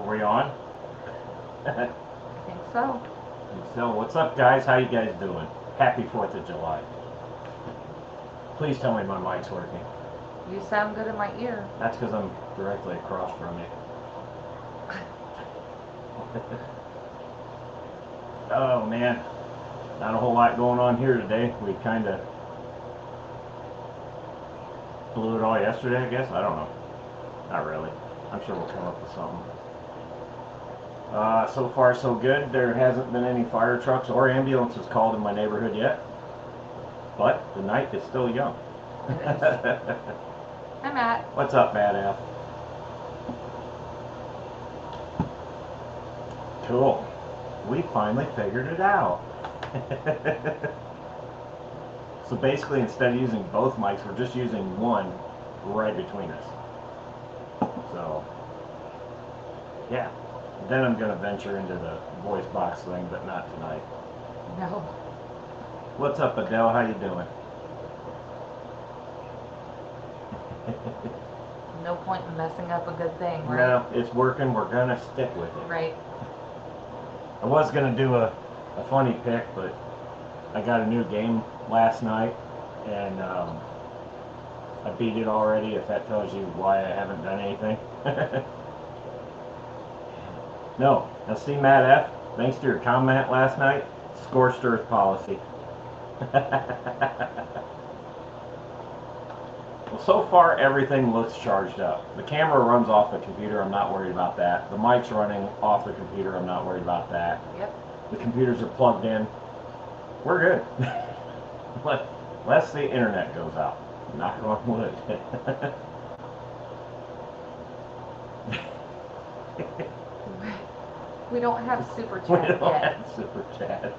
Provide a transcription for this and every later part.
Were you on? I think so. So, what's up, guys? How you guys doing? Happy 4th of July. Please tell me my mic's working. You sound good in my ear. That's because I'm directly across from you. Oh, man. Not a whole lot going on here today. We kind of blew it all yesterday, I guess. I don't know. Not really. I'm sure we'll come up with something. So far, so good. There hasn't been any fire trucks or ambulances called in my neighborhood yet. But the night is still young. Hi, Matt. What's up, Matt F? Cool. We finally figured it out. So basically, instead of using both mics, we're just using one right between us. So, yeah. Then I'm going to venture into the voice box thing, but not tonight. No. What's up, Adele? How you doing? No point in messing up a good thing, right? No, it's working. We're going to stick with it. Right. I was going to do a funny pick, but I got a new game last night, and I beat it already, if that tells you why I haven't done anything. No. Now see, Matt F., thanks to your comment last night, scorched earth policy. Well, so far everything looks charged up. The camera runs off the computer, I'm not worried about that. The mic's running off the computer, I'm not worried about that. Yep. The computers are plugged in. We're good. Unless the internet goes out. Knock on wood. We don't have super We chat don't yet. have super chat.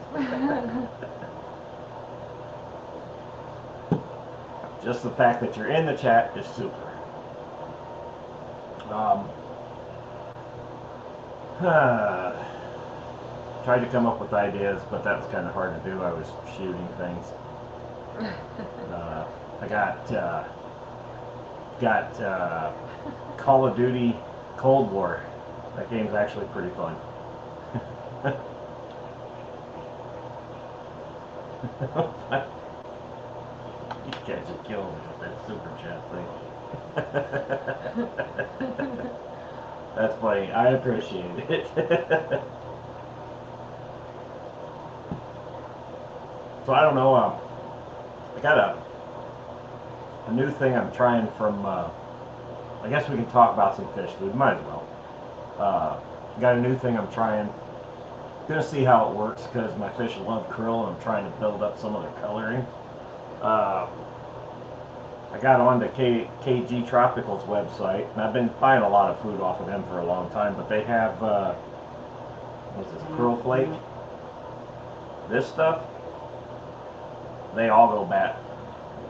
Just the fact that you're in the chat is super. Tried to come up with ideas, but that was kind of hard to do. I was shooting things. I got Call of Duty Cold War. That game's actually pretty fun. You guys are killing me with that super chat thing. That's funny. I appreciate it. So I don't know. I got a new thing I'm trying from. I guess we can talk about some fish food. Might as well. Got a new thing I'm trying. Gonna see how it works because my fish love krill and I'm trying to build up some of their coloring. I got onto KG Tropical's website and I've been buying a lot of food off of them for a long time, but they have what's this, krill flake? This stuff, they all go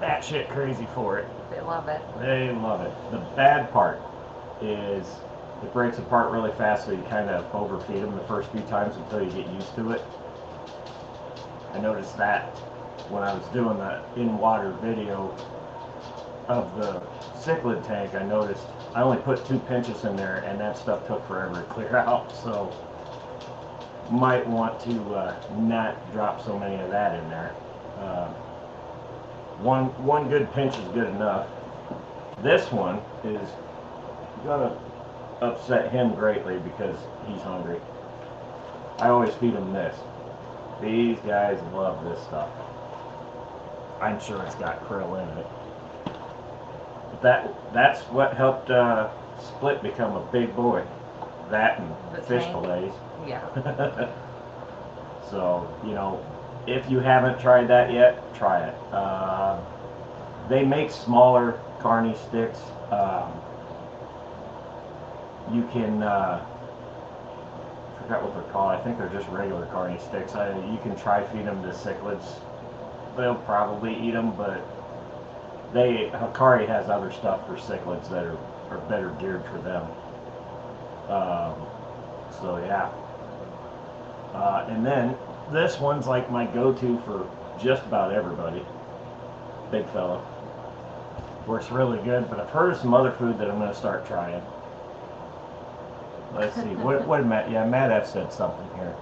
batshit crazy for it. They love it. They love it. The bad part is it breaks apart really fast, so you kind of overfeed them the first few times until you get used to it. I noticed that when I was doing the in-water video of the cichlid tank. I noticed I only put 2 pinches in there, and that stuff took forever to clear out. So might want to not drop so many of that in there. One good pinch is good enough. This one is gonna upset him greatly because he's hungry. I always feed him this. These guys love this stuff. I'm sure it's got krill in it. But that's what helped Split become a big boy. That and The fish tank. fillets. Yeah. So, you know, if you haven't tried that yet, try it. They make smaller carny sticks. You can, I forgot what they're called. I think they're just regular carny sticks. You can try feed them to cichlids. They'll probably eat them, but Hikari has other stuff for cichlids that are better geared for them. So yeah. And then this one's like my go-to for just about everybody. Big fella. Works really good, but I've heard of some other food that I'm going to start trying. Let's see. What did Matt? Yeah, Matt F said something here.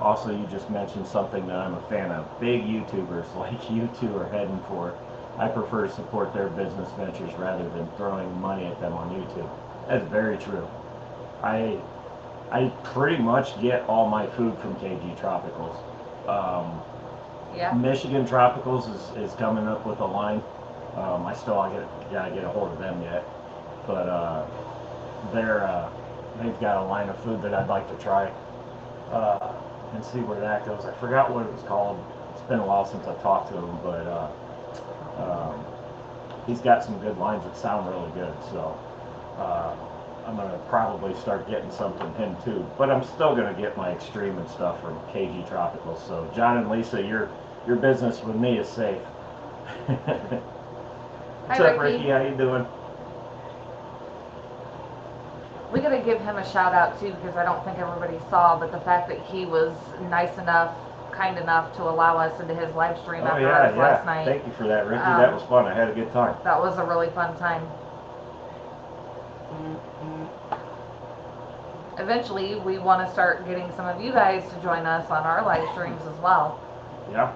Also, you just mentioned something that I'm a fan of. Big YouTubers like you two are heading for. I prefer to support their business ventures rather than throwing money at them on YouTube. That's very true. I pretty much get all my food from KG Tropicals. Yeah. Michigan Tropicals is coming up with a line. I still gotta get a hold of them yet, but they've got a line of food that I'd like to try and see where that goes. I forgot what it was called. It's been a while since I talked to him, but he's got some good lines that sound really good. So I'm gonna probably start getting some from him too. But I'm still gonna get my extreme and stuff from KG Tropicals. So John and Lisa, your business with me is safe. What's Hi, up, Ricky? How you doing? We gotta give him a shout out too, because I don't think everybody saw, but the fact that he was nice enough, kind enough to allow us into his live stream Oh after yeah, ours yeah. last night. Thank you for that, Ricky. That was fun. I had a good time. That was a really fun time. Eventually, we want to start getting some of you guys to join us on our live streams as well. Yeah.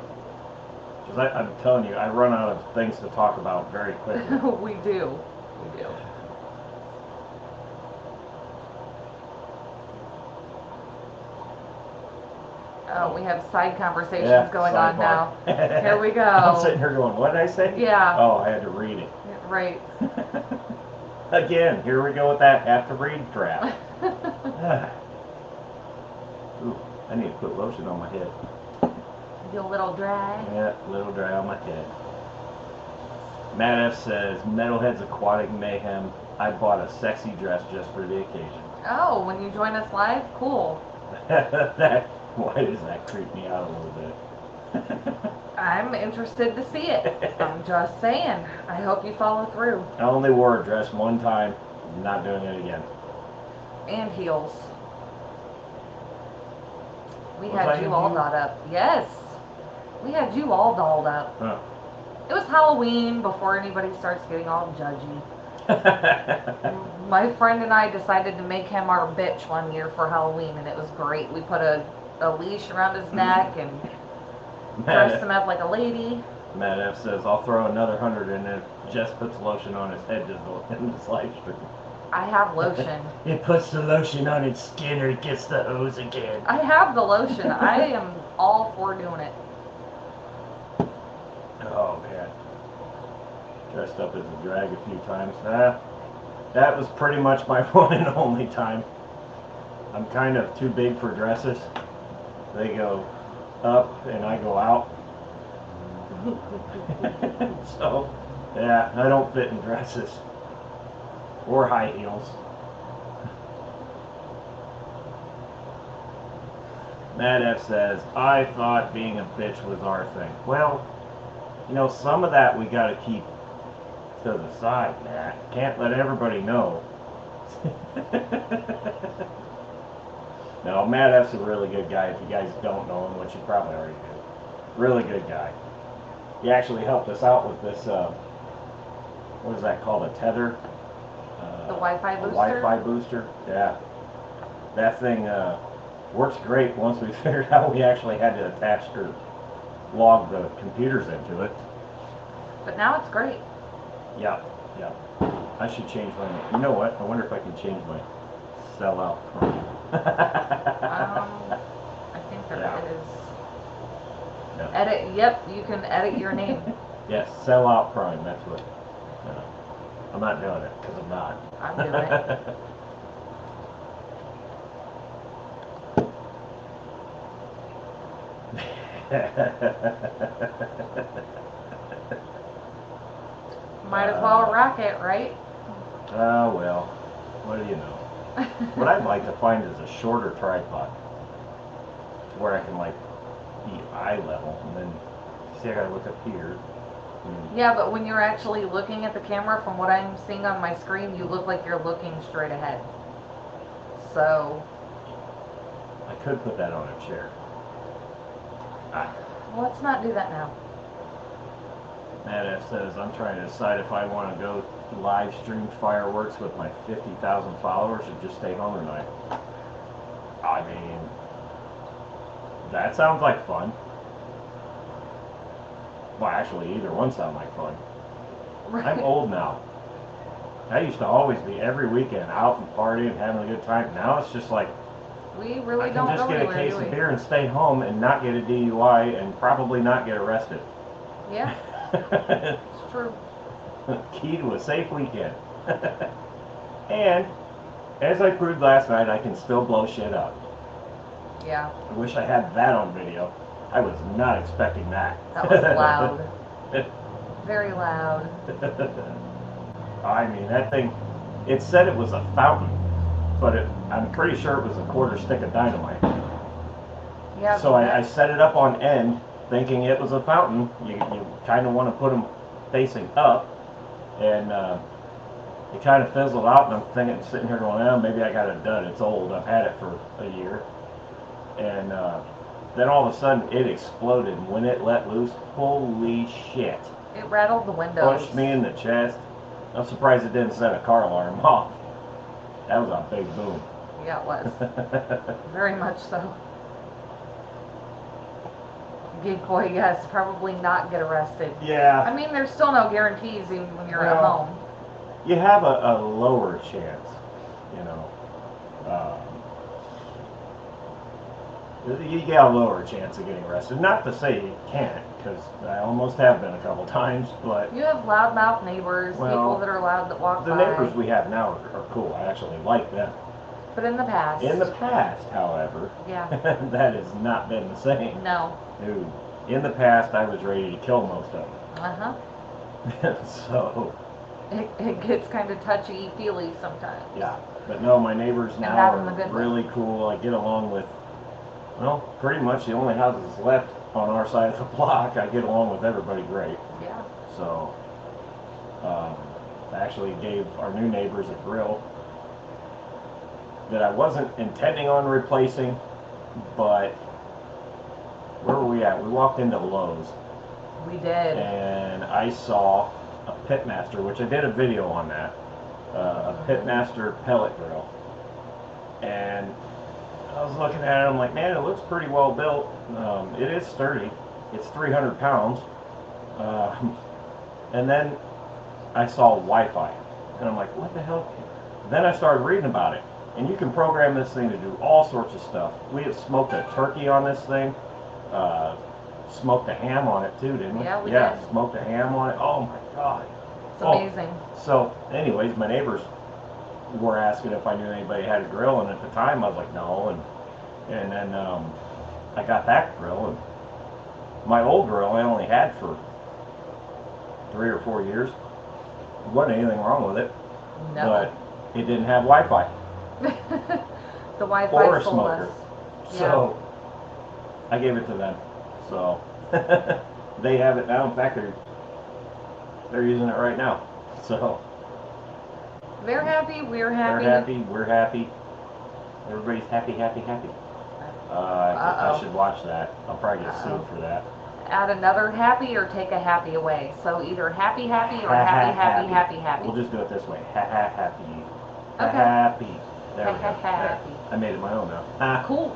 Because I'm telling you, I run out of things to talk about very quickly. We do. We do. Oh, we have side conversations going on now. Here we go. I'm sitting here going, what did I say? Yeah. Oh, I had to read it. Right. Again, here we go with that have to read crap. Ooh, I need to put lotion on my head. You a little dry? Yeah, a little dry on my head. Matt F says, Metalhead's Aquatic Mayhem. I bought a sexy dress just for the occasion. Oh, when you join us live? Cool. Why does that creep me out a little bit? I'm interested to see it. I'm just saying. I hope you follow through. I only wore a dress one time. I'm not doing it again. And heels. We Was had I you in all heels? dolled up. Yes. We had you all dolled up. Huh. It was Halloween before anybody starts getting all judgy. My friend and I decided to make him our bitch one year for Halloween, and it was great. We put a leash around his neck and dressed him up like a lady. Matt F says, I'll throw another 100 in if Jess puts lotion on his head in this live stream. I have lotion. He puts the lotion on his skin or he gets the hose again. I have the lotion. I am all for doing it. Oh, man. Dressed up as a drag a few times. That was pretty much my one and only time. I'm kind of too big for dresses. They go up and I go out. So, yeah, I don't fit in dresses. Or high heels. Matt F says, I thought being a bitch was our thing. Well, you know, some of that we gotta keep to the side, Matt. Can't let everybody know. No, Matt F's a really good guy. If you guys don't know him, which you probably already do. Really good guy. He actually helped us out with this, what is that called, a tether? The Wi-Fi booster? Wi-Fi booster, yeah. That thing works great once we figured out we actually had to attach or log the computers into it. But now it's great. Yeah, yeah. I should change my name. You know what? I wonder if I can change my sellout Prime. I think there Yeah. is. Yeah. Edit, yep, you can edit your name. Yes, sellout Prime, that's what. I'm not doing it, because I'm not. I'm doing it. Might as well rock it, right? Well, what do you know? What I'd like to find is a shorter tripod where I can like be eye level, and then see I gotta look up here. Yeah, but when you're actually looking at the camera, from what I'm seeing on my screen, you look like you're looking straight ahead. So, I could put that on a chair. let's not do that now. Matt F says, I'm trying to decide if I want to go live streamed fireworks with my 50,000 followers and just stay home tonight. I mean, that sounds like fun. Well, actually, either one sound like fun. Right. I'm old now. I used to always be every weekend out and partying, having a good time. Now it's just like, We really I can don't just go get a anywhere, case do of we? beer and stay home and not get a DUI and probably not get arrested. Yeah, it's true. Key to a safe weekend. And as I proved last night, I can still blow shit up. Yeah, I wish I had that on video. I was not expecting that. that was loud. Very loud. I mean, that thing, it said it was a fountain, but I'm pretty sure it was a quarter stick of dynamite. Yeah. So I set it up on end, thinking it was a fountain. You kind of want to put them facing up, and it kind of fizzled out, and I'm thinking, sitting here going, oh, maybe I got a dud. It's old. I've had it for a year. And then all of a sudden, it exploded. And when it let loose, holy shit. It rattled the windows. Punched me in the chest. I'm surprised it didn't set a car alarm off. That was a big boom. Yeah, it was. Very much so. Geek boy, yes, probably not get arrested. Yeah. I mean, there's still no guarantees even when you're at Well, home. You have a lower chance, you know. You get a lower chance of getting arrested. Not to say you can't, because I almost have been a couple times, but You have loudmouth neighbors, Well, people that are loud that walk the by. neighbors we have now are cool. I actually like them. But in the past. In the past, however, Yeah. that has not been the same. No. Dude, in the past, I was ready to kill most of Uh-huh. them. So, It gets kind of touchy-feely sometimes. yeah. But no, my neighbors now that in the are good way. really cool. I get along with, well, pretty much the only houses left on our side of the block. I get along with everybody great. Yeah. So, I actually gave our new neighbors a grill that I wasn't intending on replacing, but where were we at? We walked into Lowe's, We did. and I saw a Pitmaster, which I did a video on that, a Pitmaster pellet grill, and I was looking at it, I'm like, man, it looks pretty well built. It is sturdy. It's 300 pounds. And then I saw Wi-Fi, and I'm like, what the hell? Then I started reading about it, and you can program this thing to do all sorts of stuff. We have smoked a turkey on this thing, smoked a ham on it too, didn't we? Yeah, we Yeah, did. smoked a ham on it. Oh my God. It's amazing. So, anyways, my neighbors were asking if I knew anybody had a grill, and at the time I was like, no, and then I got that grill, and my old grill I only had for 3 or 4 years. There wasn't anything wrong with it, No. but it didn't have Wi-Fi The Wi-Fi or a sold smoker. us. So I gave it to them. So they have it now. In fact, they're using it right now. So They're happy, we're happy. they're happy. We're happy. Everybody's happy, happy, happy. I should watch that. I'll probably get sued for that. Add another happy or take a happy away. So either happy, happy, or happy, happy, happy, happy. We'll just do it this way. Happy. Okay. Happy. There we go. Happy. There. I made it my own now. Cool.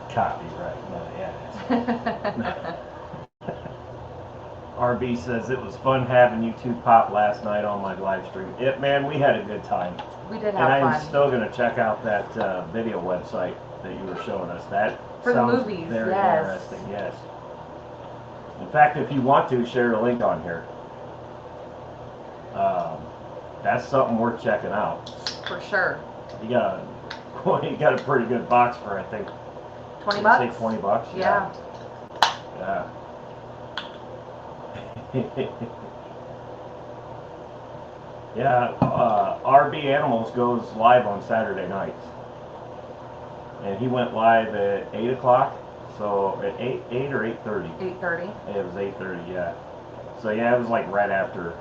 Copyright. No, yeah. RB says it was fun having you two pop last night on my live stream. Man, we had a good time. We did And have I'm fun. still going to check out that video website that you were showing us. That For the sounds movies, very yes. interesting. Yes. In fact, if you want to, share the link on here. That's something worth checking out. For sure. You got a pretty good box for, I think, 20 say bucks? $20. Yeah. Yeah. Yeah, RB Animals goes live on Saturday nights. And he went live at 8 o'clock. So at 8 or 8:30? 8:30. It was 8:30, yeah. So yeah, it was like right after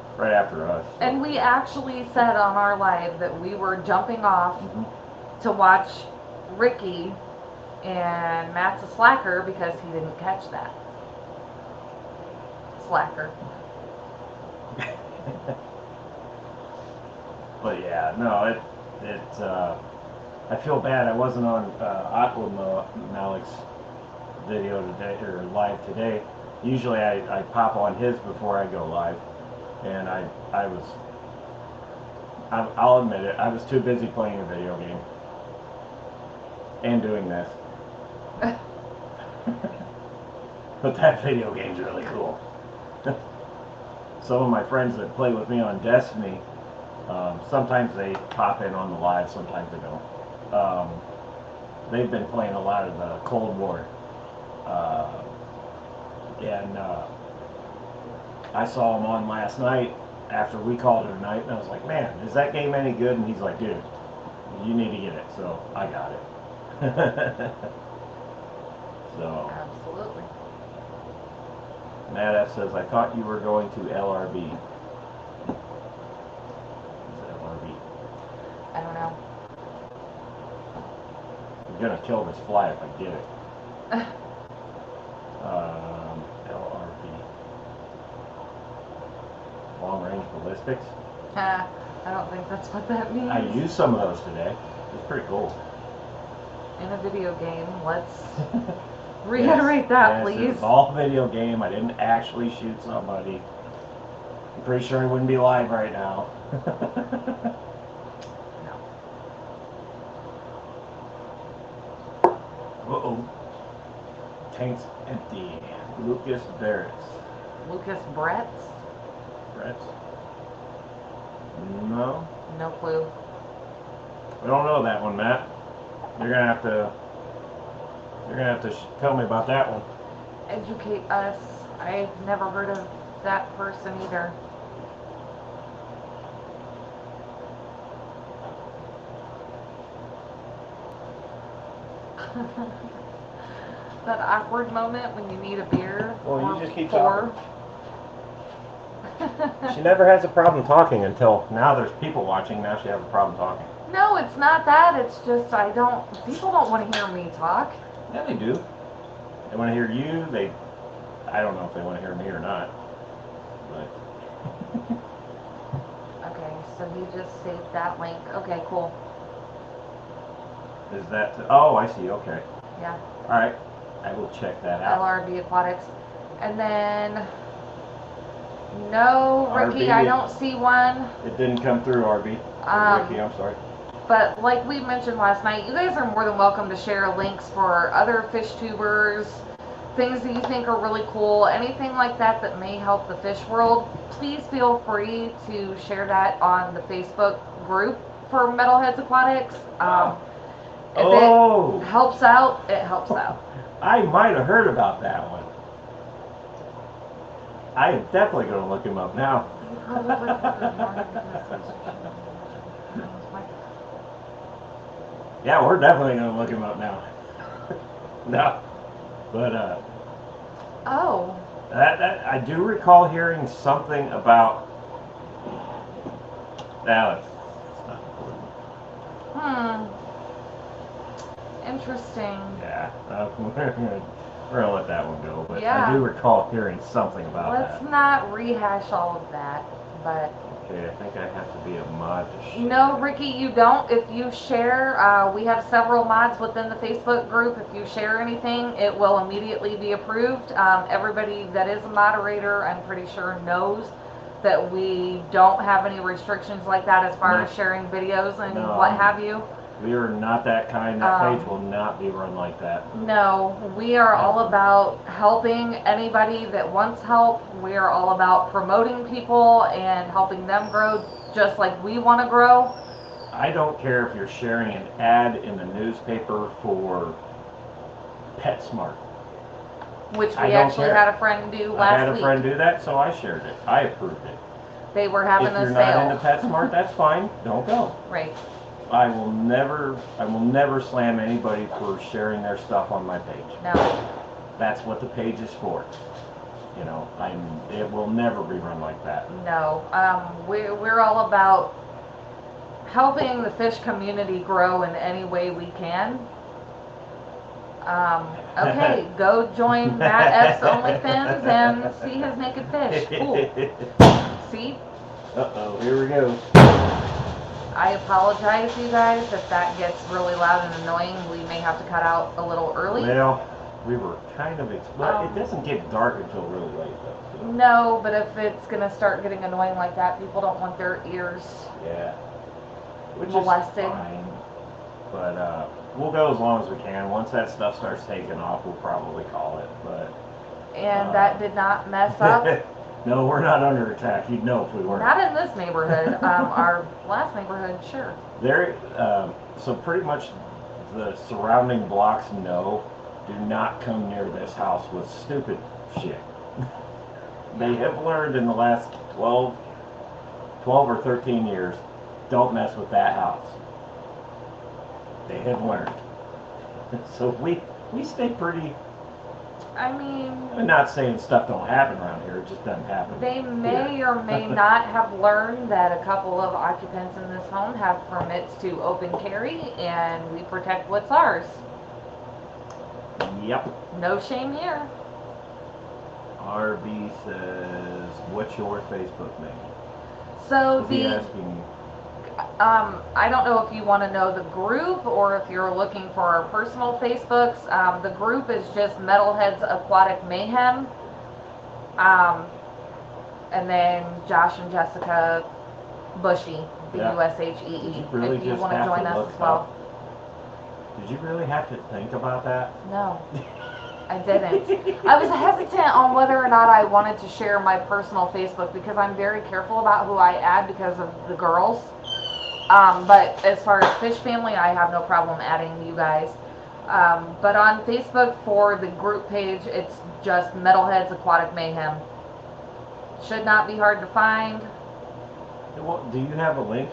us. So. And we actually said on our live that we were jumping off Mhm. to watch Ricky, and Matt's a slacker because he didn't catch that. Slacker. But yeah, no, I feel bad. I wasn't on Aqua Malik's video today or live today. Usually I pop on his before I go live, and I'll admit it, I was too busy playing a video game and doing this. But that video game's really cool. Some of my friends that play with me on Destiny, sometimes they pop in on the live, sometimes they don't. They've been playing a lot of the Cold War. And I saw him on last night after we called it a night, and I was like, man, is that game any good? And he's like, dude, you need to get it. So I got it. So Absolutely. Matt F says, I thought you were going to LRB. What's LRB? I don't know. I'm gonna kill this fly if I get it. LRB. Long range ballistics. I don't think that's what that means. I used some of those today. It's pretty cool. In a video game, let's reiterate that, yes, please. It's all video game. I didn't actually shoot somebody. I'm pretty sure he wouldn't be live right now. Uh-oh. Tank's empty. Lucas Barretts. Lucas Bretts? Barretts? No. No clue. We don't know that one, Matt. You're gonna have to tell me about that one. Educate us. I've never heard of that person either. That awkward moment when you need a beer. Well, or you just keep four. She never has a problem talking until now there's people watching. Now she has a problem talking. No, it's not that. It's just people don't want to hear me talk. Yeah, they do. They want to hear you. I don't know if they want to hear me or not. But Okay, so he just saved that link. Okay, cool. is that? Oh, I see. Okay. Yeah. All right. I will check that out. LRB Aquatics. And then, no, Ricky, RB. I don't see one. It didn't come through, RB. Ricky, I'm sorry. But like we mentioned last night, you guys are more than welcome to share links for other fish tubers, things that you think are really cool, anything like that that may help the fish world. Please feel free to share that on the Facebook group for Metalheads Aquatics. If it helps out, it helps out. I might have heard about that one. I am definitely going to look him up now. Yeah, we're definitely going to look him up now. No, but Oh. that I do recall hearing something about that. Interesting. Yeah, we're gonna let that one go. But Yeah. I do recall hearing something about Let's that. not rehash all of that, but Okay, I think I have to be a mod to share. no, Ricky, you don't. If you share, we have several mods within the Facebook group. If you share anything, it will immediately be approved. Everybody that is a moderator, I'm pretty sure, knows that we don't have any restrictions like that as far as sharing videos and what have you. We are not that kind. That page will not be run like that. No, we are all about helping anybody that wants help. We are all about promoting people and helping them grow just like we want to grow. I don't care if you're sharing an ad in the newspaper for PetSmart. Which I we don't actually care. had a friend do I last had a week. friend do that, so I shared it. I approved it. They were having If a you're sale. not into PetSmart, that's fine. Don't go. Right. I will never slam anybody for sharing their stuff on my page. No. That's what the page is for. You know, it will never be run like that. No. We're all about helping the fish community grow in any way we can. Okay, go join Matt F's OnlyFans and see his naked fish. Cool. See? Uh-oh, here we go. I apologize, you guys, if that gets really loud and annoying. We may have to cut out a little early. Well, we were kind of, well, it doesn't get dark until really late, though. So. No, but if it's going to start getting annoying like that, people don't want their ears molested. Is fine. But we'll go as long as we can. Once that stuff starts taking off, we'll probably call it. But and that did not mess up. No, we're not under attack. You'd know if we were. Not in this neighborhood. Our last neighborhood, sure. There, so pretty much the surrounding blocks know. Do not come near this house with stupid shit. They have learned in the last 12 or 13 years, don't mess with that house. They have learned. So we stay pretty. I mean, I'm not saying stuff don't happen around here, it just doesn't happen. They may or may not have learned that a couple of occupants in this home have permits to open carry, and we protect what's ours. Yep. No shame here. RB says, what's your Facebook name? So Is he asking? I don't know if you want to know the group or if you're looking for our personal Facebooks. The group is just Metalheads Aquatic Mayhem. And then Josh and Jessica Bushy, B-U-S-H-E-E. Really if you want to join us as well. Did you really have to think about that? No, I didn't. I was hesitant on whether or not I wanted to share my personal Facebook because I'm very careful about who I add because of the girls. But as far as Fish Family, I have no problem adding you guys. But on Facebook for the group page, it's just Metalheads Aquatic Mayhem. Should not be hard to find. Well, do you have a link?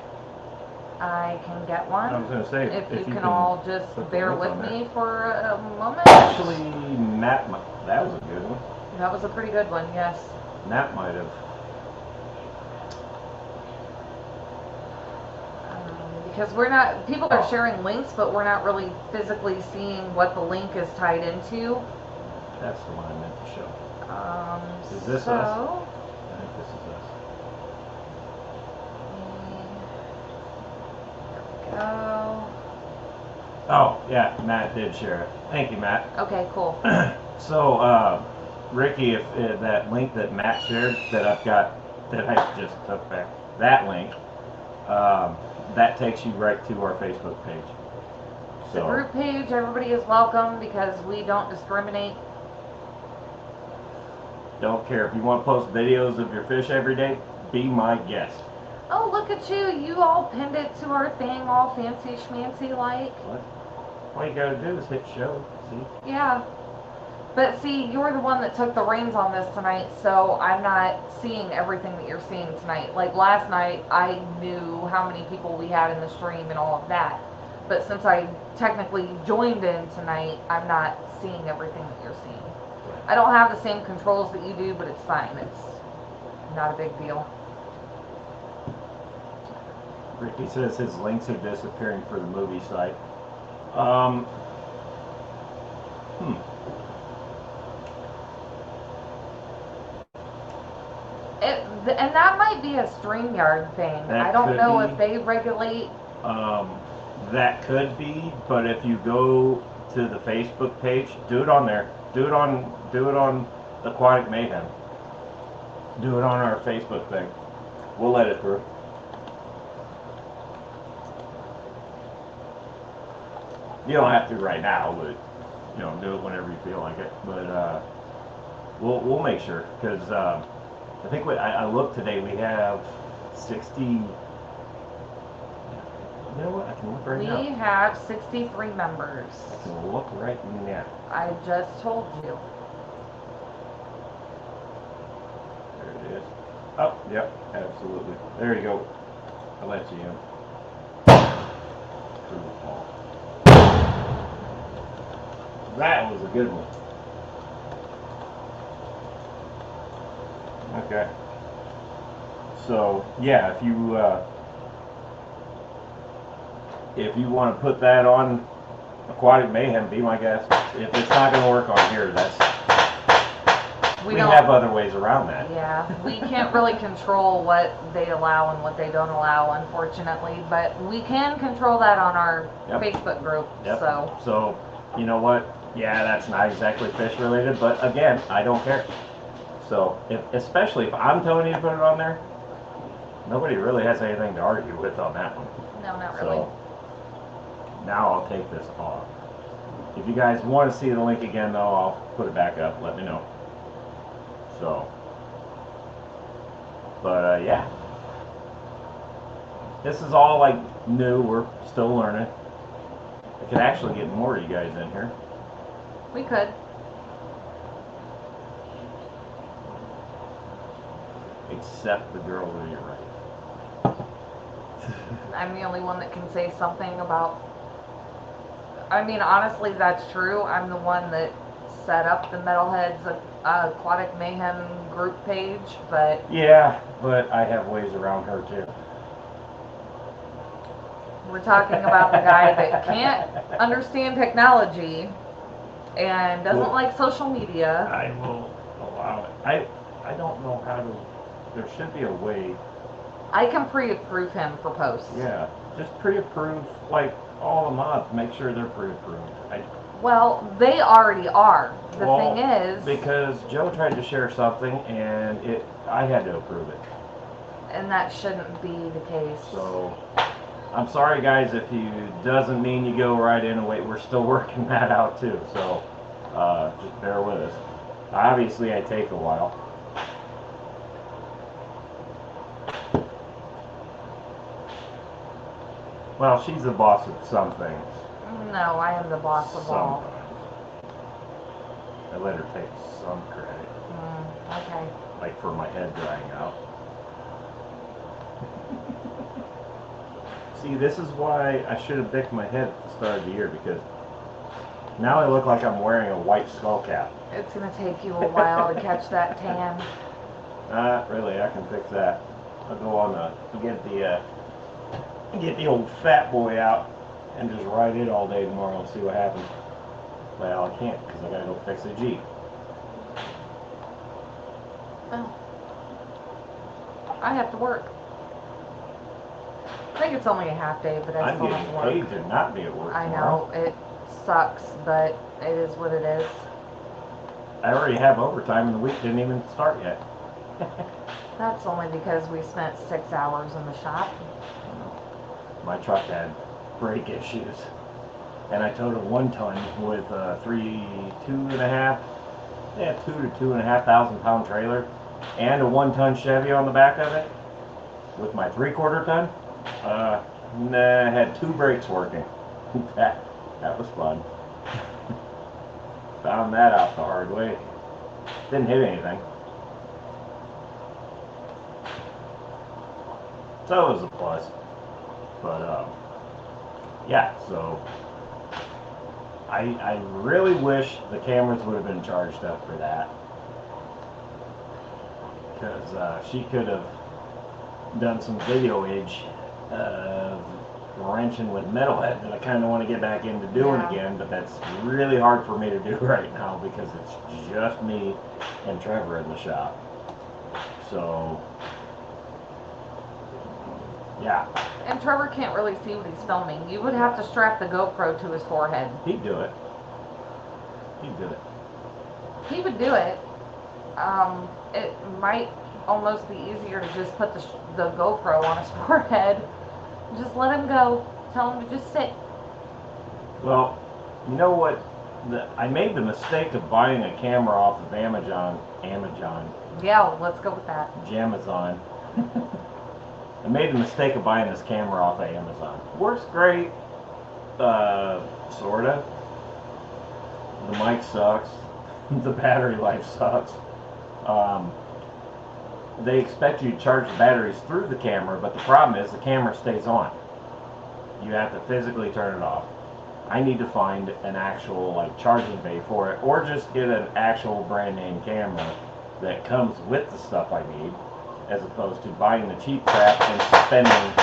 I can get one. I was going to say, if you can all just bear with me for a moment. Actually, Matt, that was a good one. That was a pretty good one, yes. Matt might have. Because we're not, people are sharing links, but we're not really physically seeing what the link is tied into. That's the one I meant to show. Is this us? I think this is us. There we go. Oh, yeah, Matt did share it. Thank you, Matt. Okay, cool. So, Ricky, if that link that Matt shared, that I've got, that I just took back, that link, that takes you right to our Facebook page. So, The group page, everybody is welcome because we don't discriminate. Don't care. If you want to post videos of your fish every day, be my guest. Oh, look at you. You all pinned it to our thing all fancy schmancy like. What? All you gotta do is hit show, see? Yeah. But see, you're the one that took the reins on this tonight, so I'm not seeing everything that you're seeing tonight. Like last night, I knew how many people we had in the stream and all of that. But since I technically joined in tonight, I'm not seeing everything that you're seeing. I don't have the same controls that you do, but it's fine. It's not a big deal. Ricky says his links are disappearing for the movie site. And that might be a StreamYard thing. I don't know if they regulate. That could be, but if you go to the Facebook page, do it on there. Do it on Aquatic Mayhem. Do it on our Facebook thing. We'll let it through. You don't have to right now, but do it whenever you feel like it. But we'll make sure, because I think I looked today. We have 60. You know what? I can look right now. We have 63 members. I can look right now. I just told you. There it is. Oh, yep, absolutely. There you go. I'll let you in. Cool. That was a good one. Okay. So yeah, if you want to put that on Aquatic Mayhem, be my guest. If it's not going to work on here, we have other ways around that. Yeah, we can't really control what they allow and what they don't allow, unfortunately, but we can control that on our Facebook group. Yep. So, you know what? Yeah, that's not exactly fish related, but again, I don't care. So, especially if I'm telling you to put it on there, nobody really has anything to argue with on that one. No, not really. So, now I'll take this off. If you guys want to see the link again, though, I'll put it back up. Let me know. So, but yeah, this is all like new. We're still learning. I could actually get more of you guys in here. We could. Except the girl to your right. I'm the only one that can say something about. I mean, honestly, that's true. I'm the one that set up the Metalheads Aquatic Mayhem group page, but... Yeah, but I have ways around her, too. We're talking about the guy that can't understand technology and doesn't like social media. I will allow it. I don't know how to... There should be a way... I can pre-approve him for posts. Yeah, just pre-approve, like, all the mods. Make sure they're pre-approved. Well, they already are. The thing is... Because Joe tried to share something, and I had to approve it. And that shouldn't be the case. So, I'm sorry, guys, if you doesn't mean you go right in and wait. We're still working that out, too. So, just bear with us. Obviously, I take a while. Well, she's the boss of some things. No, I am the boss of all. I let her take some credit. Okay. Like for my head drying out. See, this is why I should have bicked my head at the start of the year, because now I look like I'm wearing a white skull cap. It's going to take you a while to catch that tan. Really, I can fix that. I'll go on get the old fat boy out and just ride it all day tomorrow and see what happens. Well, I can't because I gotta go fix the Jeep. Oh. I have to work. I think it's only a half day, but I still have to work. I'm getting paid to not be at work tomorrow. I know, it sucks, but it is what it is. I already have overtime and the week didn't even start yet. That's only because we spent 6 hours in the shop. My truck had brake issues, and I towed a 1 ton with a 2 to 2.5 thousand pound trailer and a 1 ton Chevy on the back of it with my 3/4 ton. I had 2 brakes working. that was fun. Found that out the hard way. Didn't hit anything. So it was a plus. But, yeah, so I really wish the cameras would have been charged up for that. Because she could have done some videoage of wrenching with Metalhead that I kind of want to get back into doing again, but that's really hard for me to do right now because it's just me and Trevor in the shop. So, yeah. And Trevor can't really see what he's filming. You would have to strap the GoPro to his forehead. He'd do it. He'd do it. He would do it. It might almost be easier to just put the GoPro on his forehead. Just let him go. Tell him to just sit. Well, you know what? I made the mistake of buying a camera off of Amazon. Yeah, let's go with that. Jamazon. I made the mistake of buying this camera off of Amazon. Works great, sorta. The mic sucks. The battery life sucks. They expect you to charge the batteries through the camera, but the problem is the camera stays on. You have to physically turn it off. I need to find an actual charging bay for it, or just get an actual brand name camera that comes with the stuff I need, as opposed to buying the cheap crap and spending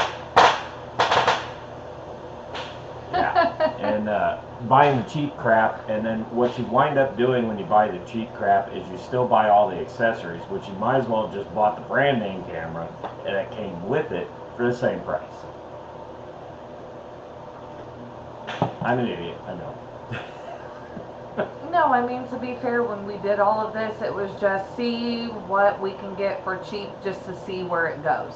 Yeah. And buying the cheap crap, and then what you wind up doing when you buy the cheap crap is you still buy all the accessories, which you might as well have just bought the brand name camera that came with it for the same price. I'm an idiot, I know. No, I mean, to be fair, when we did all of this, it was just see what we can get for cheap just to see where it goes.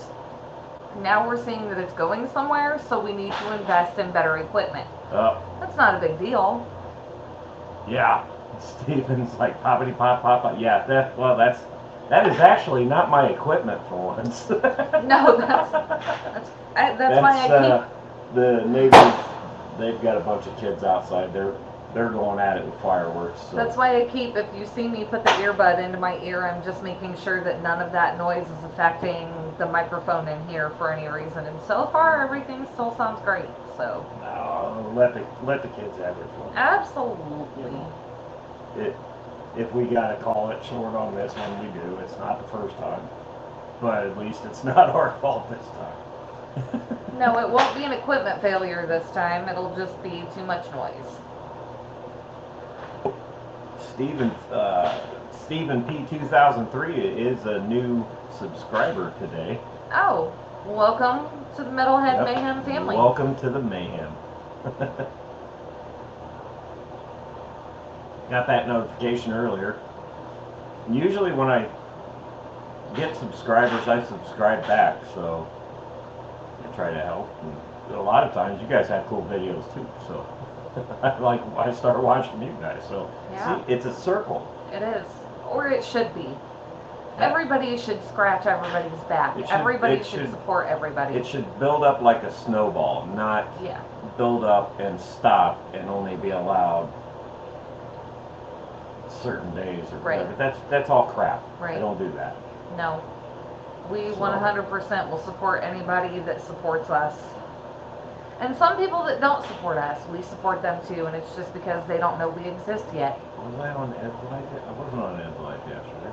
Now we're seeing that it's going somewhere, so we need to invest in better equipment. That's not a big deal. Yeah, Steven's like poppity pop pop. Yeah, that is actually not my equipment for once. No, that's why I keep the neighbors. They've got a bunch of kids outside. They're going at it with fireworks. So. That's why I keep, if you see me put the earbud into my ear, I'm just making sure that none of that noise is affecting the microphone in here for any reason. And so far, everything still sounds great. So. No, let the kids have their fun. Absolutely. If we gotta call it short on this one, we do. It's not the first time, but at least it's not our fault this time. No, it won't be an equipment failure this time. It'll just be too much noise. Stephen P 2003 is a new subscriber today. Oh, welcome to the Metalhead Mayhem family. Welcome to the mayhem. Got that notification earlier. Usually when I get subscribers, I subscribe back, so I try to help. And a lot of times you guys have cool videos too, so I start watching you guys. So yeah. See, it's a circle. It is, or it should be. Yeah. Everybody should scratch everybody's back. Everybody should support everybody. It should build up like a snowball, not build up and stop and only be allowed certain days or whatever. That's all crap. Right. I don't do that. No. We 100% will support anybody that supports us. And some people that don't support us, we support them too, and it's just because they don't know we exist yet. Was I on Ed's Life? I wasn't on Ed's Life yesterday.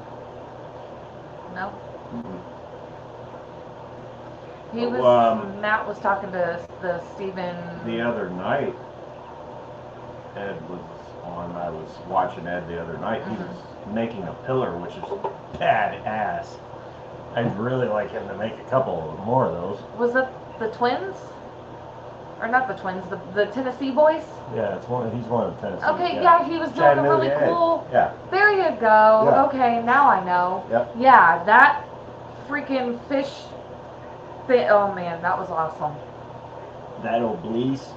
No. Mm-hmm. He was, Matt was talking to the Steven. The other night, Ed was on, I was watching Ed the other night. He was making a pillar, which is badass. I'd really like him to make a couple more of those. Was it the twins? Or not the twins, the Tennessee boys? Yeah, he's one of the Tennessee. Okay, yeah, he was doing a really cool. Yeah. There you go. Yeah. Okay, now I know. Yep. Yeah, that freaking fish thing. Oh man, that was awesome. That obliques,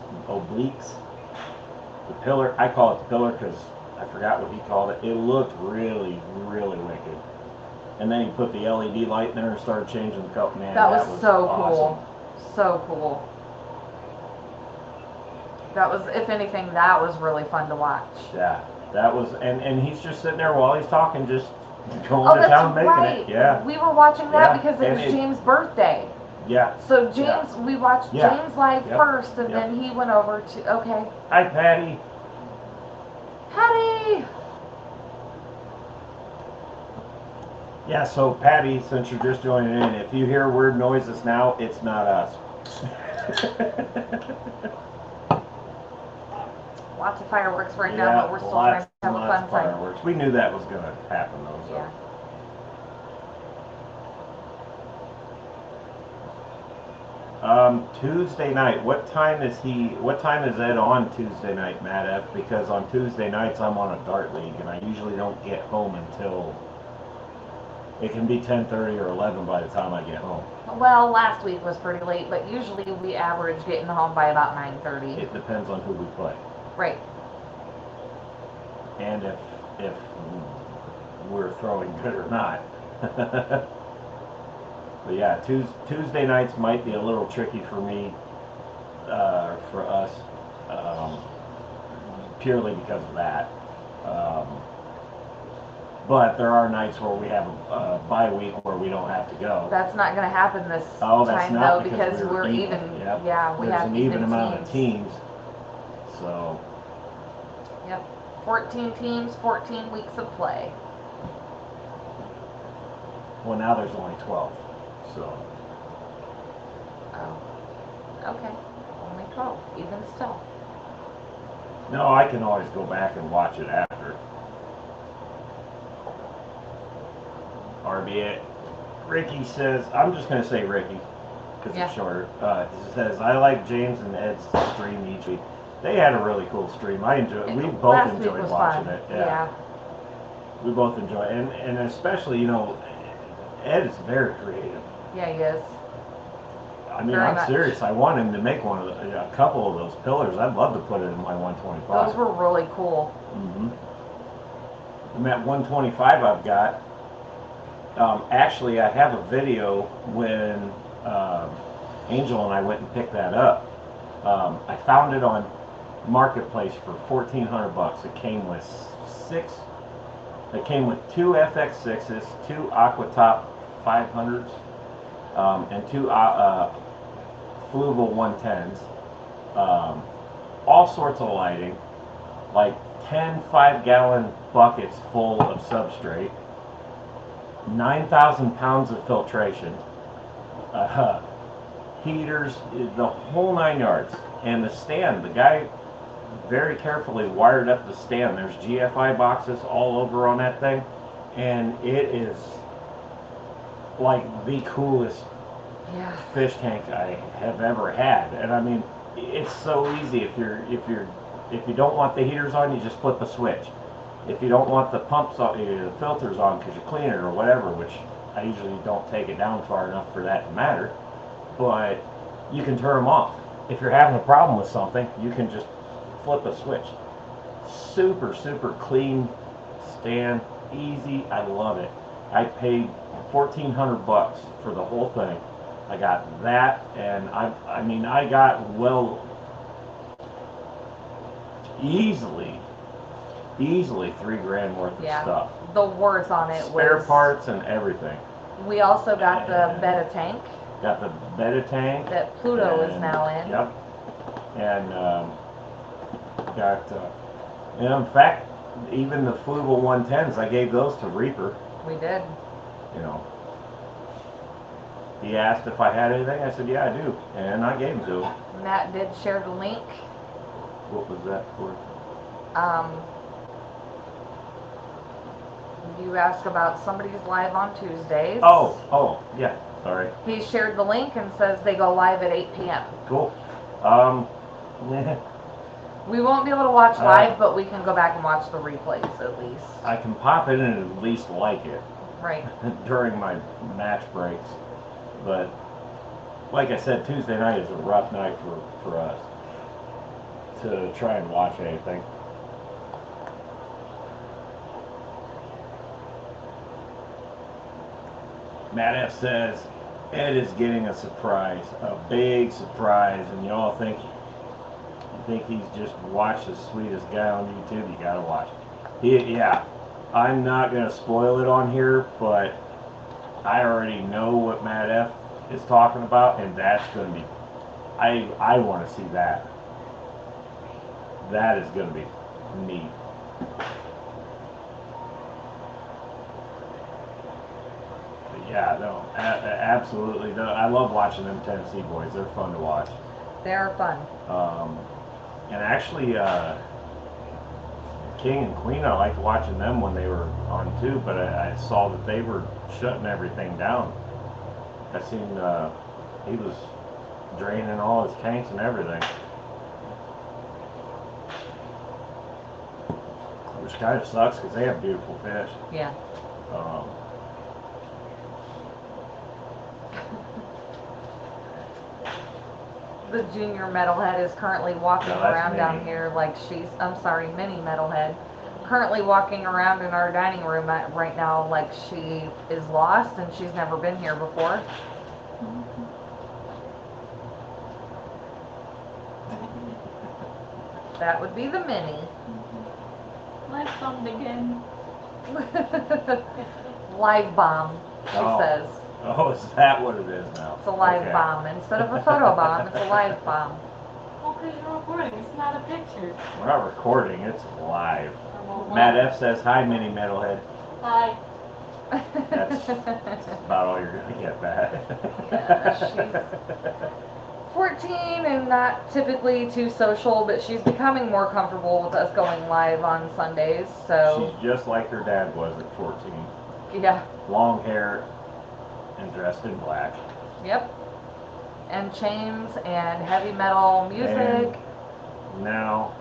the pillar. I call it the pillar because I forgot what he called it. It looked really, really wicked. And then he put the LED light in there and started changing the color. Man, that was so awesome. Cool. So cool. That was, if anything, that was really fun to watch. Yeah, that was, and he's just sitting there while he's talking, just going to town making it. Yeah. We were watching that because it was James' birthday. Yeah. So James, we watched James live first, and then he went over to, okay. Hi, Patty. Patty! Yeah, so Patty, since you're just joining in, if you hear weird noises now, it's not us. Lots of fireworks right now, but we're still trying to have a fun fireworks. We knew that was going to happen, though. So. Yeah. Tuesday night. What time is Ed on Tuesday night, Matt F? Because on Tuesday nights I'm on a dart league, and I usually don't get home until it can be 10:30 or 11 by the time I get home. Well, last week was pretty late, but usually we average getting home by about 9:30. It depends on who we play. Right. And if we're throwing good or not. But yeah, Tuesday nights might be a little tricky for me, for us, purely because of that. But there are nights where we have a bye week where we don't have to go. That's not going to happen this time, though, because we're even. Yep. Yeah, we have an even amount of teams. So. Yep. 14 teams, 14 weeks of play. Well, now there's only 12. So. Oh. Okay. Only 12, even still. No, I can always go back and watch it after. RBA. Ricky says, I'm just going to say Ricky because Yeah. it's shorter. He says, I like James and Ed's stream each week. They had a really cool stream. We both Last week enjoyed was watching fun. it. Yeah. We both enjoy it. And especially, you know, Ed is very creative. Yeah, he is. I mean, Very I'm much. serious. I want him to make a couple of those pillars. I'd love to put it in my 125. Those were really cool. And that 125 I've got, actually, I have a video when Angel and I went and picked that up. I found it on Marketplace for $1,400. It came with two FX6s, two Aquatop 500s, and two Fluval 110s. All sorts of lighting, like 10 5-gallon buckets full of substrate, 9,000 pounds of filtration, heaters, the whole 9 yards. And the stand, the guy very carefully wired up the stand. There's GFI boxes all over on that thing, and it is like the coolest fish tank I have ever had. And I mean, it's so easy. If you don't want the heaters on, you just flip a switch. If you don't want the pumps on, the filters on because you clean it or whatever, which I usually don't take it down far enough for that to matter, but you can turn them off. If you're having a problem with something, you can just flip a switch. Super, super clean stand, easy. I love it. I paid $1,400 for the whole thing. I got that, and I mean, I got easily $3,000 worth of stuff. The worth on it Spare was parts and everything. We also got the Beta tank. Got the Beta tank that Pluto is now in. Yep. And got, in fact, even the Fluval 110s, I gave those to Reaper. We did. You know. He asked if I had anything. I said, yeah, I do. And I gave them to him. Matt did share the link. What was that for? You asked about somebody's live on Tuesdays. Oh, yeah. Sorry. He shared the link and says they go live at 8 p.m. Cool. We won't be able to watch live, but we can go back and watch the replays at least. I can pop in and at least like it. Right. During my match breaks. But, like I said, Tuesday night is a rough night for us to try and watch anything. Matt F says, Ed is getting a surprise, a big surprise, and y'all think he's just watched the sweetest guy on YouTube. You gotta watch. Yeah, I'm not gonna spoil it on here, but I already know what Matt F is talking about, and that's gonna be. I want to see that. That is gonna be neat. Yeah, no, absolutely. No, I love watching them Tennessee boys. They're fun to watch. They're fun. And actually, King and Queen, I liked watching them when they were on too, but I saw that they were shutting everything down. I seen he was draining all his tanks and everything. Which kind of sucks because they have beautiful fish. Yeah. The junior metalhead is currently walking around down here like mini metalhead. Currently walking around in our dining room right now like she is lost and she's never been here before. That would be the mini. Live bombed again. Live bomb, she says. Oh, is that what it is now? It's a live bomb. Instead of a photo bomb, it's a live bomb. Oh, because you're recording. It's not a picture. We're not recording. It's live. Matt F says, hi, Mini Metalhead. Hi. That's about all you're going to get back. 14 and not typically too social, but she's becoming more comfortable with us going live on Sundays. So She's just like her dad was at 14. yeah, Long hair and dressed in black. yep. And chains and heavy metal music. And now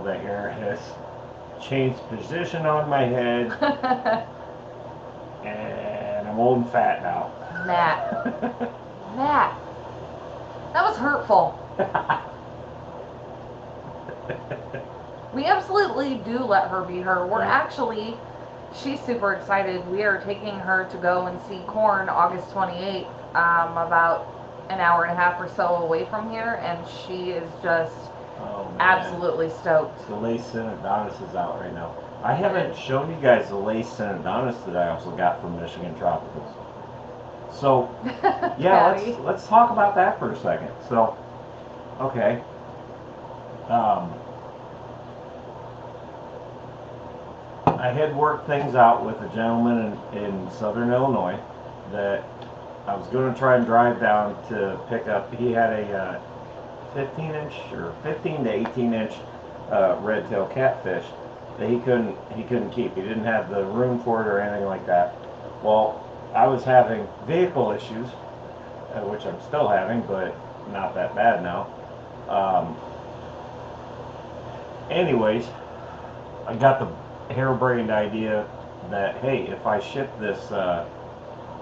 the hair has changed position on my head, and I'm old and fat now. Matt, that was hurtful. We absolutely do let her be her. We're actually, she's super excited. We are taking her to go and see Korn August 28th, about an hour and a half or so away from here, and she is just absolutely stoked. The lace Adonis is out right now. I haven't shown you guys the lace Adonis that I also got from Michigan Tropicals. So, yeah, let's talk about that for a second. So, okay. I had worked things out with a gentleman in Southern Illinois that I was going to try and drive down to pick up. He had a 15-inch or 15 to 18-inch red-tailed catfish that he couldn't keep. He didn't have the room for it or anything like that. Well, I was having vehicle issues, which I'm still having, but not that bad now. Anyways, I got the harebrained idea that, hey, if I ship this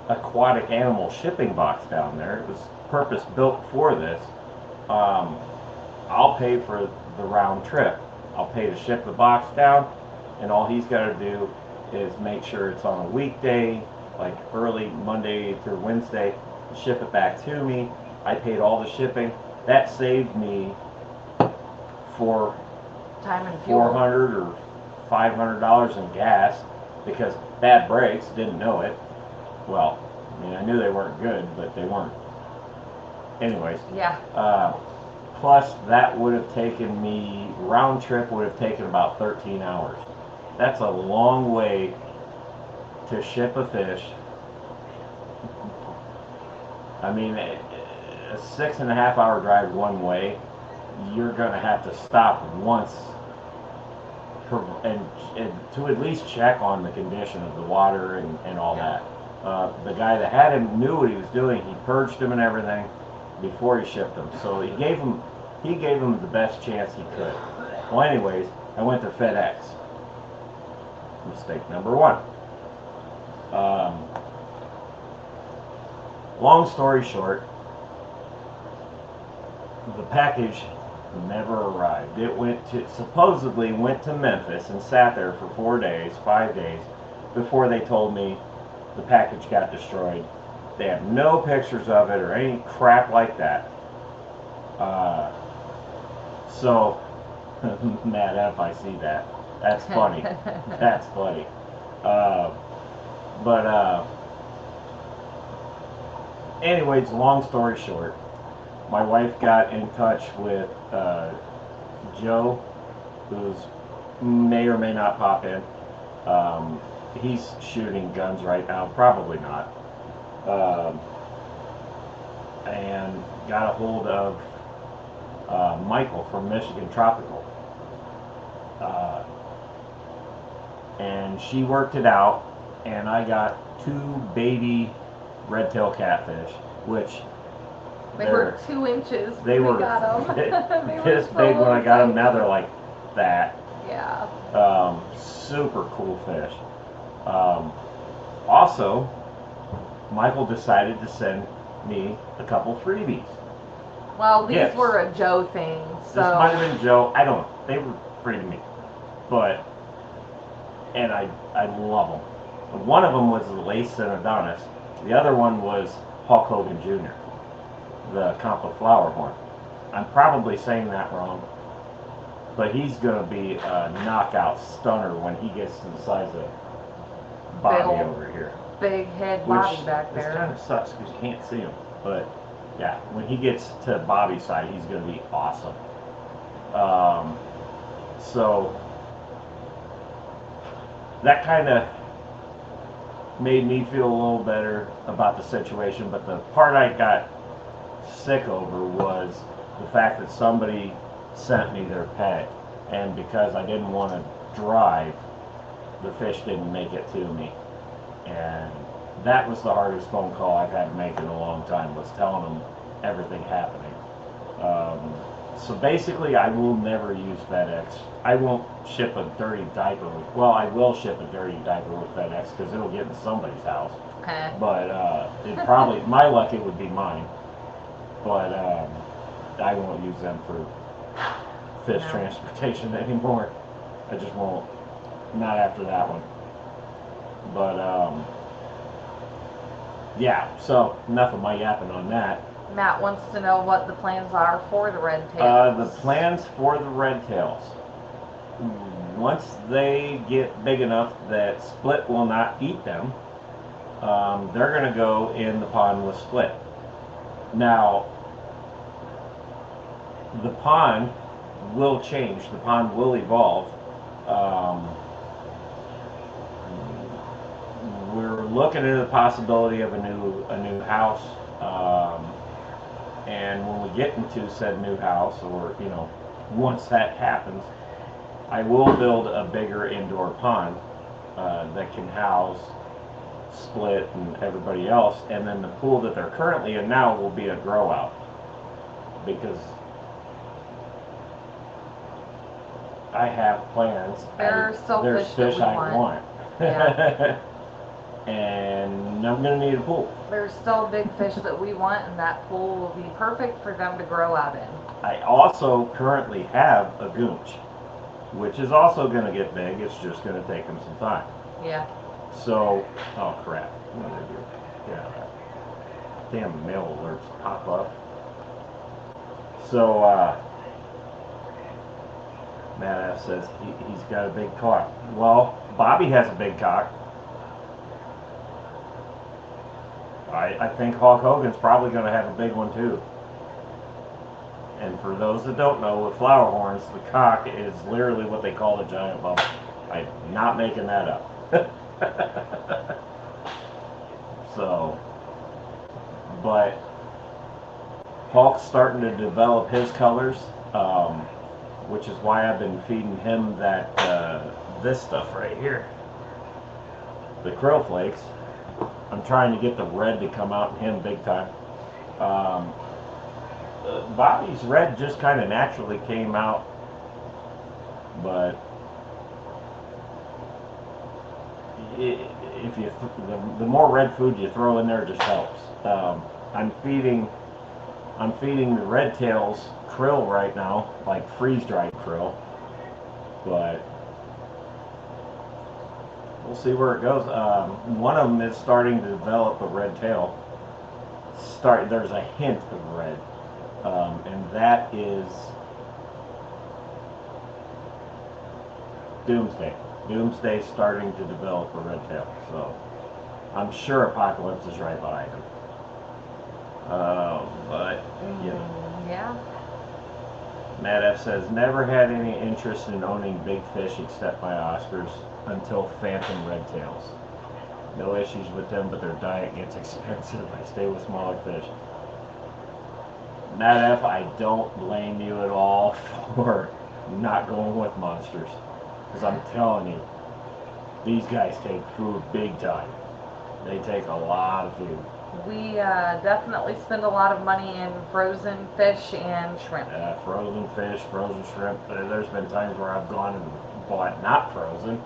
aquatic animal shipping box down there, it was purpose built for this, I'll pay for the round trip. I'll pay to ship the box down, and all he's got to do is make sure it's on a weekday, like early Monday through Wednesday, ship it back to me. I paid all the shipping. That saved me for time and fuel. $400 or $500 in gas, because bad brakes, didn't know it. Well, I mean, I knew they weren't good, but they weren't. Anyways. Yeah. Plus, that would have taken me, round trip would have taken about 13 hours. That's a long way to ship a fish. I mean, a 6.5 hour drive one way, you're going to have to stop once and to at least check on the condition of the water and all that. The guy that had him knew what he was doing. He purged him and everything before he shipped them. So he gave him the best chance he could. Well, anyways, I went to FedEx. Mistake number one. Long story short, the package never arrived. It supposedly went to Memphis and sat there for 4 days, 5 days, before they told me the package got destroyed. They have no pictures of it or any crap like that. So, Matt F, I see that. That's funny. That's funny. Anyways, long story short, my wife got in touch with Joe, who's may or may not pop in. He's shooting guns right now, probably not. And got a hold of Michael from Michigan Tropical. And she worked it out, and I got 2 baby red-tailed catfish, which they were 2 inches. They were got them. this big when I got them. Now they're like that. Yeah. Super cool fish. Also, Michael decided to send me a couple freebies. Well, these Gifts. were a Joe thing, so. This might have been Joe. I don't know. They were free to me. But, and I love them. One of them was the Lace and Adonis. The other one was Hulk Hogan Jr., the Compa Flower Horn. I'm probably saying that wrong, but he's going to be a knockout stunner when he gets to the size of Bobby over here. Big head Bobby Which back there. This kind of sucks because you can't see him. But yeah, when he gets to Bobby's side, he's going to be awesome. So that kind of made me feel a little better about the situation, but the part I got sick over was the fact that somebody sent me their pet, and because I didn't want to drive, the fish didn't make it to me. And that was the hardest phone call I've had to make in a long time, was telling them everything happening. So basically, I will never use FedEx. I won't ship a dirty diaper with, well, I will ship a dirty diaper with FedEx because it'll get in somebody's house. But it probably, my luck, it would be mine. But I won't use them for fish transportation anymore. I just won't. Not after that one. But yeah, so enough of my yapping on that. Matt wants to know what the plans are for the red tails. The plans for the red tails. Once they get big enough that Split will not eat them, they're going to go in the pond with Split. Now, the pond will change. The pond will evolve. We're looking at the possibility of a new house. And when we get into said new house, or once that happens, I will build a bigger indoor pond that can house Split and everybody else, and then the pool that they're currently in now will be a grow out, because I have plans. There's fish I want. Yeah. And I'm going to need a pool. There's still big fish that we want, and that pool will be perfect for them to grow out in. I also currently have a goonch, which is also going to get big. It's just going to take them some time. Yeah. So, oh crap. What did I do? Get out of that. Damn mail alerts pop up. So, Matt F says he's got a big cock. Well, Bobby has a big cock. I think Hulk Hogan's probably going to have a big one too. And for those that don't know, with flower horns, the cock is literally what they call a giant bubble. I'm not making that up. So, but Hulk's starting to develop his colors, which is why I've been feeding him that this stuff right here, the krill flakes. I'm trying to get the red to come out in him big time. Bobby's red just kind of naturally came out, but if you the more red food you throw in there, just helps. I'm feeding the red tails krill right now, like freeze-dried krill, but we'll see where it goes. One of them is starting to develop a red tail. There's a hint of red, and that is Doomsday. Doomsday's starting to develop a red tail, so I'm sure Apocalypse is right behind him. But yeah. Matt F says, never had any interest in owning big fish except my Oscars until Phantom Redtails. No issues with them, but their diet gets expensive. I stay with smaller fish. Matt F, I don't blame you at all for not going with monsters. Because I'm telling you, these guys take food big time. They take a lot of food. We definitely spend a lot of money in frozen fish and shrimp. Frozen fish, frozen shrimp. There's been times where I've gone and bought not frozen.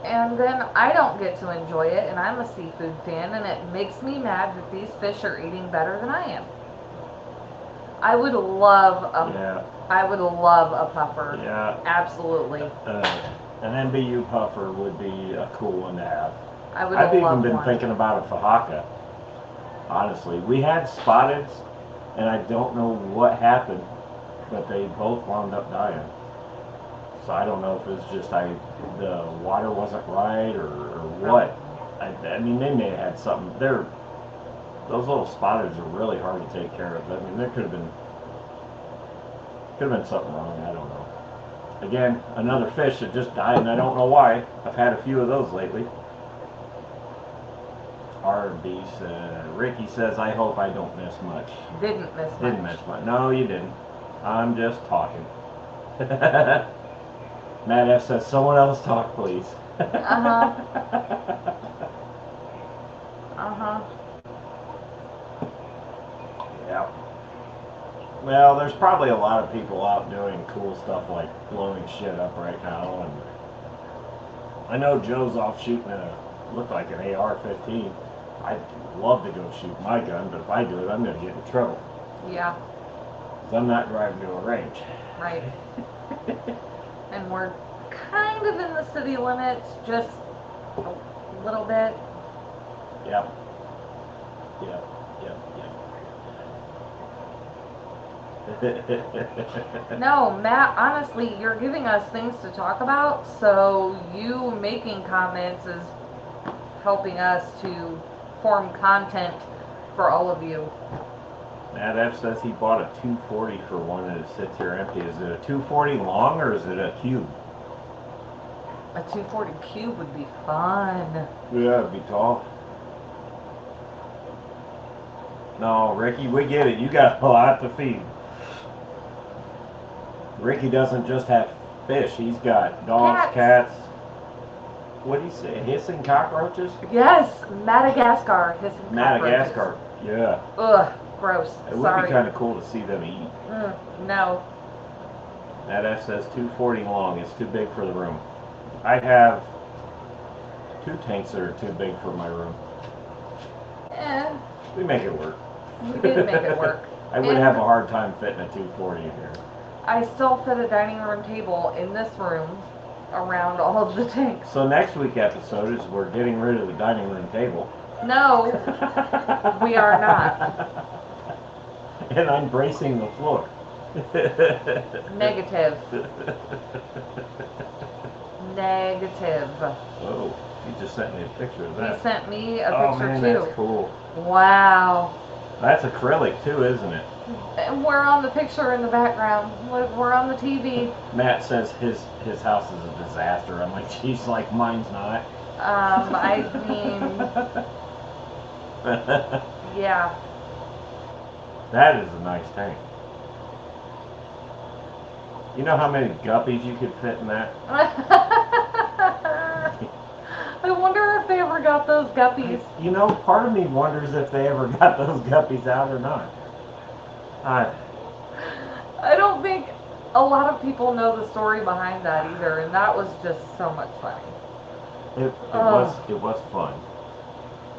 And then I don't get to enjoy it, and I'm a seafood fan, and it makes me mad that these fish are eating better than I am. I would love a puffer. Yeah. Absolutely. An MBU puffer would be a cool one to have. I've even been thinking about a fajaka. Honestly, we had spotteds, and I don't know what happened, but they both wound up dying. So I don't know if it's just the water wasn't right or what. I mean, they may have had something. Those little spotteds are really hard to take care of. I mean, there could have been something wrong. I don't know. Again, another fish that just died, and I don't know why. I've had a few of those lately. R&B. Ricky says, I hope I don't miss much. Didn't miss much. Didn't miss much. No, you didn't. I'm just talking. Matt F says, someone else talk, please. Uh-huh. Uh-huh. Yeah. Well, there's probably a lot of people out doing cool stuff like blowing shit up right now, and I know Joe's off shooting looked like an AR-15. I'd love to go shoot my gun, but if I do it, I'm going to get in trouble. Yeah. 'Cause I'm not driving to a range. Right. And we're kind of in the city limits, just a little bit. Yep. Yep. No, Matt, honestly, you're giving us things to talk about, so you making comments is helping us to form content for all of you. Matt F says he bought a 240 for one and it sits here empty. Is it a 240 long or is it a cube? A 240 cube would be fun. Yeah, it'd be tall. No, Ricky, we get it. You got a lot to feed. Ricky doesn't just have fish. He's got dogs, cats. What do you say? Hissing cockroaches? Yes, Madagascar. Hissing Madagascar. Yeah. Ugh, gross. It would Sorry. be kind of cool to see them eat. No. That F says 240 long. It's too big for the room. I have 2 tanks that are too big for my room. We make it work. We did make it work. I would have a hard time fitting a 240 in here. I still fit a dining room table in this room around all of the tanks. So next week episode is we're getting rid of the dining room table. No, we are not. And I'm bracing the floor. Negative. Negative. Oh, he just sent me a picture of that. He sent me a Oh picture man, too. that's cool. Wow. That's acrylic too, isn't it? And we're on the picture in the background. Look, we're on the TV. Matt says his house is a disaster. I'm like, geez, like mine's not. I mean, yeah. That is a nice tank. You know how many guppies you could fit in that? I wonder if they ever got those guppies. You know, part of me wonders if they ever got those guppies out or not. I don't think a lot of people know the story behind that either, and that was just so much fun. It was fun.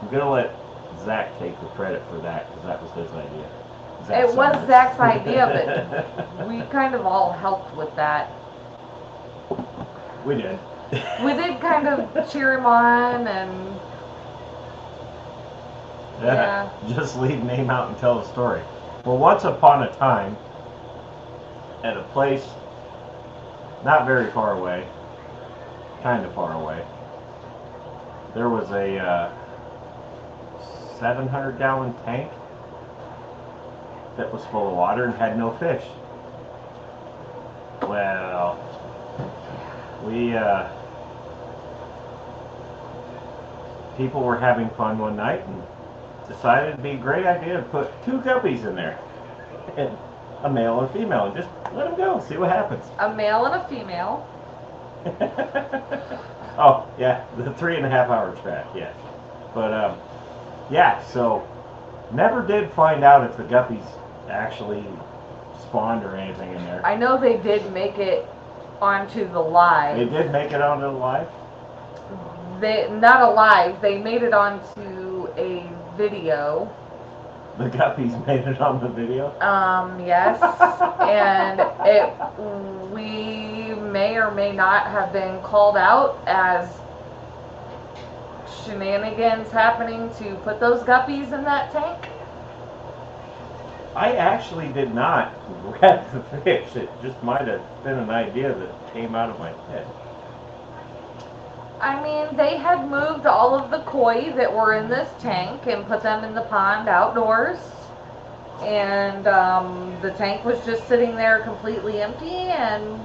I'm gonna let Zach take the credit for that because that was his idea. It was Zach's idea, but we kind of all helped with that. We did. We did kind of cheer him on, and yeah. Just leave name out and tell the story. Well, once upon a time, at a place not very far away, kind of far away, there was a 700-gallon tank that was full of water and had no fish. Well, we people were having fun one night and decided it'd be a great idea to put 2 guppies in there, and a male and a female, and just let them go, see what happens. A male and a female. Oh yeah, the 3.5-hour track, yeah. But yeah, so never did find out if the guppies actually spawned or anything in there. I know they did make it onto the live. They did make it onto the live? They not alive. They made it onto a video. The guppies made it on the video? Yes. And we may or may not have been called out as shenanigans happening to put those guppies in that tank. I actually did not grab the fish. It just might have been an idea that came out of my head. I mean, they had moved all of the koi that were in this tank and put them in the pond outdoors. And the tank was just sitting there completely empty. And,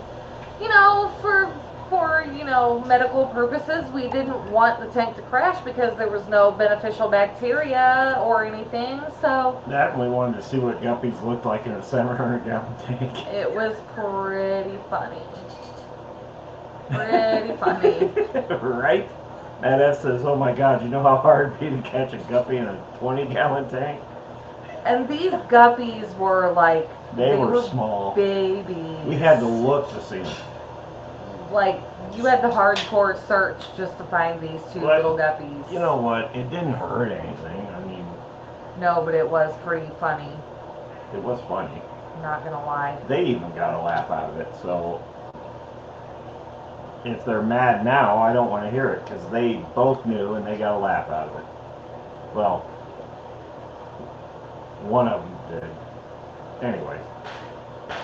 you know, for for, you know, medical purposes. We didn't want the tank to crash because there was no beneficial bacteria or anything. So That, and we wanted to see what guppies looked like in a 700-gallon tank. it was pretty funny. Pretty funny. Right? And that says, oh my God, you know how hard it'd be to catch a guppy in a 20-gallon tank? And these guppies were like, They were small. babies. We had to look to see them. Like, you had to hardcore search just to find these two Well, little guppies. You know what? It didn't hurt anything. I mean, No, but it was pretty funny. it was funny. Not gonna lie. They even got a laugh out of it. So if they're mad now, I don't want to hear it because they both knew and they got a laugh out of it. Well, one of them did. Anyways.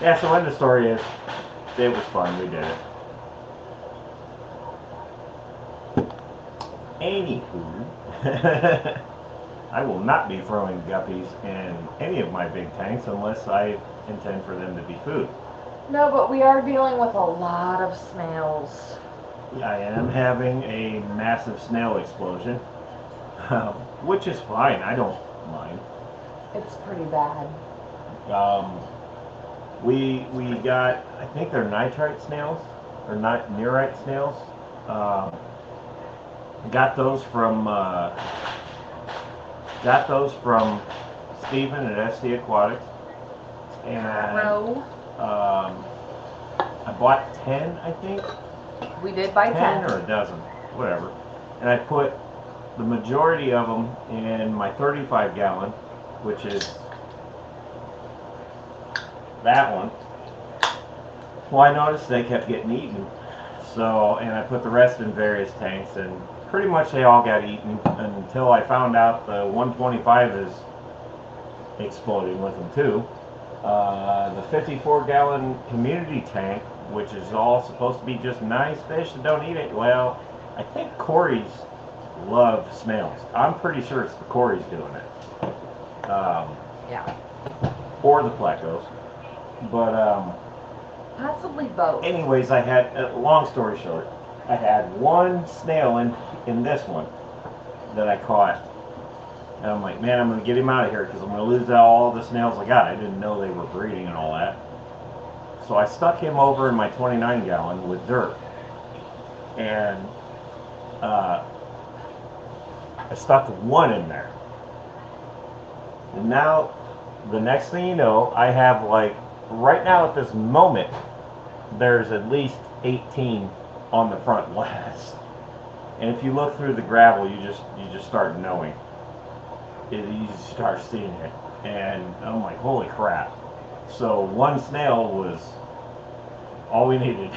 Yeah, so end of the story is, it was fun. We did it. Anywho, I will not be throwing guppies in any of my big tanks unless I intend for them to be food. No, but we are dealing with a lot of snails. I am having a massive snail explosion, which is fine. I don't mind. It's pretty bad. We got, I think they're nitrite snails or not nearite snails. Got those from Stephen at SD Aquatics, and Row. I bought 10, I think. We did buy 10. Or a dozen, whatever. And I put the majority of them in my 35-gallon, which is that one. Well, I noticed they kept getting eaten. So, and I put the rest in various tanks, and pretty much they all got eaten until I found out the 125 is exploding with them too. The 54-gallon community tank, which is all supposed to be just nice fish that don't eat it. Well, I think Corey's love snails. I'm pretty sure it's the Corey's doing it. Yeah. Or the plecos. But Possibly both. anyways, I had, long story short, I had one snail in this one that I caught. And I'm like, man, I'm going to get him out of here because I'm going to lose all the snails I got. I didn't know they were breeding and all that. So I stuck him over in my 29-gallon with dirt. And I stuck one in there. And now, the next thing you know, I have like, right now at this moment, there's at least 18 on the front glass. And if you look through the gravel, you just start knowing. You start seeing it. And I'm like, holy crap. So one snail was all we needed.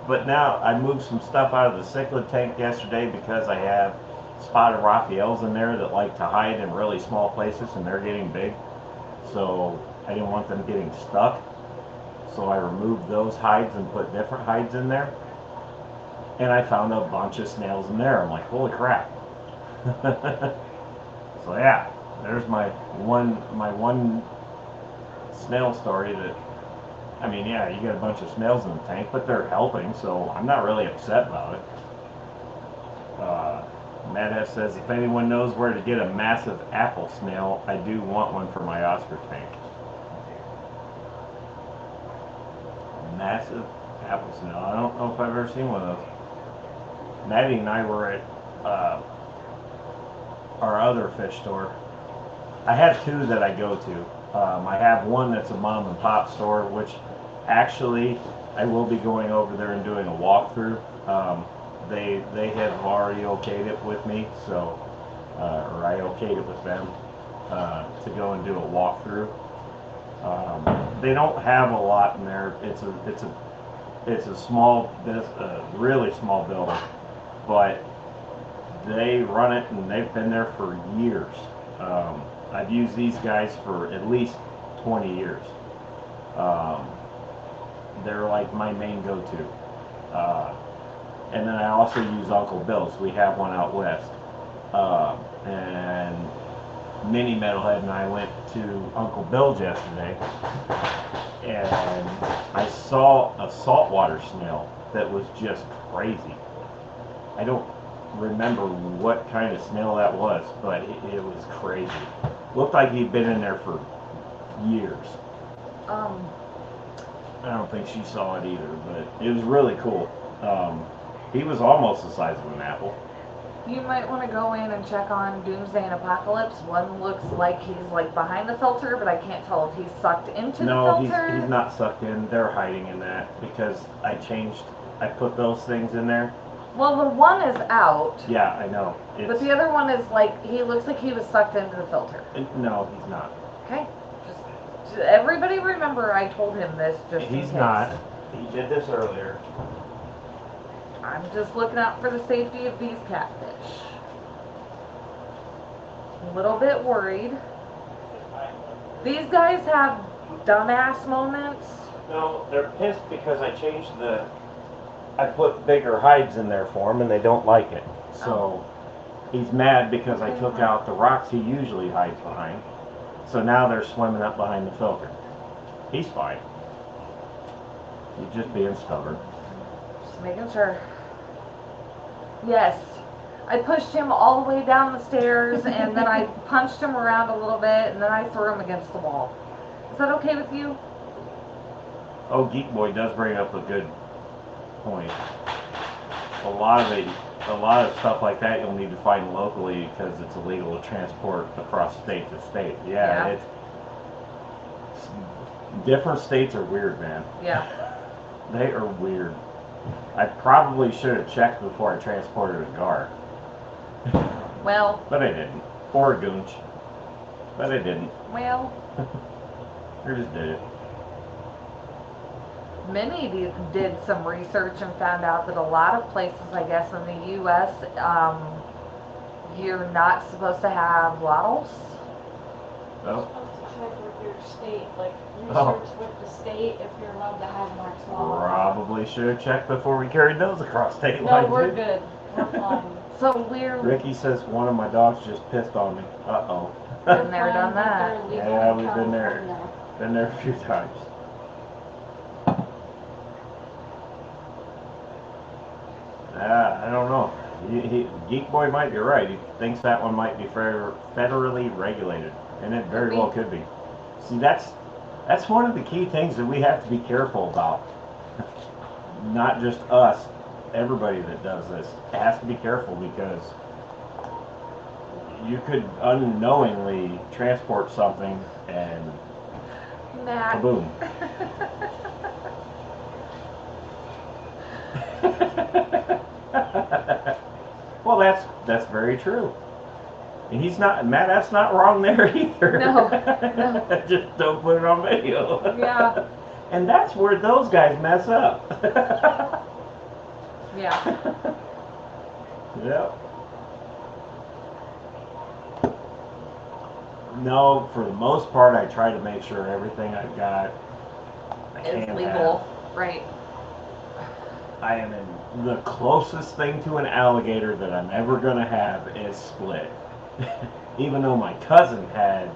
But now I moved some stuff out of the cichlid tank yesterday because I have spotted Raphaels in there that like to hide in really small places and they're getting big. So I didn't want them getting stuck. So I removed those hides and put different hides in there. And I found a bunch of snails in there. I'm like, holy crap. So yeah, there's my one snail story that, I mean, yeah, you got a bunch of snails in the tank, but they're helping, so I'm not really upset about it. Matt F says, if anyone knows where to get a massive apple snail, I do want one for my Oscar tank. Massive apple snail. I don't know if I've ever seen one of those. Maddie and I were at our other fish store. I have two that I go to. I have one that's a mom and pop store, which actually I will be going over there and doing a walkthrough. They have already okayed it with me, so or I okayed it with them to go and do a walkthrough. They don't have a lot in there. It's a small, really small building, but they run it and they've been there for years. I've used these guys for at least 20 years. They're like my main go-to. And then I also use Uncle Bill's. We have one out west. And Mini Metalhead and I went to Uncle Bill's yesterday. And I saw a saltwater snail that was just crazy. I don't remember what kind of snail that was, but it was crazy. Looked like he'd been in there for years. I don't think she saw it either, but it was really cool. He was almost the size of an apple. You might want to go in and check on Doomsday and Apocalypse. One looks like he's like behind the filter, but I can't tell if he's sucked into the filter. No, he's not sucked in. They're hiding in that because I put those things in there. Well, the one is out. Yeah, I know. But the other one is like, he looks like he was sucked into the filter. No, he's not. Okay. Just everybody remember I told him this just in case. He's not. He did this earlier. I'm just looking out for the safety of these catfish. A little bit worried. These guys have dumbass moments. No, they're pissed because I put bigger hides in there for him and they don't like it. So he's mad because I took out the rocks he usually hides behind. So now they're swimming up behind the filter. He's fine. He's just being stubborn. Just making sure. Yes. I pushed him all the way down the stairs and then I punched him around a little bit and then I threw him against the wall. Is that okay with you? Oh, Geek Boy does bring up a good point. A lot of stuff like that you'll need to find locally because it's illegal to transport across state to state. Yeah. It's different states are weird, man. Yeah. They are weird. I probably should have checked before I transported a gar. Well. But I didn't. Or a goonch. But I didn't. Well. I just did it. Minnie did some research and found out that a lot of places, I guess, in the U.S., you're not supposed to have bottles. You're supposed to check with your state, like research with the state if you're allowed to have Mark's Law. Probably should have checked before we carried those across state No, lines. we're good. We're fine. So we're Ricky says one of my dogs just pissed on me. Uh-oh. been there, done that. Yeah, we've been there. Been there a few times. I don't know. Geek Boy might be right. He thinks that one might be federally regulated, and it very well could be. See, that's one of the key things that we have to be careful about. Not just us, everybody that does this has to be careful because you could unknowingly transport something and kaboom. Well, that's very true. And he's not, Matt, that's not wrong there either. No. Just don't put it on video. Yeah. And that's where those guys mess up. Yeah. Yep. No, for the most part, I try to make sure everything I've got Is legal. Right. I am in the closest thing to an alligator that I'm ever going to have is split. Even though my cousin had,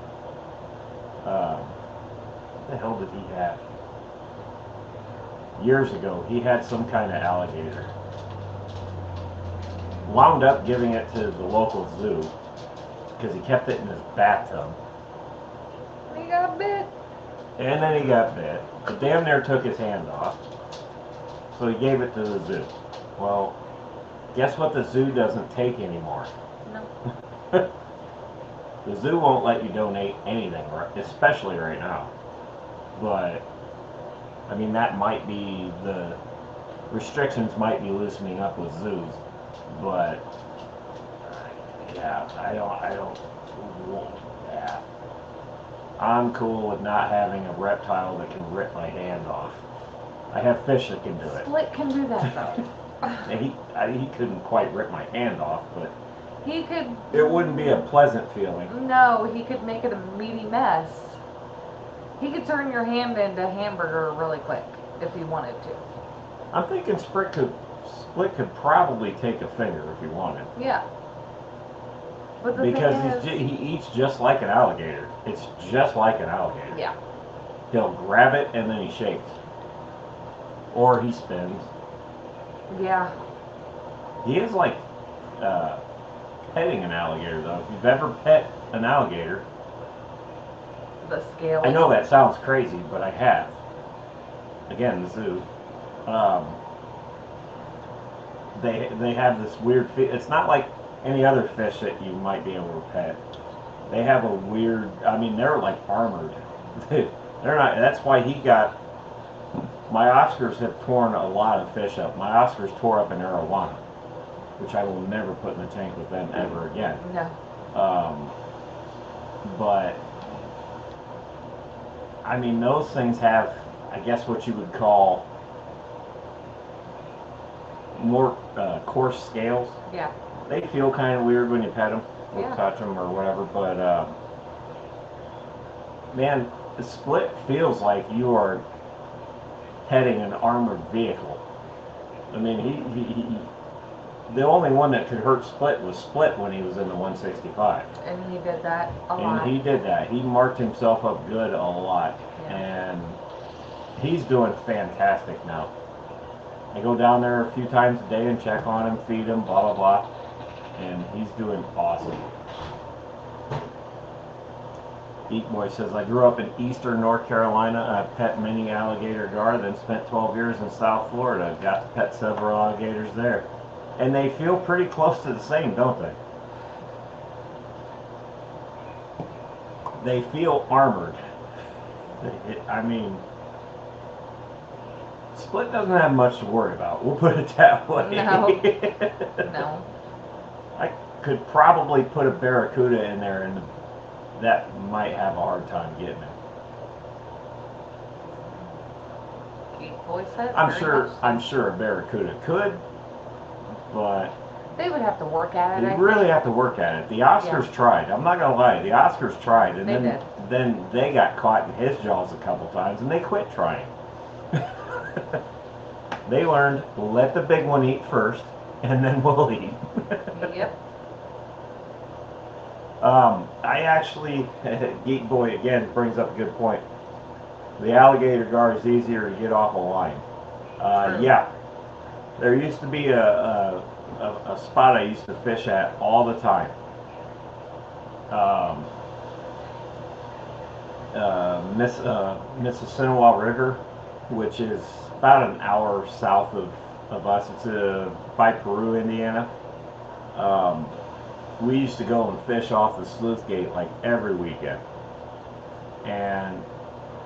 what the hell did he have? Years ago, he had some kind of alligator. Wound up giving it to the local zoo because he kept it in his bathtub. He got bit. And then he got bit. It damn near took his hand off. So he gave it to the zoo. Well, guess what the zoo doesn't take anymore? No. The zoo won't let you donate anything, especially right now. But, I mean, that might be, the restrictions might be loosening up with zoos. But, yeah, I don't want that. I'm cool with not having a reptile that can rip my hand off. I have fish that can do it. Split can do that though. And he couldn't quite rip my hand off, but He could. it wouldn't be a pleasant feeling. No, he could make it a meaty mess. He could turn your hand into a hamburger really quick if he wanted to. I'm thinking Split could probably take a finger if he wanted. Yeah. But the Because thing he eats just like an alligator. It's just like an alligator. yeah. He'll grab it and then he shakes. or he spins. Yeah. He is like petting an alligator, though. If you've ever pet an alligator, The scale. I know that sounds crazy, but I have. Again, the zoo. They have this weird. It's not like any other fish that you might be able to pet. They have a weird. I mean, they're like armored. They're not. That's why he got. My Oscars have torn a lot of fish up. My Oscars tore up an arowana, which I will never put in the tank with them ever again. No. But I mean, those things have, I guess, what you would call more coarse scales. Yeah. They feel kind of weird when you pet them or Yeah. touch them or whatever, but man, the Split feels like you are petting an armored vehicle. I mean, he the only one that could hurt Split was Split when he was in the 165. And he did that a lot. And he did that. He marked himself up good a lot. Yeah. And he's doing fantastic now. I go down there a few times a day and check on him, feed him, blah, blah, blah. And he's doing awesome. Eat Boy says, I grew up in eastern North Carolina. I pet many alligator gar, then spent 12 years in South Florida. Got to pet several alligators there. And they feel pretty close to the same, don't they? They feel armored. I mean, Split doesn't have much to worry about. We'll put it that way. No. No. I could probably put a barracuda in there, and that might have a hard time getting it. Boy said I'm very sure. much so. I'm sure a barracuda could, but They would have to work at it. they I really think. have to work at it. The Oscars tried. I'm not gonna lie. The Oscars tried, and They then they got caught in his jaws a couple times, and they quit trying. They learned, let the big one eat first, and then we'll eat. Yep. I actually, Geek Boy again brings up a good point. The alligator gar is easier to get off a line. True. Yeah, there used to be a spot I used to fish at all the time. Mississinawa River, which is about an hour south of us. It's by Peru, Indiana. We used to go and fish off the sluice gate like every weekend, and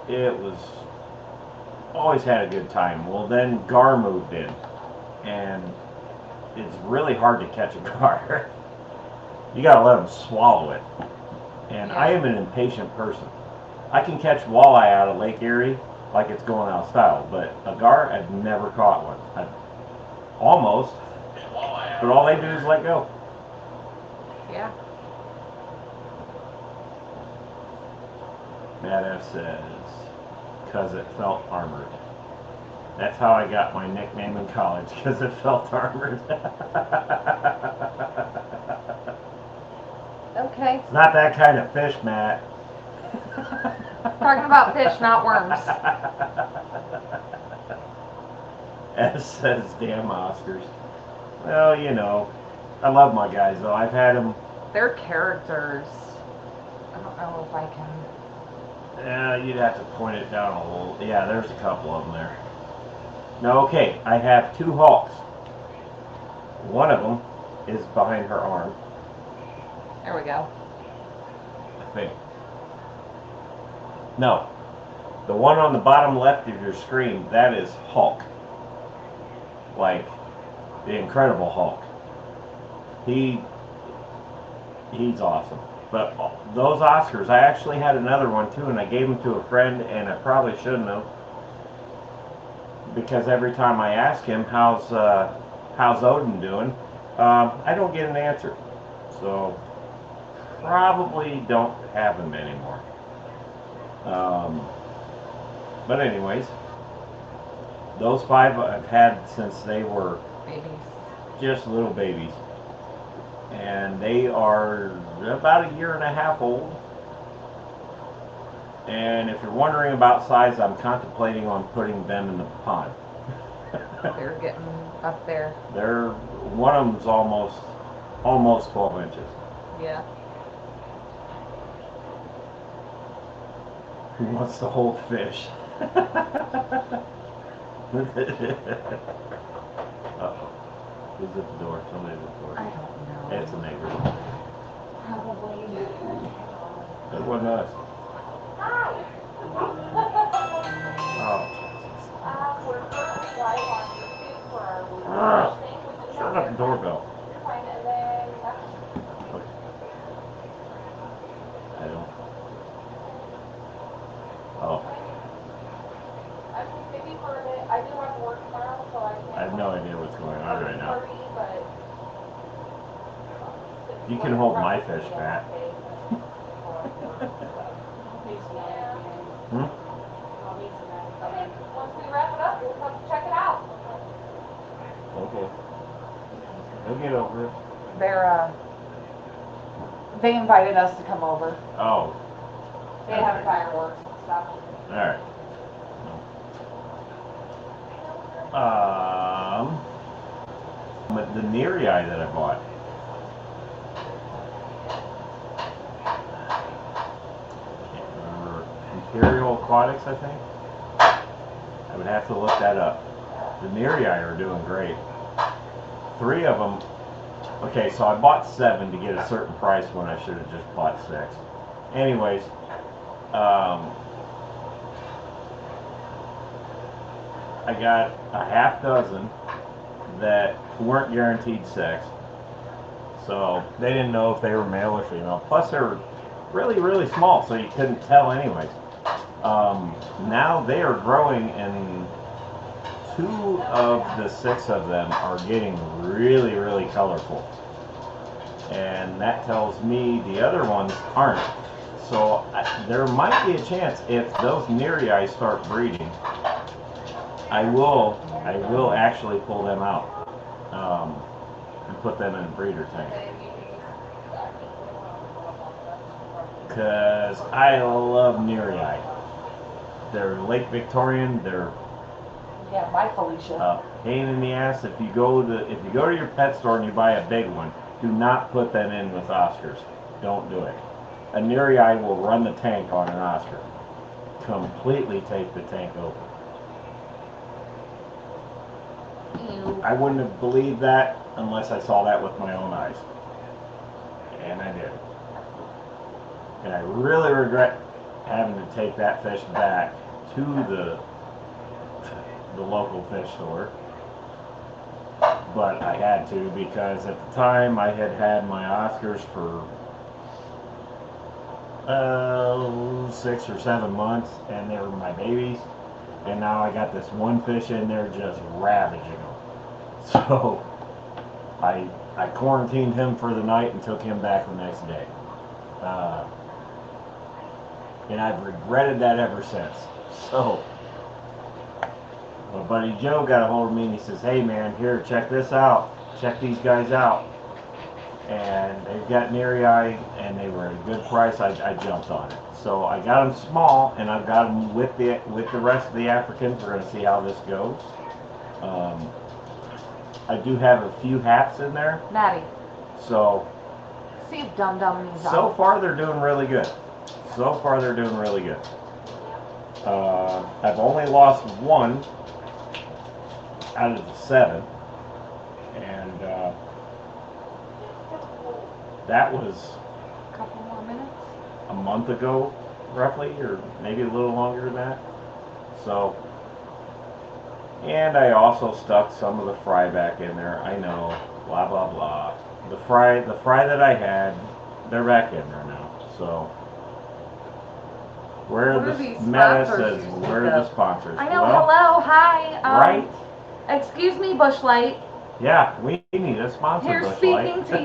it was always had a good time. Well, then gar moved in, and it's really hard to catch a gar. You gotta let them swallow it, and I am an impatient person. I can catch walleye out of Lake Erie like it's going out of style, but a gar, I've never caught one. Almost, but all they do is let go. Yeah. Matt F says, because it felt armored. That's how I got my nickname in college, because it felt armored. Okay. It's not that kind of fish, Matt. Talking about fish, not worms. As says damn Oscars. Well, you know, I love my guys though. I've had them. They're characters. I don't know if I can. You'd have to point it down a little. Yeah, there's a couple of them there. Now, okay, I have two hawks. One of them is behind her arm, There we go. I think. No, the one on the bottom left of your screen, that is Hulk. Like the Incredible Hulk. He's awesome. But those Oscars, I actually had another one too, and I gave them to a friend, and I probably shouldn't have, because every time I ask him how's Odin doing, I don't get an answer. So probably don't have him anymore. But anyways, those five I've had since they were Babies. just little babies. And they are about a year and a half old. And if you're wondering about size, I'm contemplating on putting them in the pond. They're getting up there. One of them's almost 12 inches. Yeah. Who wants to hold fish? Uh-oh. Who's at the door? Somebody's at the door. I don't know. It's a neighbor. Probably. It wasn't us. Hi. Oh. We're currently live on YouTube for our thing. Shut up the doorbell. You're fine, and then I don't. Oh. maybe for a minute. I do have work tomorrow, so I can't. I have no idea what's going on right now. Party, but You can hold my fish back. Hmm? Okay, once we wrap it up, we'll come check it out. Okay. He'll get over it. They invited us to come over. Oh. They have fireworks and stuff. Alright. But the Neri eye that I bought. Can't remember. Imperial Aquatics, I think. I would have to look that up. The Neri eye are doing great. 3 of them. Okay, so I bought 7 to get a certain price when I should have just bought 6. Anyways, I got a half dozen that weren't guaranteed sex. So they didn't know if they were male or female. Plus they were really, really small, so you couldn't tell anyways. Now they are growing, and 2 of the 6 of them are getting really, really colorful. And that tells me the other ones aren't. So there might be a chance if those Neri eyes start breeding, I will actually pull them out and put them in a breeder tank. Cause I love Neri eye. They're Lake Victorian. They're Yeah, my Felicia. pain in the ass. If you go to your pet store and you buy a big one, do not put them in with Oscars. Don't do it. A Neri eye will run the tank on an Oscar. Completely take the tank over. Ew. I wouldn't have believed that unless I saw that with my own eyes. And I did. And I really regret having to take that fish back to the local fish store. But I had to, because at the time I had my Oscars for 6 or 7 months, and they were my babies. And now I got this one fish in there just ravaging them. So I quarantined him for the night and took him back the next day. And I've regretted that ever since. So my buddy Joe got a hold of me and he says, "Hey man, here, check this out. Check these guys out." And they've got Neri eye, and they were at a good price. I jumped on it. So I got them small, and I've got them with the rest of the Africans. We're going to see how this goes. I do have a few hats in there. Maddie, So see if Dum Dum needs so far they're doing really good. So far they're doing really good. I've only lost 1 out of the 7, and that was a couple more minutes. a month ago, roughly, or maybe a little longer than that. So, and I also stuck some of the fry back in there. I know, blah blah blah. The fry that I had, they're back in there now. So, where What are the these meta sponsors says, you where speak are of? the sponsors? I know. Well, Hello, hi. right? Excuse me, Bushlight. Yeah, we need a sponsor. Here Bush speaking Light. to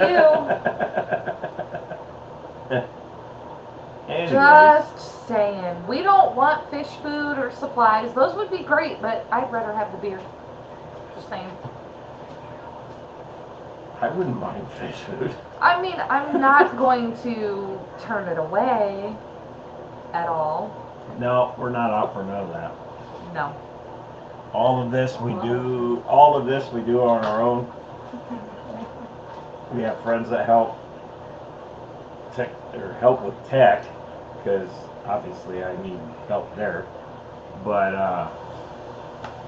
Anyways, Just saying. We don't want fish food or supplies. Those would be great, but I'd rather have the beer. Just saying. I wouldn't mind fish food. I mean, I'm not going to turn it away at all. No, we're not offering none of that. No. All of this we do on our own. We have friends that help with tech, because obviously I need help there. But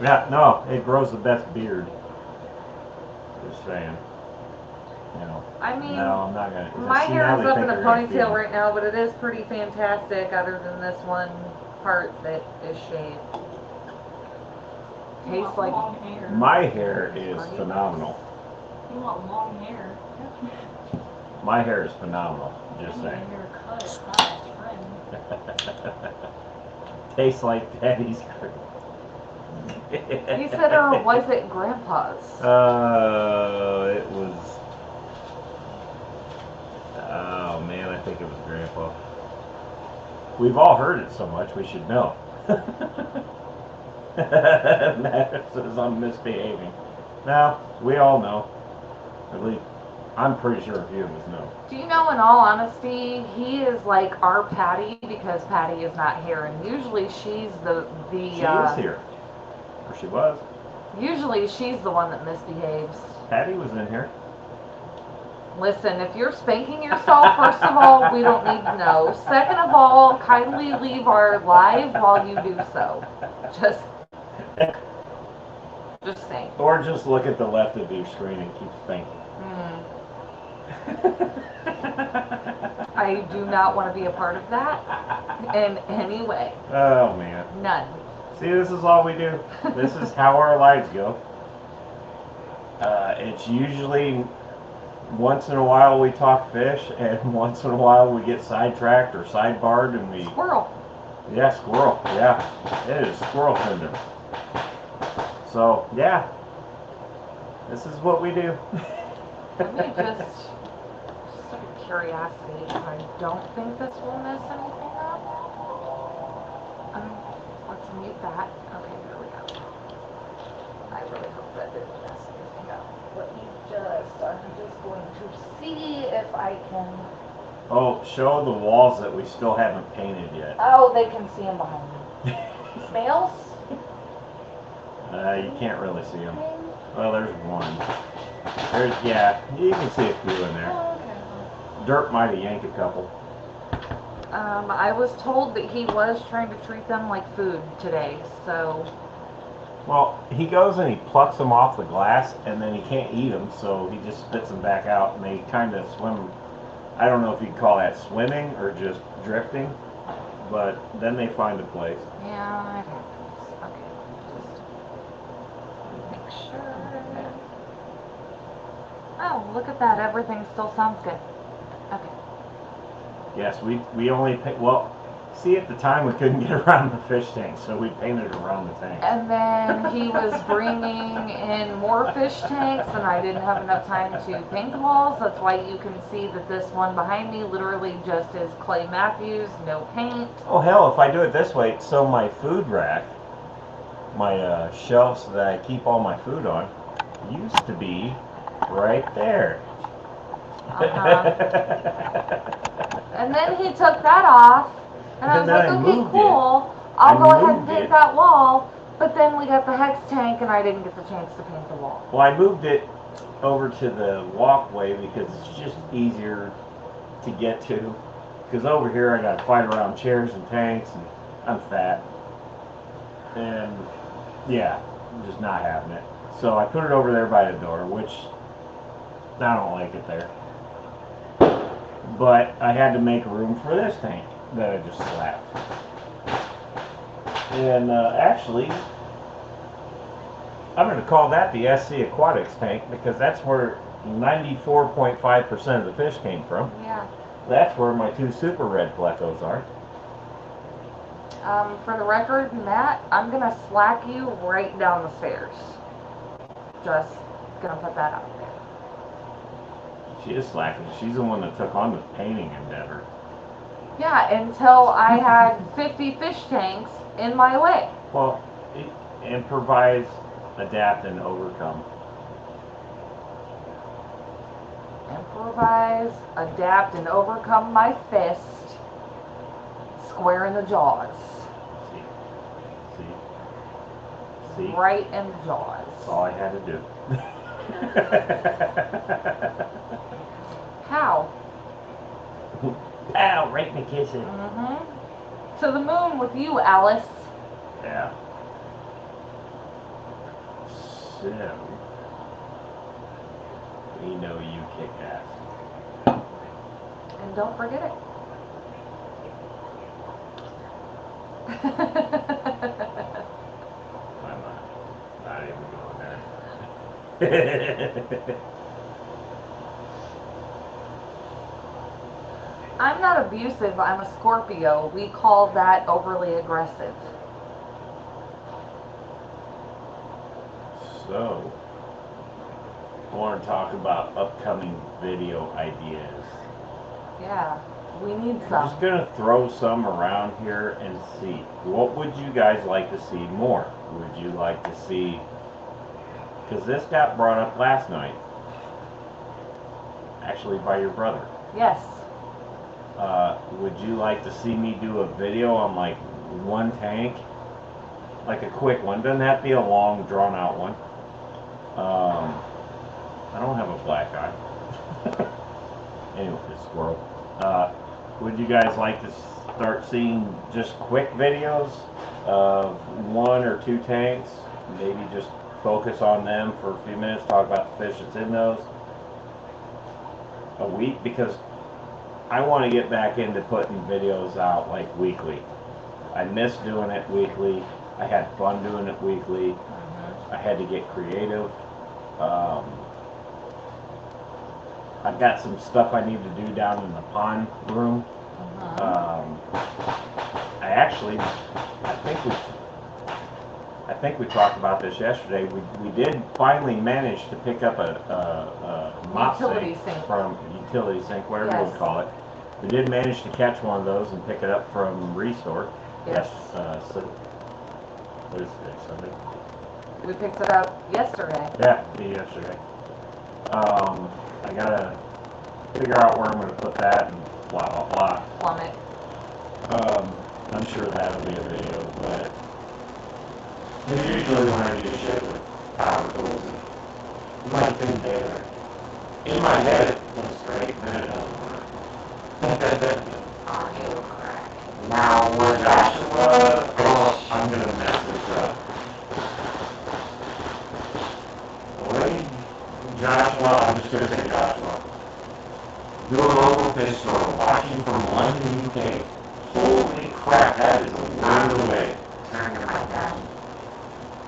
yeah, no, it grows the best beard. Just saying. You know. I mean, no, I'm not gonna. my see, hair now is they up think in a they're gonna feed ponytail me. right now, but it is pretty fantastic other than this one part that is shaved. You Tastes want like long hair. My hair is phenomenal. You want long hair. My hair is phenomenal. Just I need a saying. haircut. It's not as trim. Tastes like daddy's cream. You said, or was it Grandpa's? It was. Oh man, I think it was Grandpa. We've all heard it so much, we should know. Matt says I'm misbehaving. No, we all know. At least, I'm pretty sure a few of us know. Do you know, in all honesty, he is like our Patty because Patty is not here, and usually she's She is here. Or she was. Usually she's the one that misbehaves. Patty was in here. Listen, if you're spanking yourself, first of all, we don't need to know. Second of all, kindly leave our live while you do so. Just saying. Or just look at the left of your screen and keep spanking. I do not want to be a part of that in any way. Oh man. None. See, this is all we do. This is how our lives go. It's usually once in a while we talk fish, and once in a while we get sidetracked or sidebarred, and we. Squirrel. Yeah, squirrel. Yeah, it is squirrel tender. So yeah, this is what we do. Let me just out of curiosity, I don't think this will mess anything up. Let's mute that. Okay, there we go. I really hope that didn't mess anything up. I'm just going to see if I can. Oh, show the walls that we still haven't painted yet. Oh, they can see them behind me. Snails? You can't really see them. Well, there's one. Yeah, you can see a few in there. Oh, okay. Dirt might have yanked a couple. I was told that he was trying to treat them like food today, so. Well, he goes and he plucks them off the glass, and then he can't eat them, so he just spits them back out, and they kind of swim. I don't know if you'd call that swimming or just drifting, but then they find a place. Yeah, it happens. Okay, just make sure. Oh, look at that. Everything still sounds good. Okay. Yes, we only well, see, at the time we couldn't get around the fish tank, so we painted around the tank. And then he was bringing in more fish tanks, and I didn't have enough time to paint the walls. That's why you can see that this one behind me literally just is Clay Matthews, no paint. Oh hell, if I do it this way, so my food rack, my shelves that I keep all my food on, used to be right there. And then he took that off, and I was like, okay, cool, I'll go ahead and paint that wall. But then we got the hex tank, and I didn't get the chance to paint the wall. Well, I moved it over to the walkway because it's just easier to get to. Because over here I got to fight around chairs and tanks, and I'm fat. And yeah, I'm just not having it. So I put it over there by the door, which I don't like it there. But I had to make room for this tank that I just slapped. And actually, I'm going to call that the SC Aquatics tank because that's where 94.5% of the fish came from. Yeah. That's where my two super red plecos are. For the record, Matt, I'm going to slack you right down the stairs. Just going to put that out there. She is slacking. She's the one that took on the painting endeavor. Yeah, until I had 50 fish tanks in my way. Well, improvise, adapt, and overcome. Improvise, adapt, and overcome my fist. Square in the jaws. See. See? right in the jaws. That's all I had to do. How? Ow, right in the kissing. Mm-hmm. To the moon with you, Alice. Yeah. So, we know you kick ass. And don't forget it. I'm not even going there. I'm not abusive, I'm a Scorpio. We call that overly aggressive. So, I want to talk about upcoming video ideas. Yeah, we need I'm some. just going to throw some around here and see. What would you guys like to see more? Would you like to see, because this got brought up last night, actually by your brother. Yes. Would you like to see me do a video on like one tank? Like a quick one. Doesn't have to be a long, drawn out one. I don't have a black eye. Anyway, it's squirrel. Would you guys like to start seeing just quick videos of 1 or 2 tanks? Maybe just focus on them for a few minutes, talk about the fish that's in those a week, because I want to get back into putting videos out like weekly. I miss doing it weekly. I had fun doing it weekly. I had to get creative. I've got some stuff I need to do down in the pond room. I think we talked about this yesterday. We did finally manage to pick up a mop Utility sink sink. from utility sink, whatever you Yes. would call it. We did manage to catch one of those and pick it up from Restore. Yes. So what is today, Sunday? We picked it up yesterday. Yeah, yesterday. I gotta figure out where I'm gonna put that and blah blah blah. Plummet. I'm sure that'll be a video, but usually when I do shit with power tools, my thing there, in my head, it looks great, but it doesn't work. Are you correct? Now, where Joshua, oh, I'm gonna mess this up. Wait, Joshua, I'm just gonna say Joshua. Do a local fish store, watching from London, UK. Holy crap, that is a world away. Turn your mic down.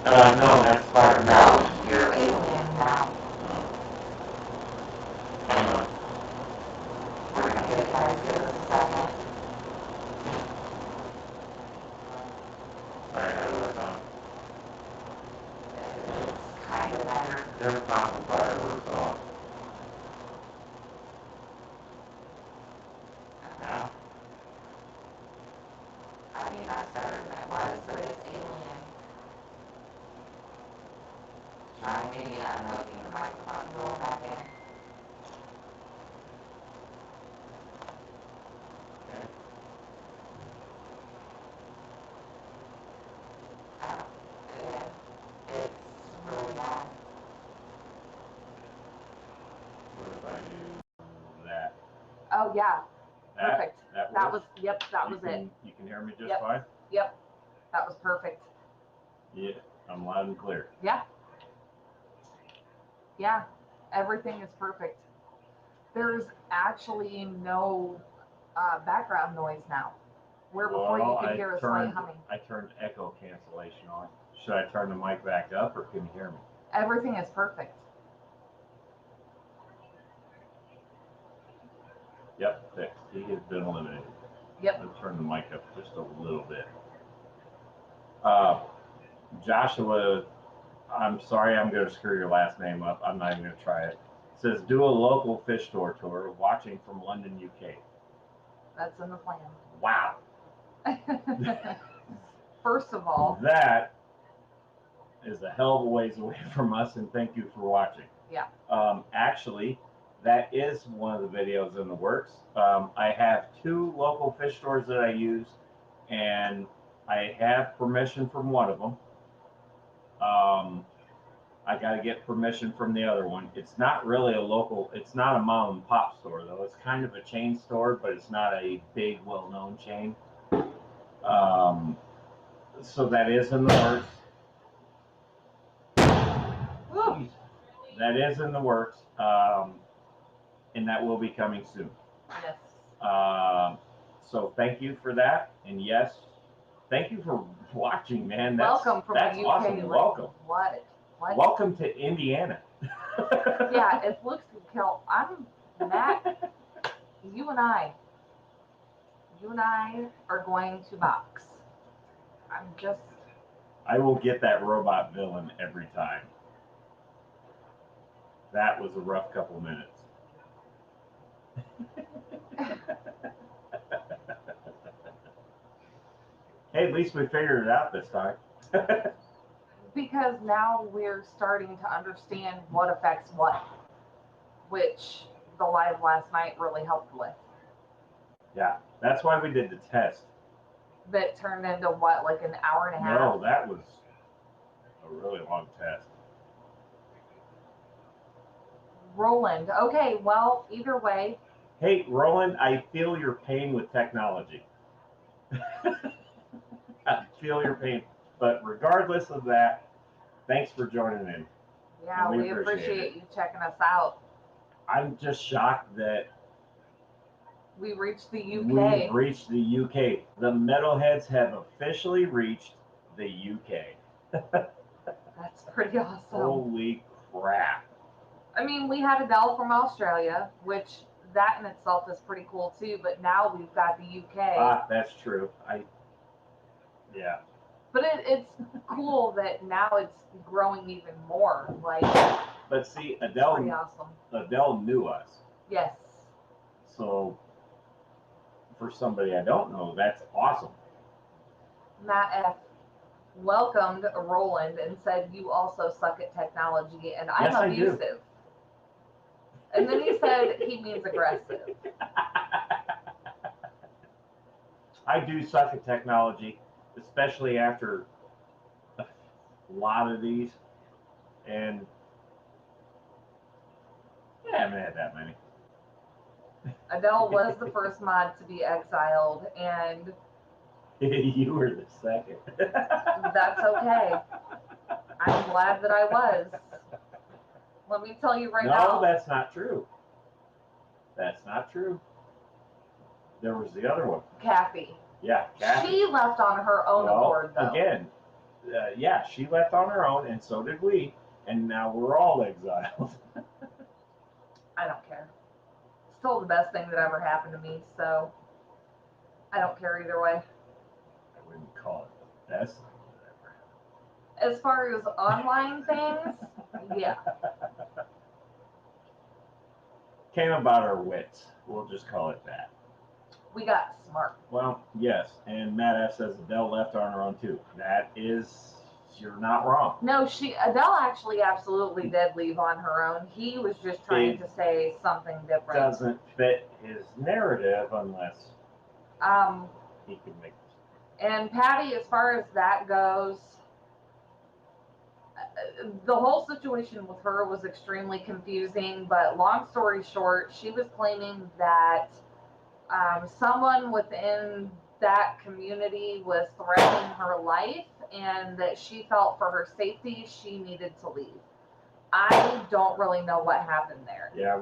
No, that's fire. No, you're alien now. Hang on. We're gonna get it, guys. Give us a second. Alright, I work on. It's kind of better. They're popping fireworks off. Now? I mean, that's better than it was, but it's alien. Try maybe unhooking the microphone and going back in. Okay. It's really bad. What if I do that? Oh, yeah. That? Perfect. That That works? was, yep, that was it. You can hear me just Yep. fine? Yep. That was perfect. Yeah, I'm loud and clear. Yeah. Yeah. Everything is perfect. There's actually no background noise now. Where before you could hear a slight humming. I turned echo cancellation on. Should I turn the mic back up, or can you hear me? Everything is perfect. Yep, fixed. He has been eliminated. Yep. I'll turn the mic up just a little bit. Joshua, I'm sorry, I'm going to screw your last name up. I'm not even going to try it. It says, do a local fish store tour, watching from London, UK. That's in the plan. Wow. First of all, That is a hell of a ways away from us, and thank you for watching. yeah. Actually, that is one of the videos in the works. I have 2 local fish stores that I use, and I have permission from one of them I got to get permission from the other one. It's not really a local, it's not a mom and pop store though. It's kind of a chain store, but it's not a big, well-known chain. So that is in the works. Woo. That is in the works, and that will be coming soon. Yes. So thank you for that, and yes, thank you for watching, man. Welcome from that's the UK. awesome. Like, Welcome. What? Welcome to Indiana. Yeah, it looks like I'm Matt. You and I are going to box. I will get that robot villain every time. That was a rough couple minutes. Hey, at least we figured it out this time. Because now we're starting to understand what affects what, which the live last night really helped with. Yeah, that's why we did the test. That turned into what, like an hour and a half? No, that was a really long test. Roland. Okay, well, either way. Hey, Roland, I feel your pain with technology. I feel your pain. But regardless of that, thanks for joining in. Yeah, we appreciate you checking us out. I'm just shocked that we reached the UK. We've reached the UK. The Metalheads have officially reached the UK. That's pretty awesome. Holy crap. I mean, we had Adele from Australia, which that in itself is pretty cool too, but now we've got the UK. Ah, that's true. Yeah. But it's cool that now it's growing even more. Like, but see, Adele, pretty awesome. Adele knew us. Yes. So, for somebody I don't know, that's awesome. Matt F. welcomed Roland and said, "You also suck at technology, and I'm yes, abusive." And then he said he means aggressive. I do suck at technology, especially after a lot of these, and I haven't had that many. Adele was the first mod to be exiled, and you were the second. That's okay. I'm glad that I was. Let me tell you right now. No, that's not true. That's not true. There was the other one. Kathy. Yeah, Kathy. She left on her own accord, though. Again, yeah, she left on her own, and so did we, and now we're all exiled. I don't care. Still the best thing that ever happened to me, so I don't care either way. I wouldn't call it the best thing that ever happened. As far as online things, yeah. Came about our wits. We'll just call it that. We got smart. Well, yes, and Matt F says Adele left on her own too. That is, you're not wrong. No, Adele actually absolutely did leave on her own. He was just trying to say something different. Doesn't fit his narrative unless he can make this. And Patty, as far as that goes, the whole situation with her was extremely confusing, but long story short, she was claiming that someone within that community was threatening her life and that she felt for her safety she needed to leave. I don't really know what happened there. Yeah,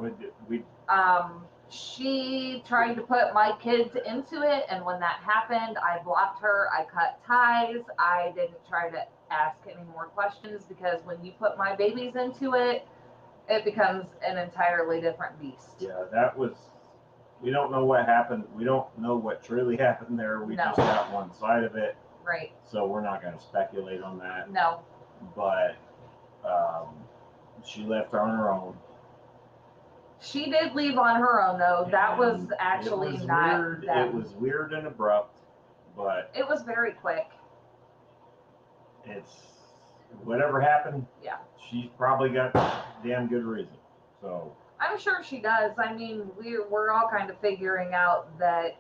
she tried to put my kids into it, and when that happened, I blocked her. I cut ties. I didn't try to ask any more questions, because when you put my babies into it, it becomes an entirely different beast. Yeah, that was, we don't know what happened. We don't know what truly happened there. We just got one side of it. Right. So we're not going to speculate on that. No. But she left on her own. She did leave on her own, though. That was actually not weird. It was weird and abrupt, but it was very quick. It's whatever happened. Yeah. She's probably got damn good reason. So I'm sure she does. I mean, we're all kind of figuring out that,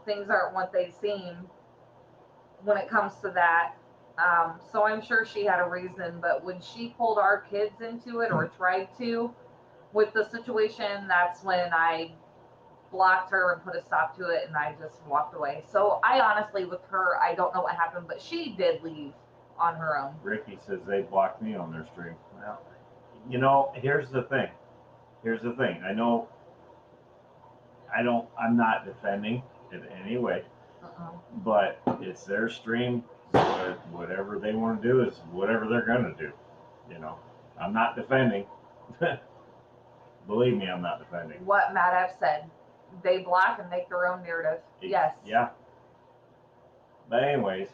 things aren't what they seem when it comes to that. So I'm sure she had a reason, but when she pulled our kids into it or tried to with the situation, that's when I blocked her and put a stop to it, and I just walked away. So I honestly, with her, I don't know what happened, but she did leave on her own. Ricky says they blocked me on their stream. Well, you know, here's the thing. Here's the thing. I know I'm not defending in any way, but it's their stream. Whatever they want to do is whatever they're going to do. You know, I'm not defending. Believe me, I'm not defending. What Matt F said, they block and make their own narrative. Yes. Yeah. But anyways,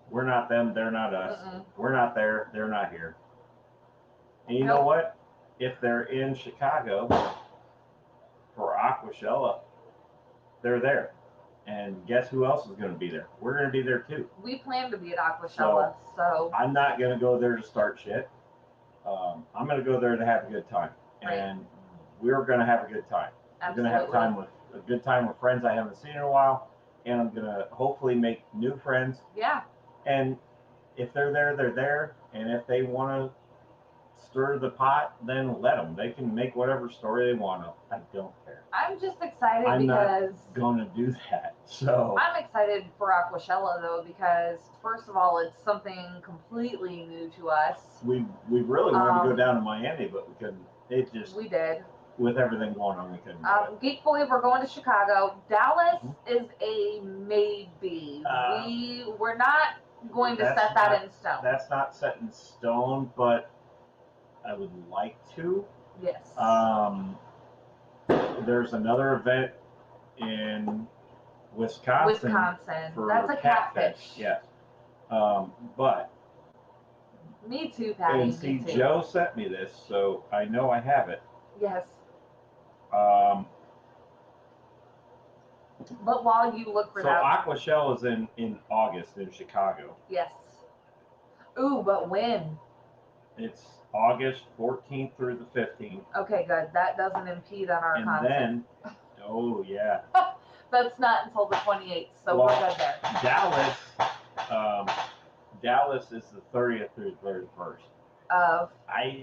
we're not them, they're not us. We're not there, they're not here. And you know what? If they're in Chicago for Aquashella, they're there. And guess who else is going to be there? We're going to be there too. We plan to be at Aquashella, so I'm not going to go there to start shit. I'm going to go there to have a good time. Right. And we're going to have a good time. Absolutely. We're going to have a good time with friends I haven't seen in a while. And I'm going to hopefully make new friends. Yeah. And if they're there, they're there. And if they want to stir the pot, then let them. They can make whatever story they want to. I don't care. I'm just excited I'm because not going to do that. So I'm excited for Aquashella though, because first of all, it's something completely new to us. we really wanted to go down to Miami, but we couldn't. It just We did. with everything going on, we couldn't. Do it. Geek Boy, we're going to Chicago. Dallas is a maybe. We're not going to set that in stone. That's not set in stone, but I would like to. Yes. There's another event in Wisconsin. For That's a catfish. Yes. But me too, Patty. and see, me too. Joe sent me this, so I know I have it. Yes. But while you look for that. So Aquashell is in August in Chicago. Yes. Ooh, but when? It's August 14th through the 15th. Okay, good. That doesn't impede on our content. And then, oh yeah. That's not until the 28th, so well, we're good there. Dallas is the 30th through the 31st. Of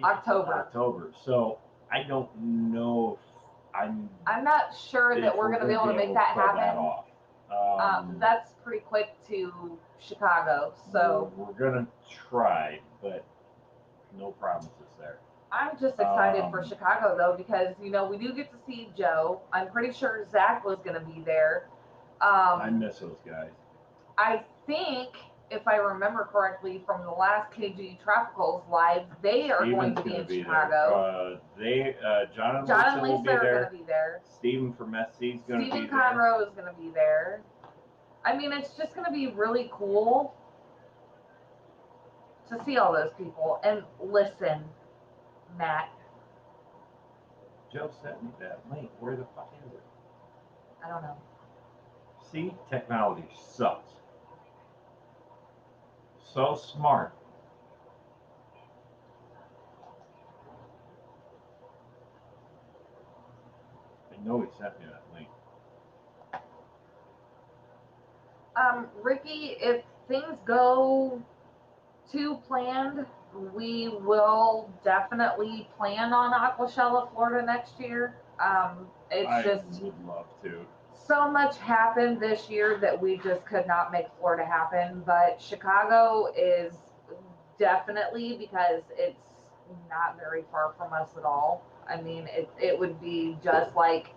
October. October. So I don't know if I'm not sure that we're going to be able to make that happen. That's pretty quick to Chicago, so we're going to try, but no promises there. I'm just excited for Chicago though, because you know we do get to see Joe. I'm pretty sure Zach was going to be there. I miss those guys. I think, if I remember correctly from the last KG Tropicals live, they are going to be in Chicago. John and Lisa will be are there. going to be there. Steven from SC is going to be there. Steven Conroe is going to be there. I mean, it's just going to be really cool to see all those people. And listen, Matt. Joe sent me that link. Where the fuck is it? I don't know. See, technology sucks. So smart. I know he sent me that link. Ricky, if things go to planned, we will definitely plan on Aquashella, Florida next year. I would love to. So much happened this year that we just could not make Florida happen, but Chicago is definitely, because it's not very far from us at all. I mean, it would be just like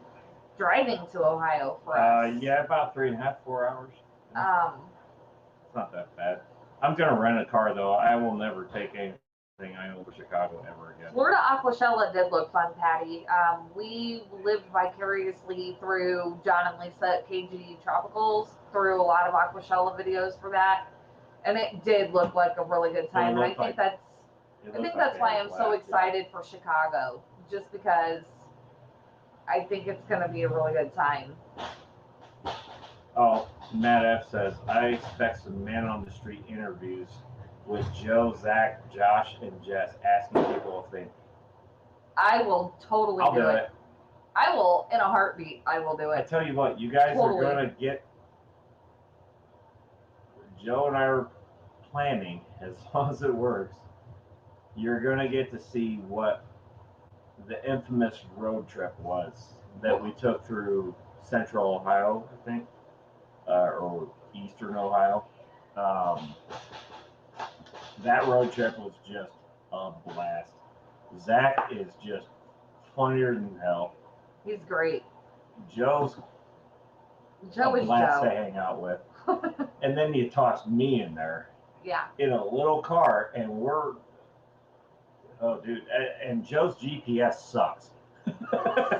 driving to Ohio for us. Yeah, about 3.5, 4 hours. It's not that bad. I'm gonna rent a car though. I will never take anything I own for Chicago ever again. Florida Aquashella did look fun, Patty. We lived vicariously through John and Lisa at KG Tropicals, through a lot of Aquashella videos for that, and it did look like a really good time. And I think that's why I'm so excited for Chicago, just because I think it's going to be a really good time. Oh, Matt F says, I expect some man on the street interviews with Joe, Zach, Josh, and Jess asking people if they. I will totally do it. I will, in a heartbeat, I will do it. I tell you what, you guys are going to get. Joe and I are planning, as long as it works, you're gonna get to see what the infamous road trip was that we took through Central Ohio, I think, or Eastern Ohio. That road trip was just a blast. Zach is just funnier than hell. He's great. Joe's Joe a is blast to Joe. hang out with. And then you toss me in there Yeah. in a little car, and we're, oh dude, and Joe's GPS sucks.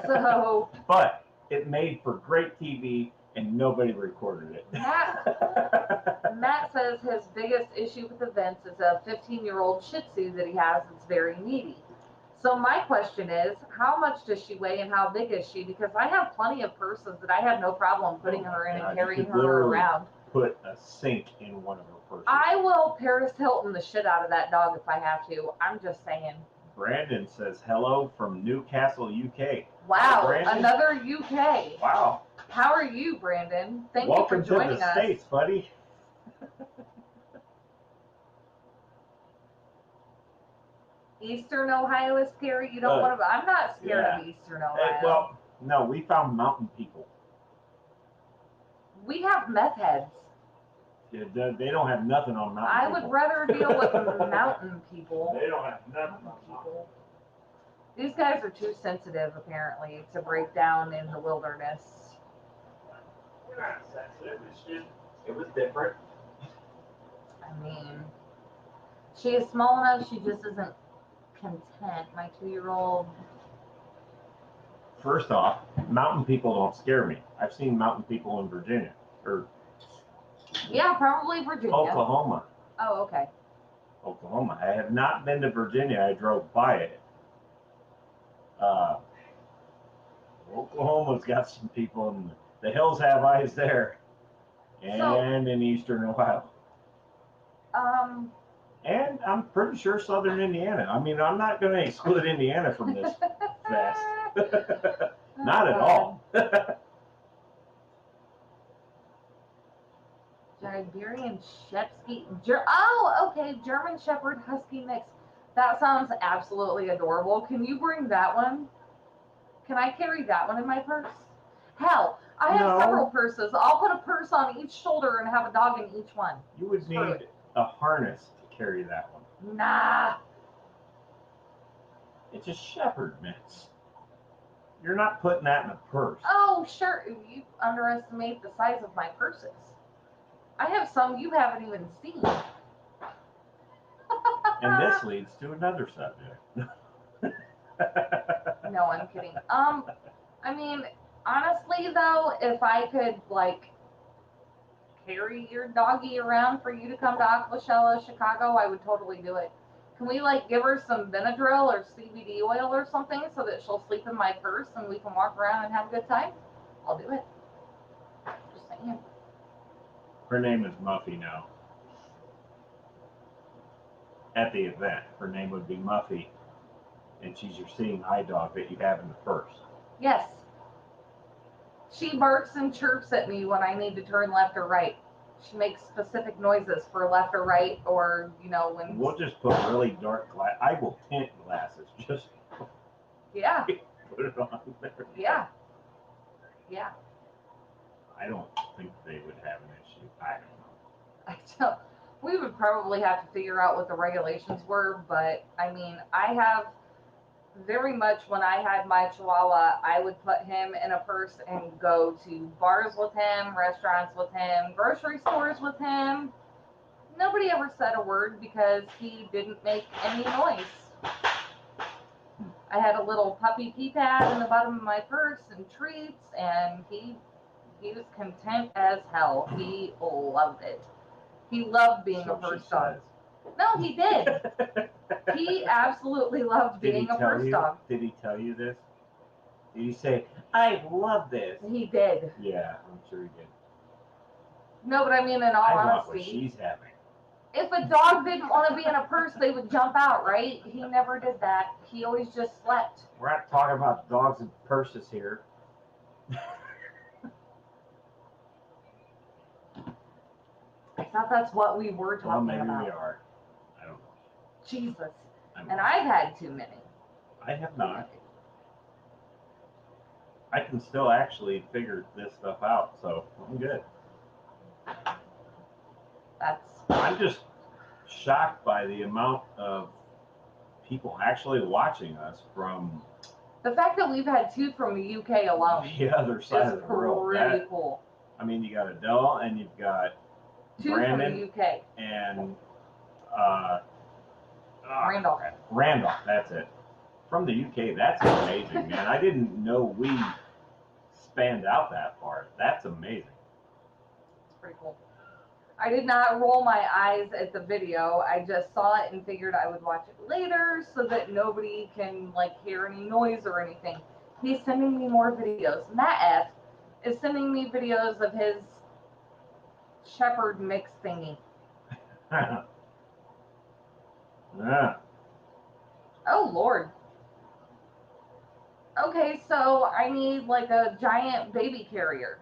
So But it made for great TV, and nobody recorded it. Matt says his biggest issue with events is a 15-year-old Shih Tzu that he has that's very needy. So my question is, how much does she weigh and how big is she? Because I have plenty of purses that I have no problem putting her in and carrying her around. Put a sink in one of her purses. I will Paris Hilton the shit out of that dog if I have to. I'm just saying. Brandon says hello from Newcastle, UK. Wow, Brandon. another UK. Wow. How are you, Brandon? Thank Welcome you for joining to the us. States, buddy. Eastern Ohio is scary. You don't want to. I'm not scared yeah. of Eastern Ohio. Well, no, we found mountain people. We have meth heads. They don't have nothing on mountain I people. would rather deal with mountain people. They don't have nothing on people. These guys are too sensitive, apparently, to break down in the wilderness. We're not sensitive. It's just, it was different. I mean, she is small enough. She just isn't content. My 2-year-old. First off, mountain people don't scare me. I've seen mountain people in Virginia or Yeah, probably Virginia. Oklahoma. Oh, okay. Oklahoma. I have not been to Virginia. I drove by it. Oklahoma's got some people, and the hills have eyes there, and in Eastern Ohio. And I'm pretty sure Southern Indiana. I mean, I'm not going to exclude Indiana from this fest. Not at all. Siberian Shepsky. Oh, okay. German Shepherd Husky mix. That sounds absolutely adorable. Can you bring that one? Can I carry that one in my purse? Hell, I have several purses. I'll put a purse on each shoulder and have a dog in each one. You would need a harness to carry that one. Nah. It's a shepherd mix. You're not putting that in a purse. Oh, sure. You underestimate the size of my purses. I have some you haven't even seen. And this leads to another subject. No, I'm kidding. I mean, honestly though, if I could like carry your doggy around for you to come to Aquashella, Chicago, I would totally do it. Can we like give her some Benadryl or CBD oil or something so that she'll sleep in my purse and we can walk around and have a good time? I'll do it. Just saying. Her name is Muffy now. At the event, her name would be Muffy, and she's your seeing eye dog that you have in the purse. Yes. She barks and chirps at me when I need to turn left or right. She makes specific noises for left or right, or, you know, when... We'll just put really dark glass. I will tint glasses. Just yeah. Put it on there. Yeah. Yeah. I don't think they would have an issue. I don't know. We would probably have to figure out what the regulations were, but, I mean, I have... very much when I had my Chihuahua, I would put him in a purse and go to bars with him, restaurants with him, grocery stores with him. Nobody ever said a word because he didn't make any noise. I had a little puppy pee pad in the bottom of my purse and treats, and he was content as hell. He loved it. He loved being a purse dog. No, he did. He absolutely loved being a purse dog. Did he tell you this? Did he say, I love this? He did. Yeah, I'm sure he did. No, but I mean, in all I honesty, want what she's having. If a dog didn't want to be in a purse, they would jump out, right? He never did that. He always just slept. We're not talking about dogs and purses here. I thought that's what we were talking Well, maybe about. we are. I don't know. Jesus. I'm And I've had too many. I have not. I can still actually figure this stuff out, so I'm good. I'm just shocked by the amount of people actually watching us from the fact that we've had 2 from the UK alone. The other side of the world. Pretty cool. I mean, you got Adele and you've got 2 Brandon from the UK. and Randolph. Randolph, that's it. From the UK, that's amazing, man. I didn't know we spanned out that far. That's amazing. It's pretty cool. I did not roll my eyes at the video. I just saw it and figured I would watch it later so that nobody can like hear any noise or anything. He's sending me more videos. Matt F is sending me videos of his shepherd mix thingy. Yeah. Oh Lord. Okay, so I need like a giant baby carrier.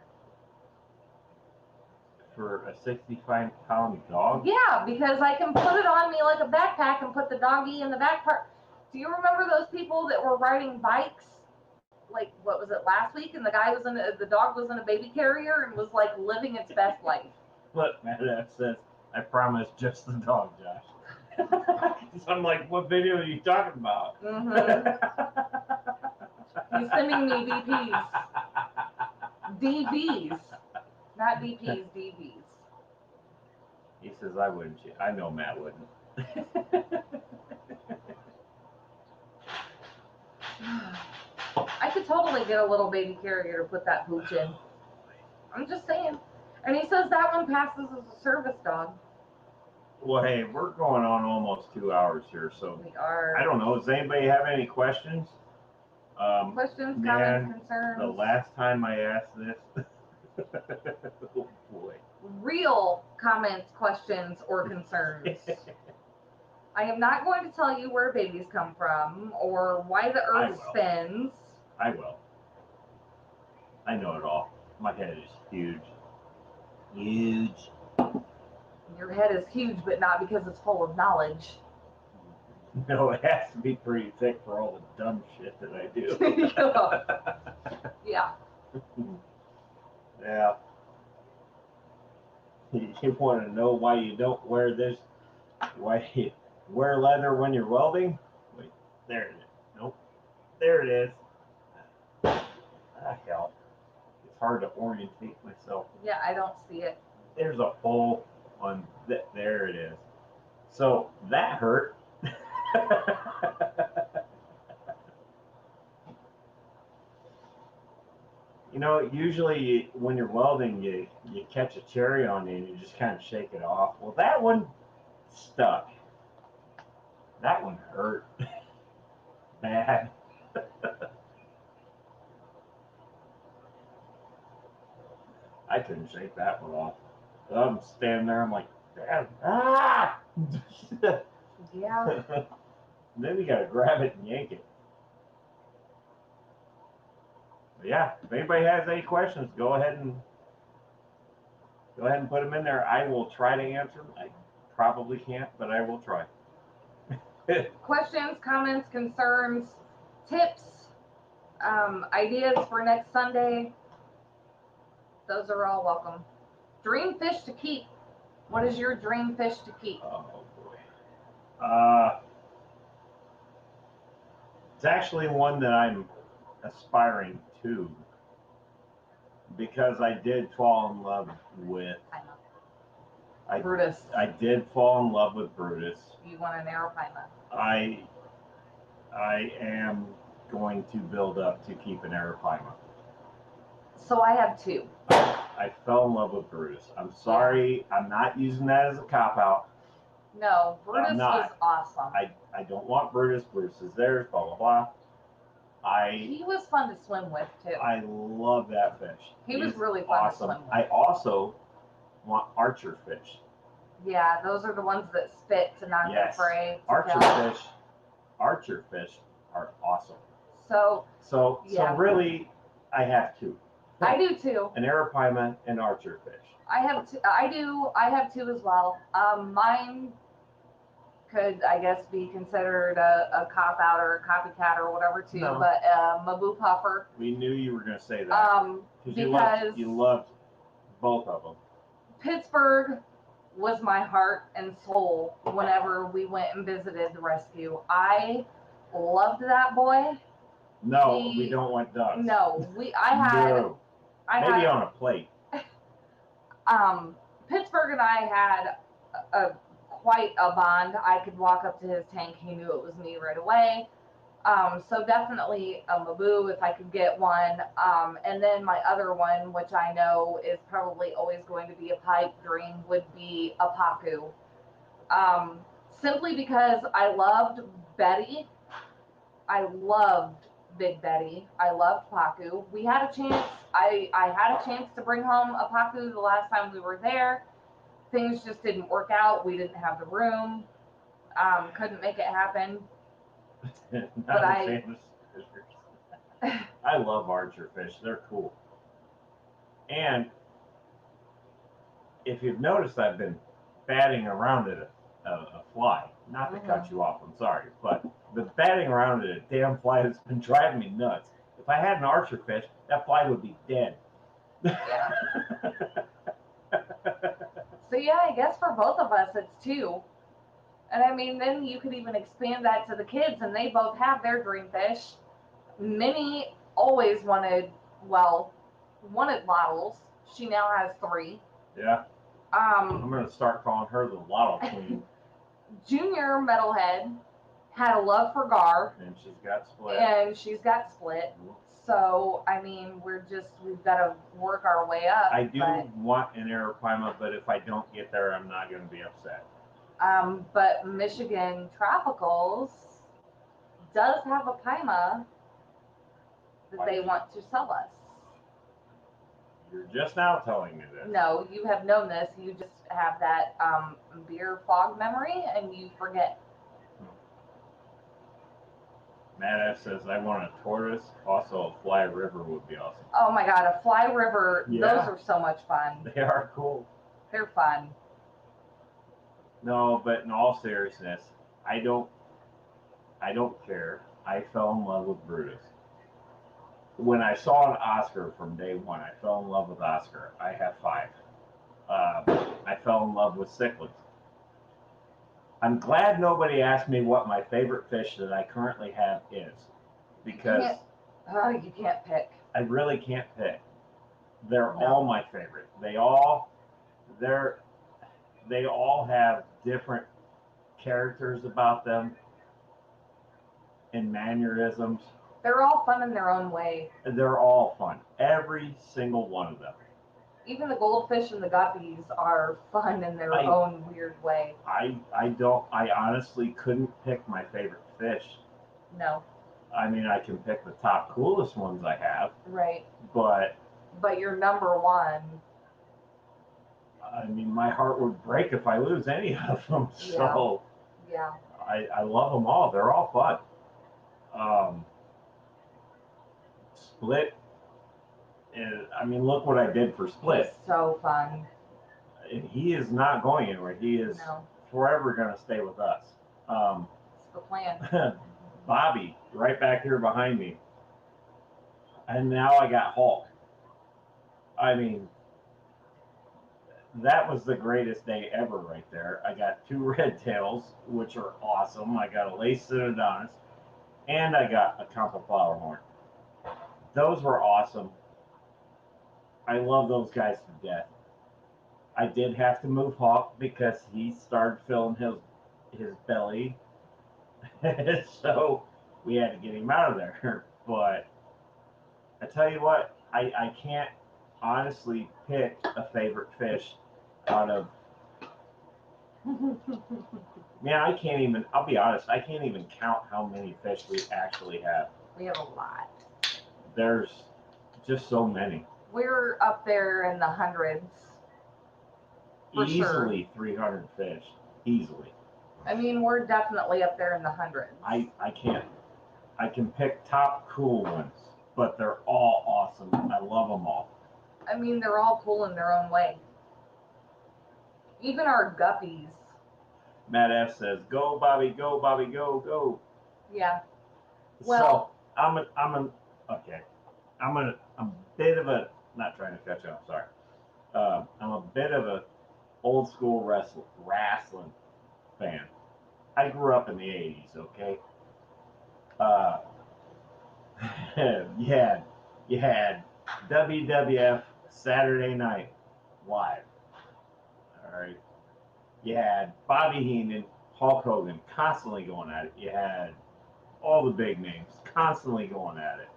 For a 65-pound dog? Yeah, because I can put it on me like a backpack and put the doggy in the back part. Do you remember those people that were riding bikes? Like, what was it, last week? And the dog was in a baby carrier and was like living its best life. Look, that says, I promise just the dog, Josh. So I'm like, what video are you talking about? Mm-hmm. He's sending me DPs. DVs. Not DPs, DVs. He says, I wouldn't. I know Matt wouldn't. I could totally get a little baby carrier to put that pooch in. I'm just saying. And he says that one passes as a service dog. Well, hey, we're going on almost 2 hours here, so We are. I don't know. Does anybody have any questions? Questions, man, comments, concerns? The last time I asked this, oh boy. Real comments, questions, or concerns. I am not going to tell you where babies come from or why the earth spins. I will. I know it all. My head is huge. Huge. Your head is huge, but not because it's full of knowledge. No, it has to be pretty thick for all the dumb shit that I do. Yeah. Yeah. You want to know why you don't wear this? Why you wear leather when you're welding? Wait, there it is. Nope. There it is. Ah, hell. It's hard to orientate myself. Yeah, I don't see it. There's a hole on there it is. So that hurt. You know, usually when you're welding, you catch a cherry on you and you just kind of shake it off. Well, that one stuck. That one hurt. Bad. I couldn't shake that one off. So I'm standing there, I'm like, damn, ah! Yeah. Then you gotta grab it and yank it. But yeah, if anybody has any questions, go ahead and put them in there. I will try to answer them. I probably can't, but I will try. Questions, comments, concerns, tips, ideas for next Sunday. Those are all welcome. Dream fish to keep. What is your dream fish to keep? Oh boy. It's actually one that I'm aspiring to because I did fall in love with. Brutus. I did fall in love with Brutus. You want an arapaima? I am going to build up to keep an arapaima. So I have 2. I fell in love with Brutus. I'm sorry, I'm not using that as a cop-out. No, Brutus was awesome. I don't want Brutus. Brutus is theirs, blah, blah, blah. He was fun to swim with, too. I love that fish. He was really fun to swim with. I also want archer fish. Yeah, those are the ones that spit to not get prey. Archer fish are awesome. So really, I have 2. I do too. An arapaima and archer fish. I have two. I have two as well. Mine could, I guess, be considered a cop out or a copycat or whatever too. No. But Mabu puffer. We knew you were going to say that. Because you loved both of them. Pittsburgh was my heart and soul whenever we went and visited the rescue. I loved that boy. No, we don't want ducks. No, No. Maybe on a plate. Pittsburgh and I had quite a bond. I could walk up to his tank. He knew it was me right away. So definitely a Mabu if I could get one. And then my other one, which I know is probably always going to be a pipe dream, would be a Pacu. Simply because I loved Betty. I loved Big Betty. I loved Pacu. We had a chance. I had a chance to bring home a Pacu the last time we were there. Things just didn't work out. We didn't have the room. Couldn't make it happen. But I love archer fish. They're cool. And if you've noticed, I've been batting around at a fly. Not to cut you off, I'm sorry, but the batting around at a damn fly has been driving me nuts. If I had an archer fish, that fly would be dead. Yeah. So yeah, I guess for both of us, it's two. And I mean, then you could even expand that to the kids, and they both have their dream fish. Minnie always wanted Lottles. She now has 3. Yeah. I'm going to start calling her the Lotto Queen. Junior Metalhead had a love for Gar. And she's got split. So, I mean, we've got to work our way up. I do want an arapaima, but if I don't get there, I'm not going to be upset. But Michigan Tropicals does have a paima that they want to sell us. You're just now telling me this. No, you have known this. You just have that beer fog memory, and you forget. Matt F. says, I want a tortoise. Also, a fly river would be awesome. Oh my god, a fly river. Yeah. Those are so much fun. They are cool. They're fun. No, but in all seriousness, I don't care. I fell in love with Brutus. When I saw an Oscar from day one, I fell in love with Oscar. I have 5. I fell in love with cichlids. I'm glad nobody asked me what my favorite fish that I currently have is, because you can't pick. I really can't pick. They're all my favorite. They all have different characters about them and mannerisms. They're all fun in their own way. They're all fun. Every single one of them. Even the goldfish and the guppies are fun in their own weird way. I honestly couldn't pick my favorite fish. No. I mean, I can pick the top coolest ones I have. Right. But your number one. I mean, my heart would break if I lose any of them. So yeah. I love them all. They're all fun. Split. I mean, look what I did for Split. It's so fun. And he is not going anywhere. He is forever going to stay with us. It's the plan. Bobby, right back here behind me. And now I got Hulk. I mean, that was the greatest day ever right there. I got 2 red tails, which are awesome. I got a lace Synodontis, and I got a Campo flower horn. Those were awesome. I love those guys to death. I did have to move Hawk because he started filling his belly. So we had to get him out of there. But I tell you what, I can't honestly pick a favorite fish out of... Man, I'll be honest, I can't even count how many fish we actually have. We have a lot. There's just so many. We're up there in the hundreds. Easily 300 fish. Easily. I mean, we're definitely up there in the hundreds. I can pick top cool ones. but they're all awesome. I love them all. I mean, they're all cool in their own way. Even our guppies. Matt F says, "Go Bobby, go Bobby, go go." Yeah. Well, so I'm a bit of a, not trying to cut you off. Sorry. I'm a bit of a old school wrestling fan. I grew up in the '80s. Okay. You had WWF Saturday Night Live. All right. You had Bobby Heenan, Hulk Hogan constantly going at it. You had all the big names constantly going at it.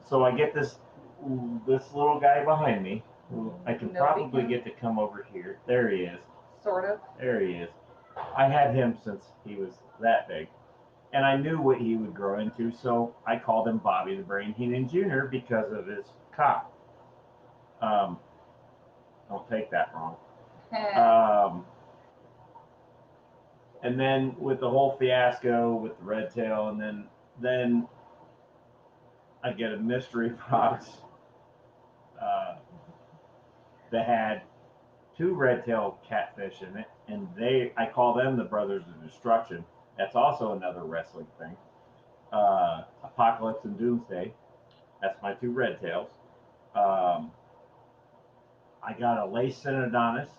So I get this little guy behind me. Who I can probably get to come over here. There he is. Sort of. There he is. I had him since he was that big. And I knew what he would grow into, so I called him Bobby the Brain Heenan Jr. because of his cock. Don't take that wrong. And then with the whole fiasco with the red tail, and then I get a mystery box that had 2 red tail catfish in it, and I call them the Brothers of Destruction. That's also another wrestling thing. Apocalypse and Doomsday. That's my 2 red tails. I got a lace Synodonis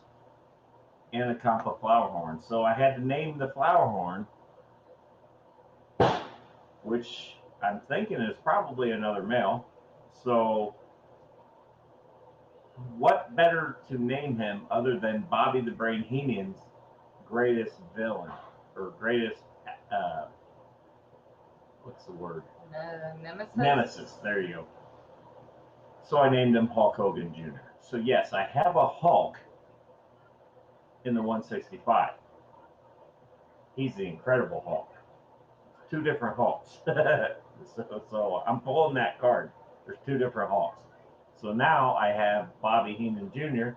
and a Kampa flower horn. So I had to name the flower horn, which I'm thinking is probably another male. So what better to name him other than Bobby the Brain Heenan's greatest villain, or greatest, what's the word? Nemesis? Nemesis, there you go. So I named him Hulk Hogan Jr. So yes, I have a Hulk in the 165. He's the Incredible Hulk. 2 different Hulks. so I'm pulling that card. There's 2 different Hulks. So now I have Bobby Heenan Jr.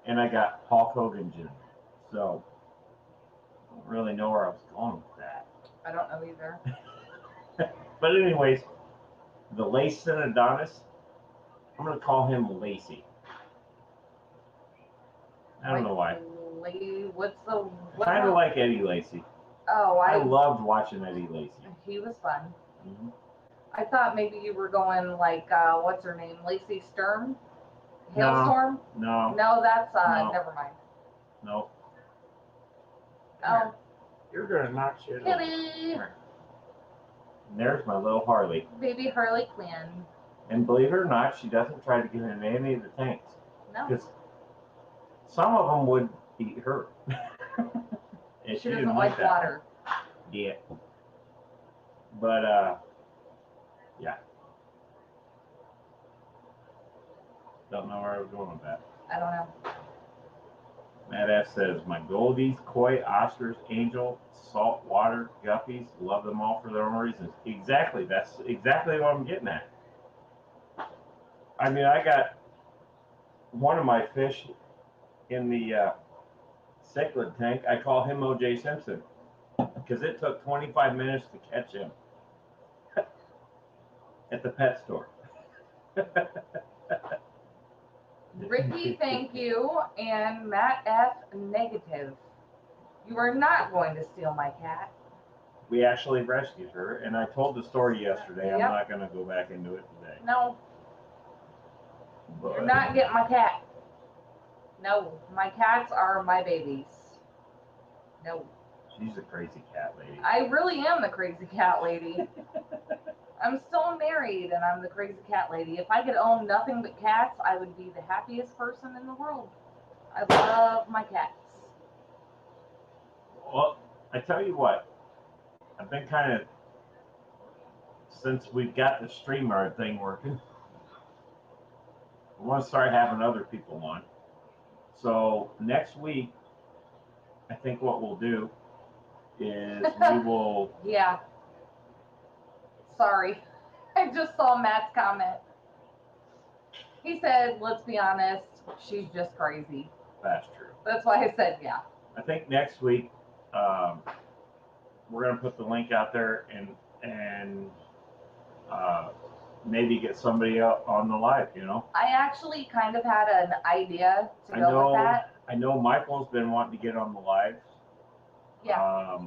and I got Hulk Hogan Jr. So I don't really know where I was going with that. I don't know either. But anyways, the Lace Synodonis, I'm going to call him Lacey. I don't know why. What's the... Kind of like Eddie Lacy. Oh, I loved watching Eddie Lacy. He was fun. Mm-hmm. I thought maybe you were going like, what's her name? Lacey Sturm? Hailstorm? No. No, that's, No. never mind. No. Oh. You're going to knock shit over. And there's my little Harley. Baby Harley Quinn. And believe it or not, she doesn't try to get in any of the tanks. No. Because some of them would eat her. She doesn't like water. Yeah. But, yeah. Don't know where I was going with that. I don't know. Matt F says, my goldies, koi, oscars, angel, saltwater, guppies, love them all for their own reasons. Exactly. That's exactly what I'm getting at. I mean, I got one of my fish in the cichlid tank. I call him O.J. Simpson because it took 25 minutes to catch him at the pet store. Ricky, thank you, and Matt F, negative. You are not going to steal my cat. We actually rescued her, and I told the story yesterday. Yep. I'm not going to go back into it today. No. But You're not getting my cat. No, my cats are my babies. No. She's a crazy cat lady. I really am the crazy cat lady. I'm still married and I'm the crazy cat lady. If I could own nothing but cats, I would be the happiest person in the world. I love my cats. Well, I tell you what, I've been kind of, since we've got the StreamYard thing working, I want to start having other people on. So next week, I think what we'll do is we will... Yeah. Sorry. I just saw Matt's comment. He said, let's be honest, she's just crazy. That's true. That's why I said yeah. I think next week, we're going to put the link out there and maybe get somebody up on the live, I actually kind of had an idea to go with that. I know Michael's been wanting to get on the live. Yeah.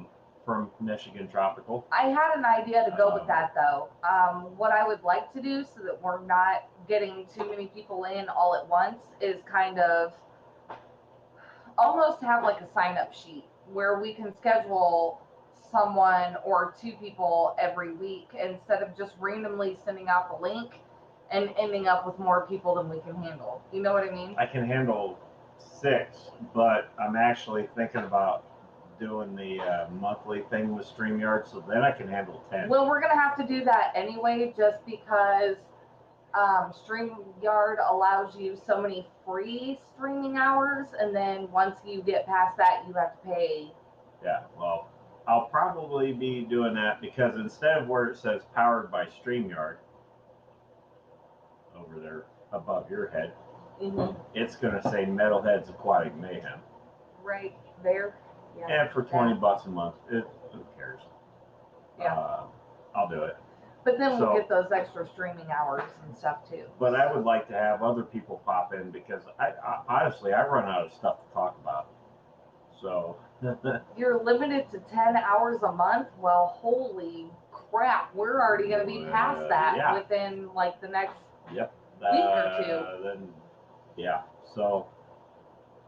From Michigan Tropical. I had an idea to go with that though. What I would like to do so that we're not getting too many people in all at once is kind of almost have like a sign up sheet where we can schedule someone or two people every week instead of just randomly sending out the link and ending up with more people than we can handle. You know what I mean? I can handle 6, but I'm actually thinking about doing the monthly thing with StreamYard, so then I can handle 10. Well, we're gonna have to do that anyway, just because StreamYard allows you so many free streaming hours, and then once you get past that, you have to pay. Yeah, well, I'll probably be doing that because instead of where it says powered by StreamYard over there above your head, it's going to say Metalhead's Aquatic Mayhem. Right there. Yeah. And for $20 a month, who cares? Yeah. I'll do it. But then we'll get those extra streaming hours and stuff too. But I would like to have other people pop in because I honestly, I run out of stuff to talk about. So. You're limited to 10 hours a month? Well, holy crap. We're already going to be past that within like the next week or two. Then, yeah. So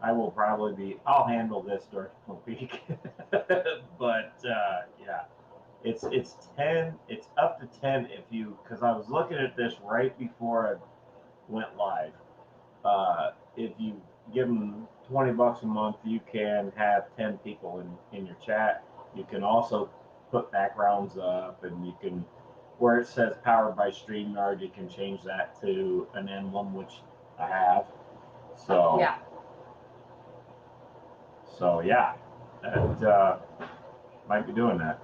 I will probably I'll handle this during the week. But yeah. It's 10. It's up to 10 because I was looking at this right before I went live. If you give them $20 a month, you can have 10 people in your chat. You can also put backgrounds up, and you can, where it says powered by StreamYard, you can change that to an emblem, which I have. So yeah. So yeah, and might be doing that.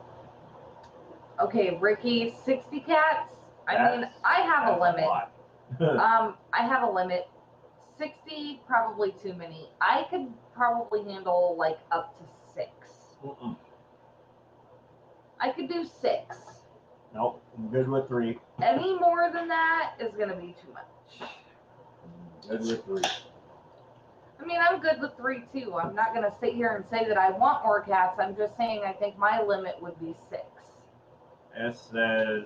Okay, Ricky, 60 cats. I mean, I have a limit. I have a limit. 60, probably too many. I could probably handle like up to 6. I could do 6. Nope, I'm good with 3. Any more than that is gonna be too much. Good with 3. I mean, I'm good with 3 too. I'm not gonna sit here and say that I want more cats. I'm just saying I think my limit would be 6. It says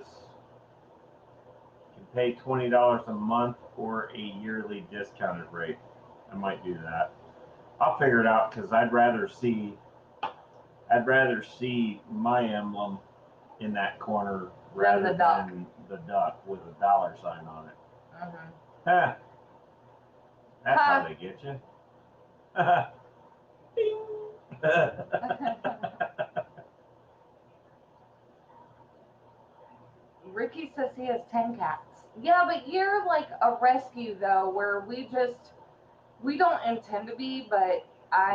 you can pay $20 a month or a yearly discounted rate. I might do that. I'll figure it out because I'd rather see my emblem in that corner rather than the duck with a dollar sign on it. That's how they get you. Ricky says he has 10 cats. Yeah, but you're like a rescue though, where we don't intend to be, but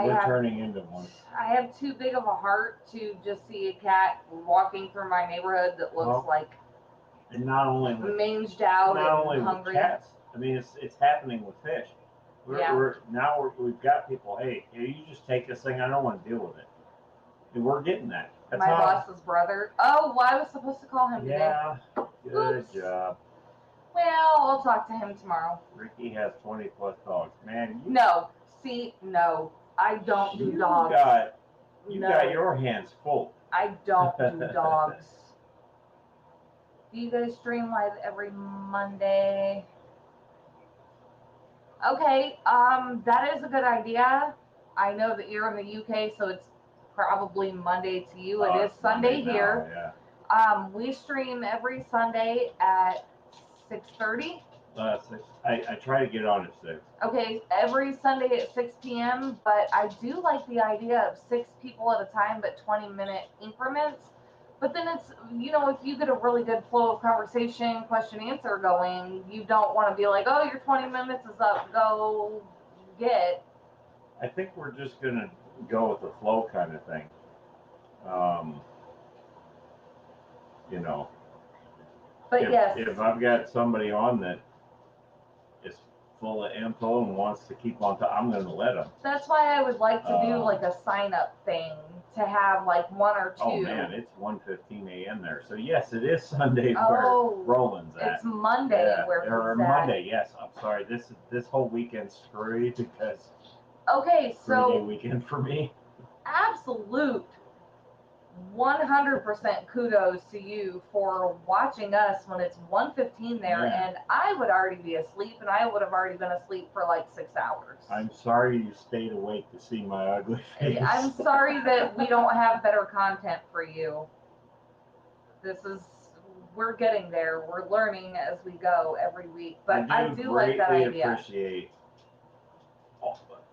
we're turning into one. I have too big of a heart to just see a cat walking through my neighborhood that looks like and not only manged out and hungry. With cats. I mean, it's happening with fish. We've got people. Hey, you just take this thing. I don't want to deal with it. And we're getting that. That's my boss's brother. Oh, well, I was supposed to call him today. Yeah, good job. Well, I'll talk to him tomorrow. Ricky has 20+ dogs. Man, no, I don't do dogs. You got your hands full. I don't do dogs. Do you guys stream live every Monday? Okay, that is a good idea. I know that you're in the UK, so it's probably Monday to you. It is Sunday here. Yeah. We stream every Sunday at 6:30. 6. I try to get on at 6. Okay, every Sunday at 6 p.m. But I do like the idea of 6 people at a time, but 20-minute increments. But then it's, if you get a really good flow of conversation, question, answer going, you don't want to be like, oh, your 20 minutes is up, go get. I think we're just going to go with the flow kind of thing. But if I've got somebody on that is full of info and wants to keep on top, I'm going to let them. That's why I would like to do like a sign up thing to have like 1 or 2. Oh man, it's 1:15 a.m. there. So yes, it is Sunday Oh, where Roland's at. It's Monday Yeah, where he's or at. Monday. Yes, I'm sorry. This whole weekend's screwy because Okay, 3-day so weekend for me. absolute 100% kudos to you for watching us when it's 1:15 there, Yeah. and I would already be asleep, and I would have already been asleep for like 6 hours. I'm sorry you stayed awake to see my ugly face. I'm sorry that we don't have better content for you. We're getting there. We're learning as we go every week, but I do like that idea.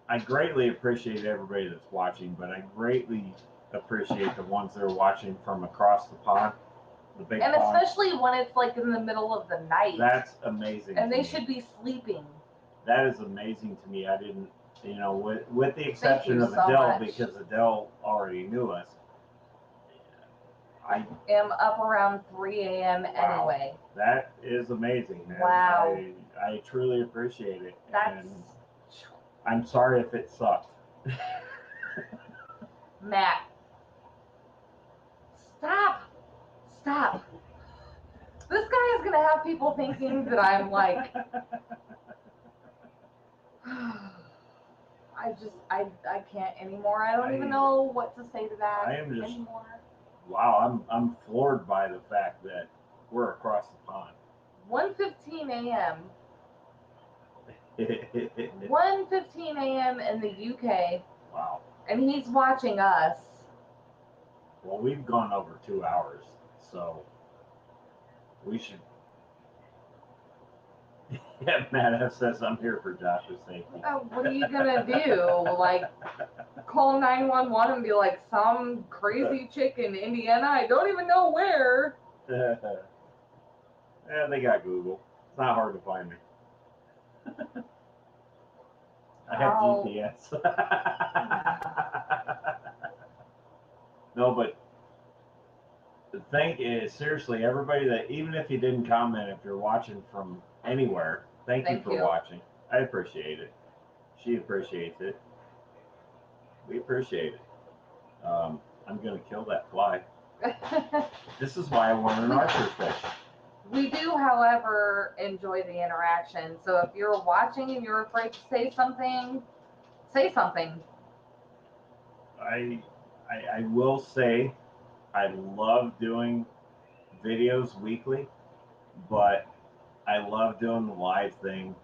I greatly appreciate everybody that's watching, but I greatly appreciate the ones that are watching from across the pond, the big And pond. especially when it's like in the middle of the night. That's amazing. And to they me. should be sleeping. That is amazing to me. I didn't, with the exception you of so Adele, much. because Adele already knew us. I am up around 3 a.m. Wow. anyway. That is amazing, man. Wow. I truly appreciate it. That's And I'm sorry if it sucked. Matt. Stop. This guy is gonna have people thinking that I'm like I can't anymore. I don't even know what to say to that I am just anymore. Wow, I'm floored by the fact that we're across the pond. 1:15 a.m. 1:15 a.m. in the UK. Wow. And he's watching us. Well, we've gone over 2 hours, so we should. Yeah, Matt F says I'm here for Josh's safety. What are you gonna do? Like, call 911 and be like, some crazy chick in Indiana? I don't even know where. Yeah, they got Google. It's not hard to find me. I have GPS. No, but the thing is, seriously, everybody that, even if you didn't comment, if you're watching from anywhere, thank you for watching. I appreciate it. She appreciates it. We appreciate it. I'm going to kill that fly. This is why I want an archer fish. We do, however, enjoy the interaction. So if you're watching and you're afraid to say something, say something. I will say I love doing videos weekly, but I love doing the live thing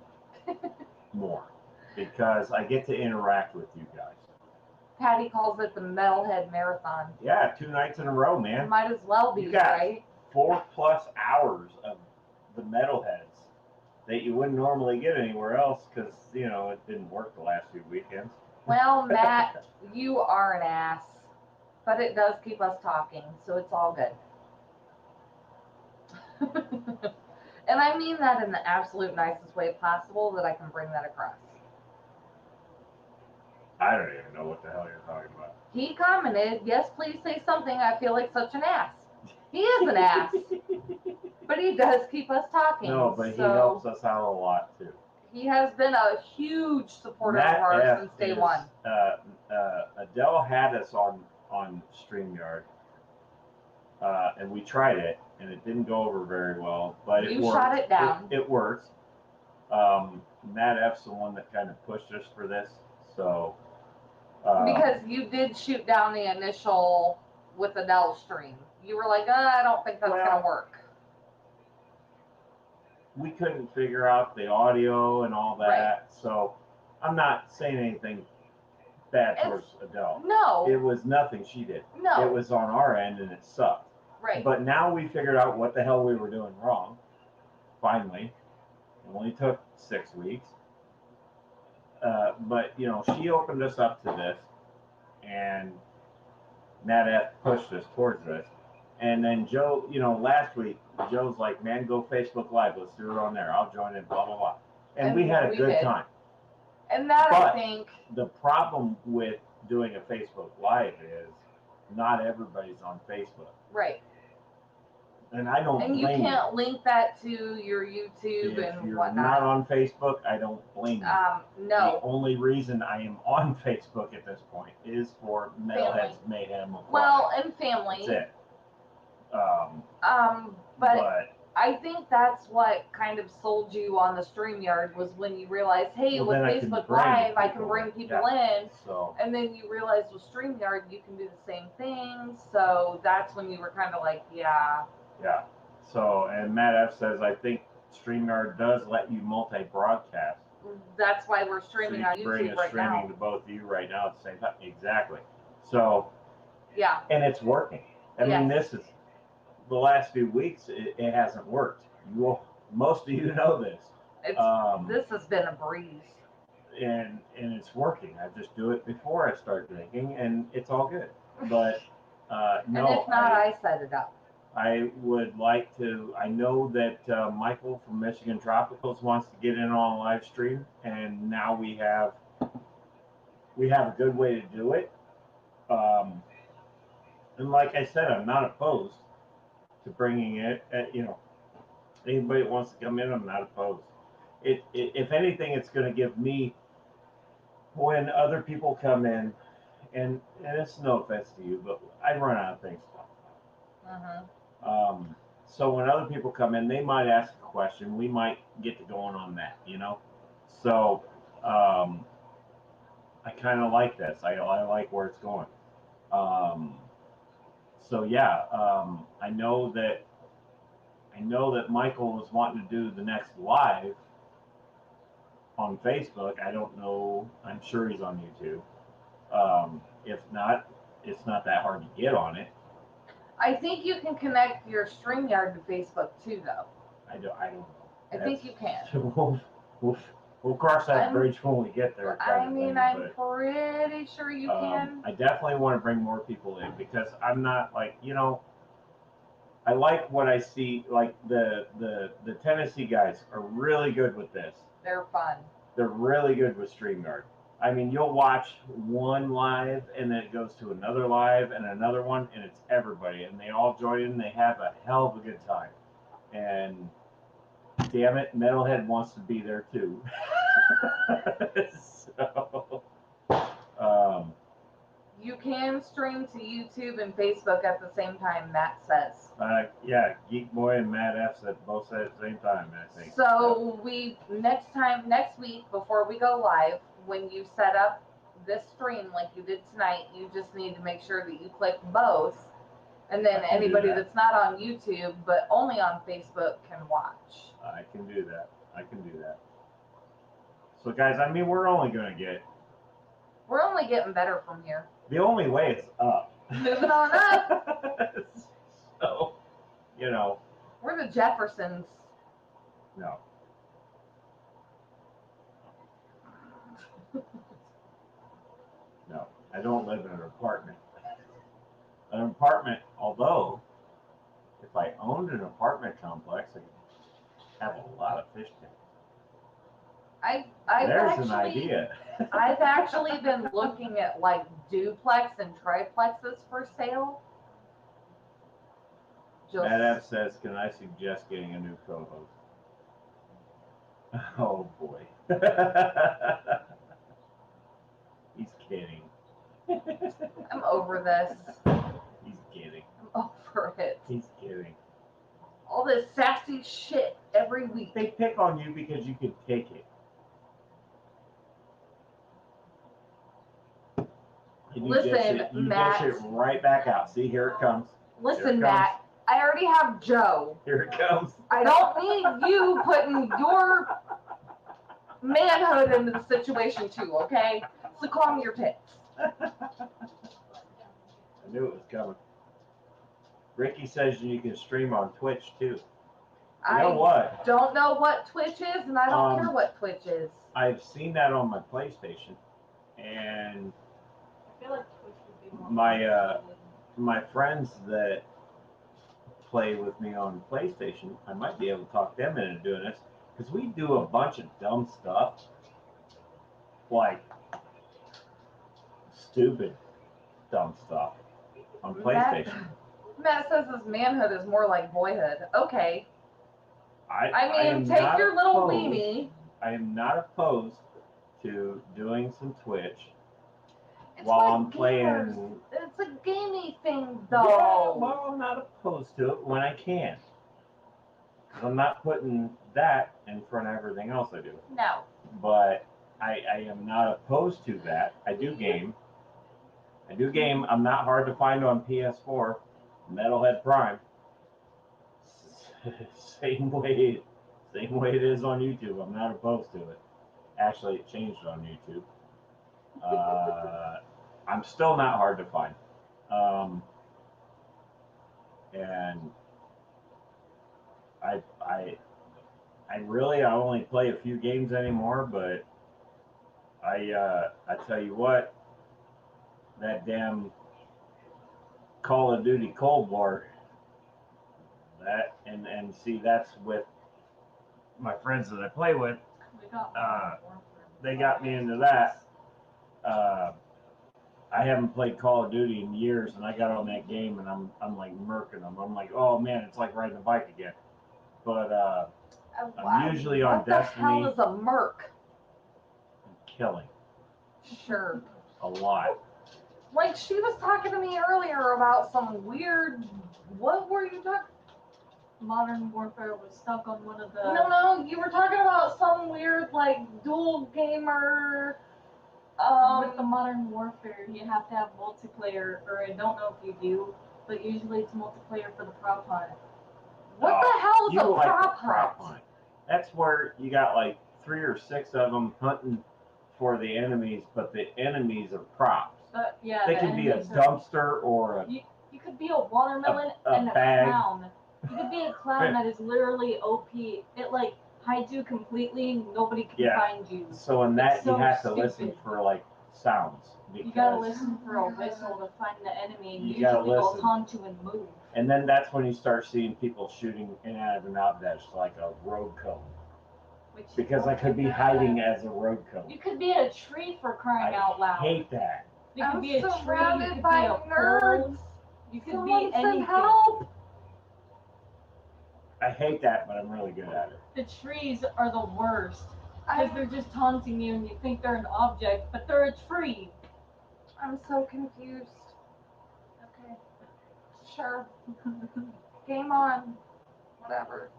more because I get to interact with you guys. Patty calls it the Metalhead Marathon. Yeah, 2 nights in a row, man. It might as well be, you got right? 4+ hours of the Metalheads that you wouldn't normally get anywhere else because, it didn't work the last few weekends. Well, Matt, you are an ass, but it does keep us talking, so it's all good. And I mean that in the absolute nicest way possible that I can bring that across. I don't even know what the hell you're talking about. He commented, yes, please say something. I feel like such an ass. He is an ass. But he does keep us talking. No, but he helps us out a lot, too. He has been a huge supporter of ours since day one. Adele had us on StreamYard, and we tried it, and it didn't go over very well, but it worked. You shot it down. It worked. Matt F's the one that kind of pushed us for this, so... because you did shoot down the initial with Adele stream. You were like, I don't think that's going to work. We couldn't figure out the audio and all that, right. So I'm not saying anything bad towards Adele. No. It was nothing she did. No. It was on our end and it sucked. Right. But now we figured out what the hell we were doing wrong. Finally. It only took 6 weeks. But, she opened us up to this, and Matt F pushed us towards this. And then Joe, last week, Joe's like, man, go Facebook Live. Let's do it on there. I'll join in, blah, blah, blah. And we had a good time. And that, but I think... the problem with doing a Facebook Live is not everybody's on Facebook. Right. And I don't And you blame can't link that to your YouTube If and you're whatnot. not on Facebook, I don't blame you. The No. only reason I am on Facebook at this point is for Metalhead's Mayhem. Well, and family. That's it. But I think that's what kind of sold you on the StreamYard was when you realized, hey, Well, with then I can Facebook bring Live, I can people bring in. people in. So And then you realized with StreamYard, you can do the same thing. So that's when you were kind of like, yeah. yeah. So and Matt F says I think StreamYard does let you multi-broadcast. That's why we're streaming on So you bring YouTube a right streaming now. to both of you right now at the same time. Exactly. So Yeah. and it's working. I mean, this is the last few weeks. It hasn't worked. Most of you know this. This has been a breeze. And it's working. I just do it before I start drinking, and it's all good. But no, and if not, I set it up. I would like to. I know that Michael from Michigan Tropicals wants to get in on a live stream, and now we have a good way to do it. And like I said, I'm not opposed to bringing it. Anybody that wants to come in, I'm not opposed. If anything, it's going to give me, when other people come in, and it's no offense to you, but I run out of things to talk about. So when other people come in, they might ask a question. We might get to going on that, So I kind of like this. I like where it's going. So yeah, I know that Michael was wanting to do the next live on Facebook. I don't know. I'm sure he's on YouTube. If not, it's not that hard to get on it. I think you can connect your StreamYard to Facebook too, though. I don't know. I think you can. We'll cross that bridge when we get there. I'm pretty sure you can. I definitely want to bring more people in because I'm not I like what I see. Like the Tennessee guys are really good with this. They're fun. They're really good with StreamYard. I mean, you'll watch one live and then it goes to another live and another one, and it's everybody, and they all join in. And they have a hell of a good time. And damn it, Metalhead wants to be there too. So, you can stream to YouTube and Facebook at the same time, Matt says. Yeah, Geek Boy and Matt F both said at the same time, I think. So next week, before we go live, when you set up this stream like you did tonight, you just need to make sure that you click both. And then anybody that's not on YouTube, but only on Facebook, can watch. I can do that. So guys, I mean, we're only getting better from here. The only way is up. Moving on up. So, we're the Jeffersons. No. No, I don't live in an apartment. An apartment, although, if I owned an apartment complex, I could have a lot of fish tanks. There's an idea. I've actually been looking at like duplex and triplexes for sale. Matt F says, "Can I suggest getting a new co-host?" Oh boy. He's kidding. I'm over this. He's kidding. I'm over it. He's kidding. All this sassy shit every week. They pick on you because you can take it. And Listen, Matt. You dish it right back out. See, here it comes. Listen, Matt. I already have Joe. Here it comes. I don't need you putting your manhood into the situation too, okay? So calm your tits. I knew it was coming. Ricky says you can stream on Twitch too. You know what? Don't know what Twitch is, and I don't care what Twitch is. I've seen that on my PlayStation, and I feel like Twitch would be more my friends that play with me on PlayStation, I might be able to talk them into doing this because we do a bunch of dumb stuff, like stupid dumb stuff on PlayStation. Matt says his manhood is more like boyhood. Okay. I am mean, take not your little opposed- weenie. I am not opposed to doing some Twitch It's while like I'm gamers. playing. It's a gamey thing, Yeah, though. well, I'm not opposed to it when I can. 'Cause I'm not putting that in front of everything else I do. No. But I am not opposed to that. I do game. I'm not hard to find on PS4. Metalhead Prime. Same way it is on YouTube. I'm not opposed to it. Actually, it changed on YouTube. I'm still not hard to find. And I only play a few games anymore, but I tell you what, that damn Call of Duty Cold War, that and see, that's with my friends that I play with. They got me into that. I haven't played Call of Duty in years, and I got on that game, and I'm like murking them. I'm like, oh man, it's like riding a bike again. But I'm usually on Destiny. What the hell is a merc? Killing Sure. a lot. Like, she was talking to me earlier about some weird. What were you talking? Modern Warfare was stuck on one of the. No, you were talking about some weird, like, dual gamer. With the Modern Warfare, you have to have multiplayer, or I don't know if you do, but usually it's multiplayer for the prop hunt. What the hell is You a like prop the prop hunt? hunt. That's where you got like 3 or 6 of them hunting for the enemies, but the enemies are props. Yeah, They the can be a enemies dumpster or a You could be a watermelon a and a bag. clown. You could be a clown that is literally OP. It like hides you completely. Nobody can Yeah. find you. So in that It's so you have to stupid. listen for like sounds. You gotta listen for a whistle to find the enemy, and You gotta usually they'll listen. taunt you and move. And then that's when you start seeing people shooting in and out of an object like a road cone. Because I could be hiding as a road cone. You could be a tree for crying out loud. I hate that. You could I'm be a tree. You surrounded could by be a nerds. pole. You could Someone be send anything. help. I hate that, but I'm really good at it. The trees are the worst because they're just taunting you, and you think they're an object, but they're a tree. I'm so confused. Okay. Sure. Game on. Whatever.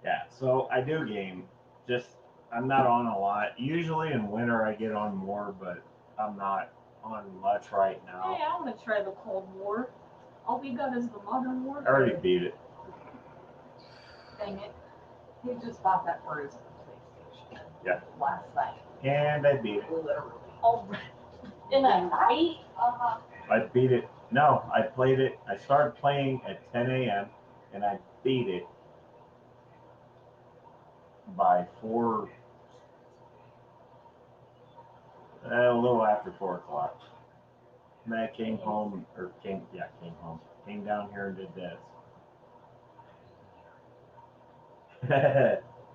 Yeah, so I do game. Just I'm not on a lot. Usually in winter I get on more, but I'm not on much right Hey, now. I want to try the Cold War. All we got is the Modern I Warfare. already beat it. Dang it. He just bought that for his PlayStation. Yeah. Last night. And I beat it. Literally. Oh, in a night? Uh-huh. I beat it. No, I played it. I started playing at 10 a.m. and I beat it by a little after 4 o'clock. And then I came home, came down here and did this.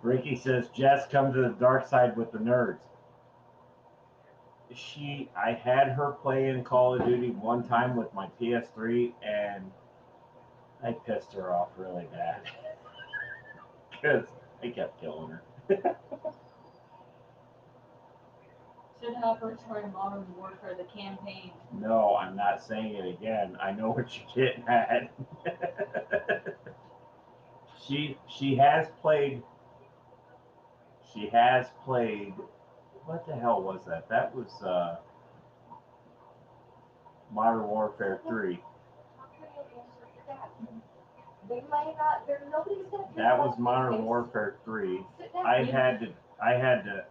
Ricky says, Jess, come to the dark side with the nerds. I had her play in Call of Duty one time with my PS3, and I pissed her off really bad. Because I kept killing her. Should have her try Modern Warfare, the campaign. No, I'm not saying it again. I know what you're getting at. She has played. What the hell was that? That was Modern Warfare 3. They might not. Nobody's gonna. That was Modern Warfare 3. I had to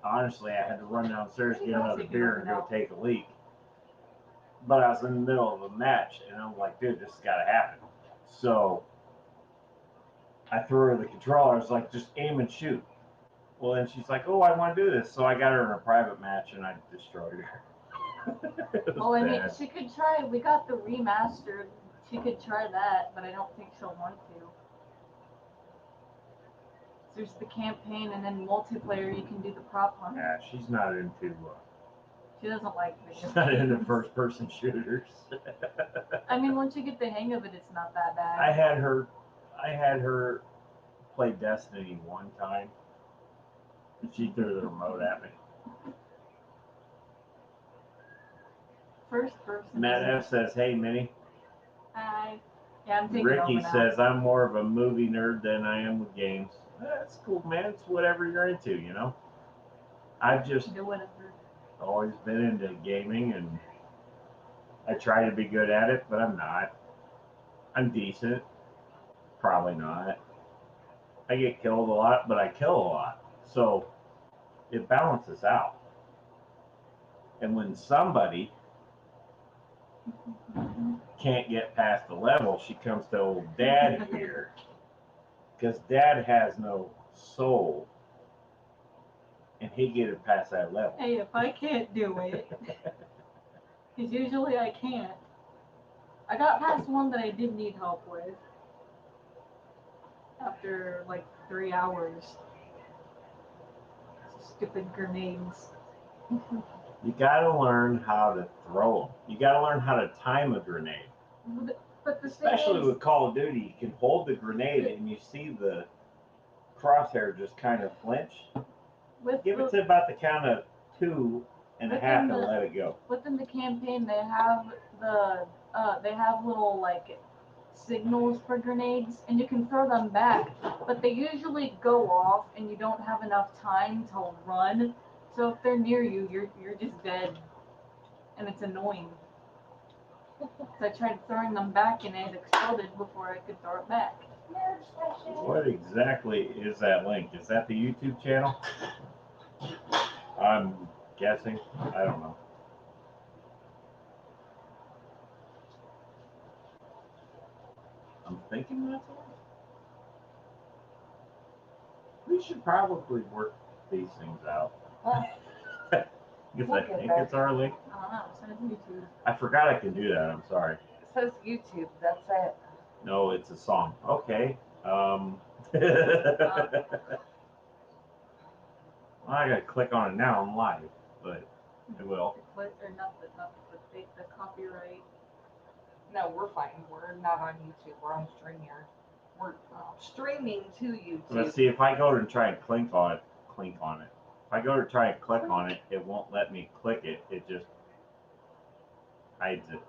honestly, I had to run downstairs, get another beer, and go take a leak. But I was in the middle of a match, and I'm like, dude, this has got to happen. So I threw her the controller. I was like, just aim and shoot. Well, then she's like, oh, I want to do this. So I got her in a private match, and I destroyed her. Well, I mean, she could try. We got the remastered. She could try that, but I don't think she'll want to. There's the campaign, and then multiplayer. You can do the prop hunt. Yeah, she's not into. She doesn't like She's video not into games. first-person shooters. I mean, once you get the hang of it, it's not that bad. I had her play Destiny one time, and she threw the remote at me. First person. Matt F says, "Hey, Minnie." Hi. Yeah, I'm taking Ricky over now. says, "I'm more of a movie nerd than I am with games." That's cool, man. It's whatever you're into, you know. I've just Do whatever. always been into gaming, and I try to be good at it, but I'm not. I'm decent. Probably not. I get killed a lot, but I kill a lot. So it balances out. And when somebody can't get past the level, she comes to old Dad here. Because Dad has no soul. And he get it past that level. Hey, if I can't do it, because usually I can't. I got past one that I did need help with. After like 3 hours. Stupid grenades. You gotta learn how to throw them. You gotta learn how to time a grenade. But the Especially thing is, with Call of Duty, you can hold the grenade and you see the crosshair just kind of flinch. Give it to about the count of 2.5 and let it go. within the campaign, they have they have little like signals for grenades, and you can throw them back, but they usually go off, and you don't have enough time to run. So if they're near you, you're just dead, and it's annoying. So I tried throwing them back, and it exploded before I could throw it back. What exactly is that link? Is that the YouTube channel? I'm guessing. I don't know. I'm thinking that's it. We should probably work these things out. Because I think it's our link. I don't know. Send it to YouTube. I forgot I can do that. I'm sorry. It says YouTube. That's it. No, it's a song. Okay. Well, I gotta click on it now. I'm live, but it will. Or not the copyright. No, we're fine. We're not on YouTube. We're on StreamYard. We're streaming to YouTube. Let's see if I go to try and click on it. If I go to try and click on it, it won't let me click it. It just hides it.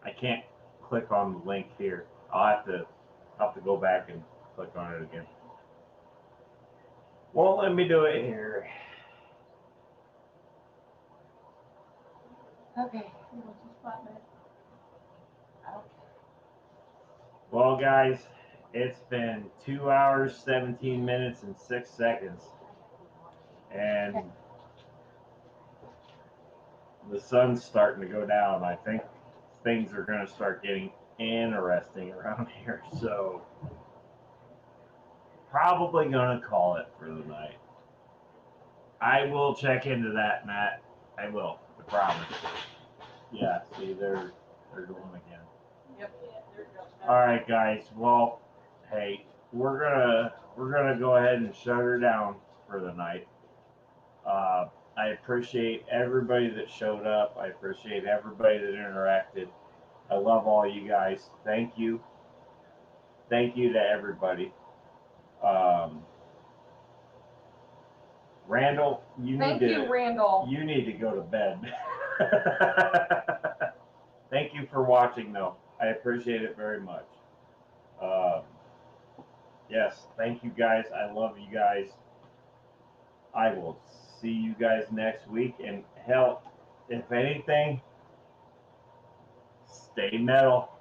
I can't click on the link here. I'll have to go back and click on it again. Won't let me do it here. Okay. I don't care. Well, guys, it's been 2 hours, 17 minutes, and 6 seconds. And the sun's starting to go down. I think things are going to start getting interesting around here. So, probably going to call it for the night. I will check into that, Matt. I will. I promise. Yeah, see, they're going again. Yep. Yeah, there we go. All right, guys. Well, hey, we're gonna go ahead and shut her down for the night. I appreciate everybody that showed up. I appreciate everybody that interacted. I love all you guys. Thank you. Thank you to everybody. Randall, Thank you, Randall. You need to go to bed. Thank you for watching, though. I appreciate it very much. Yes, thank you guys. I love you guys. I will see you guys next week. And hell, if anything, stay metal.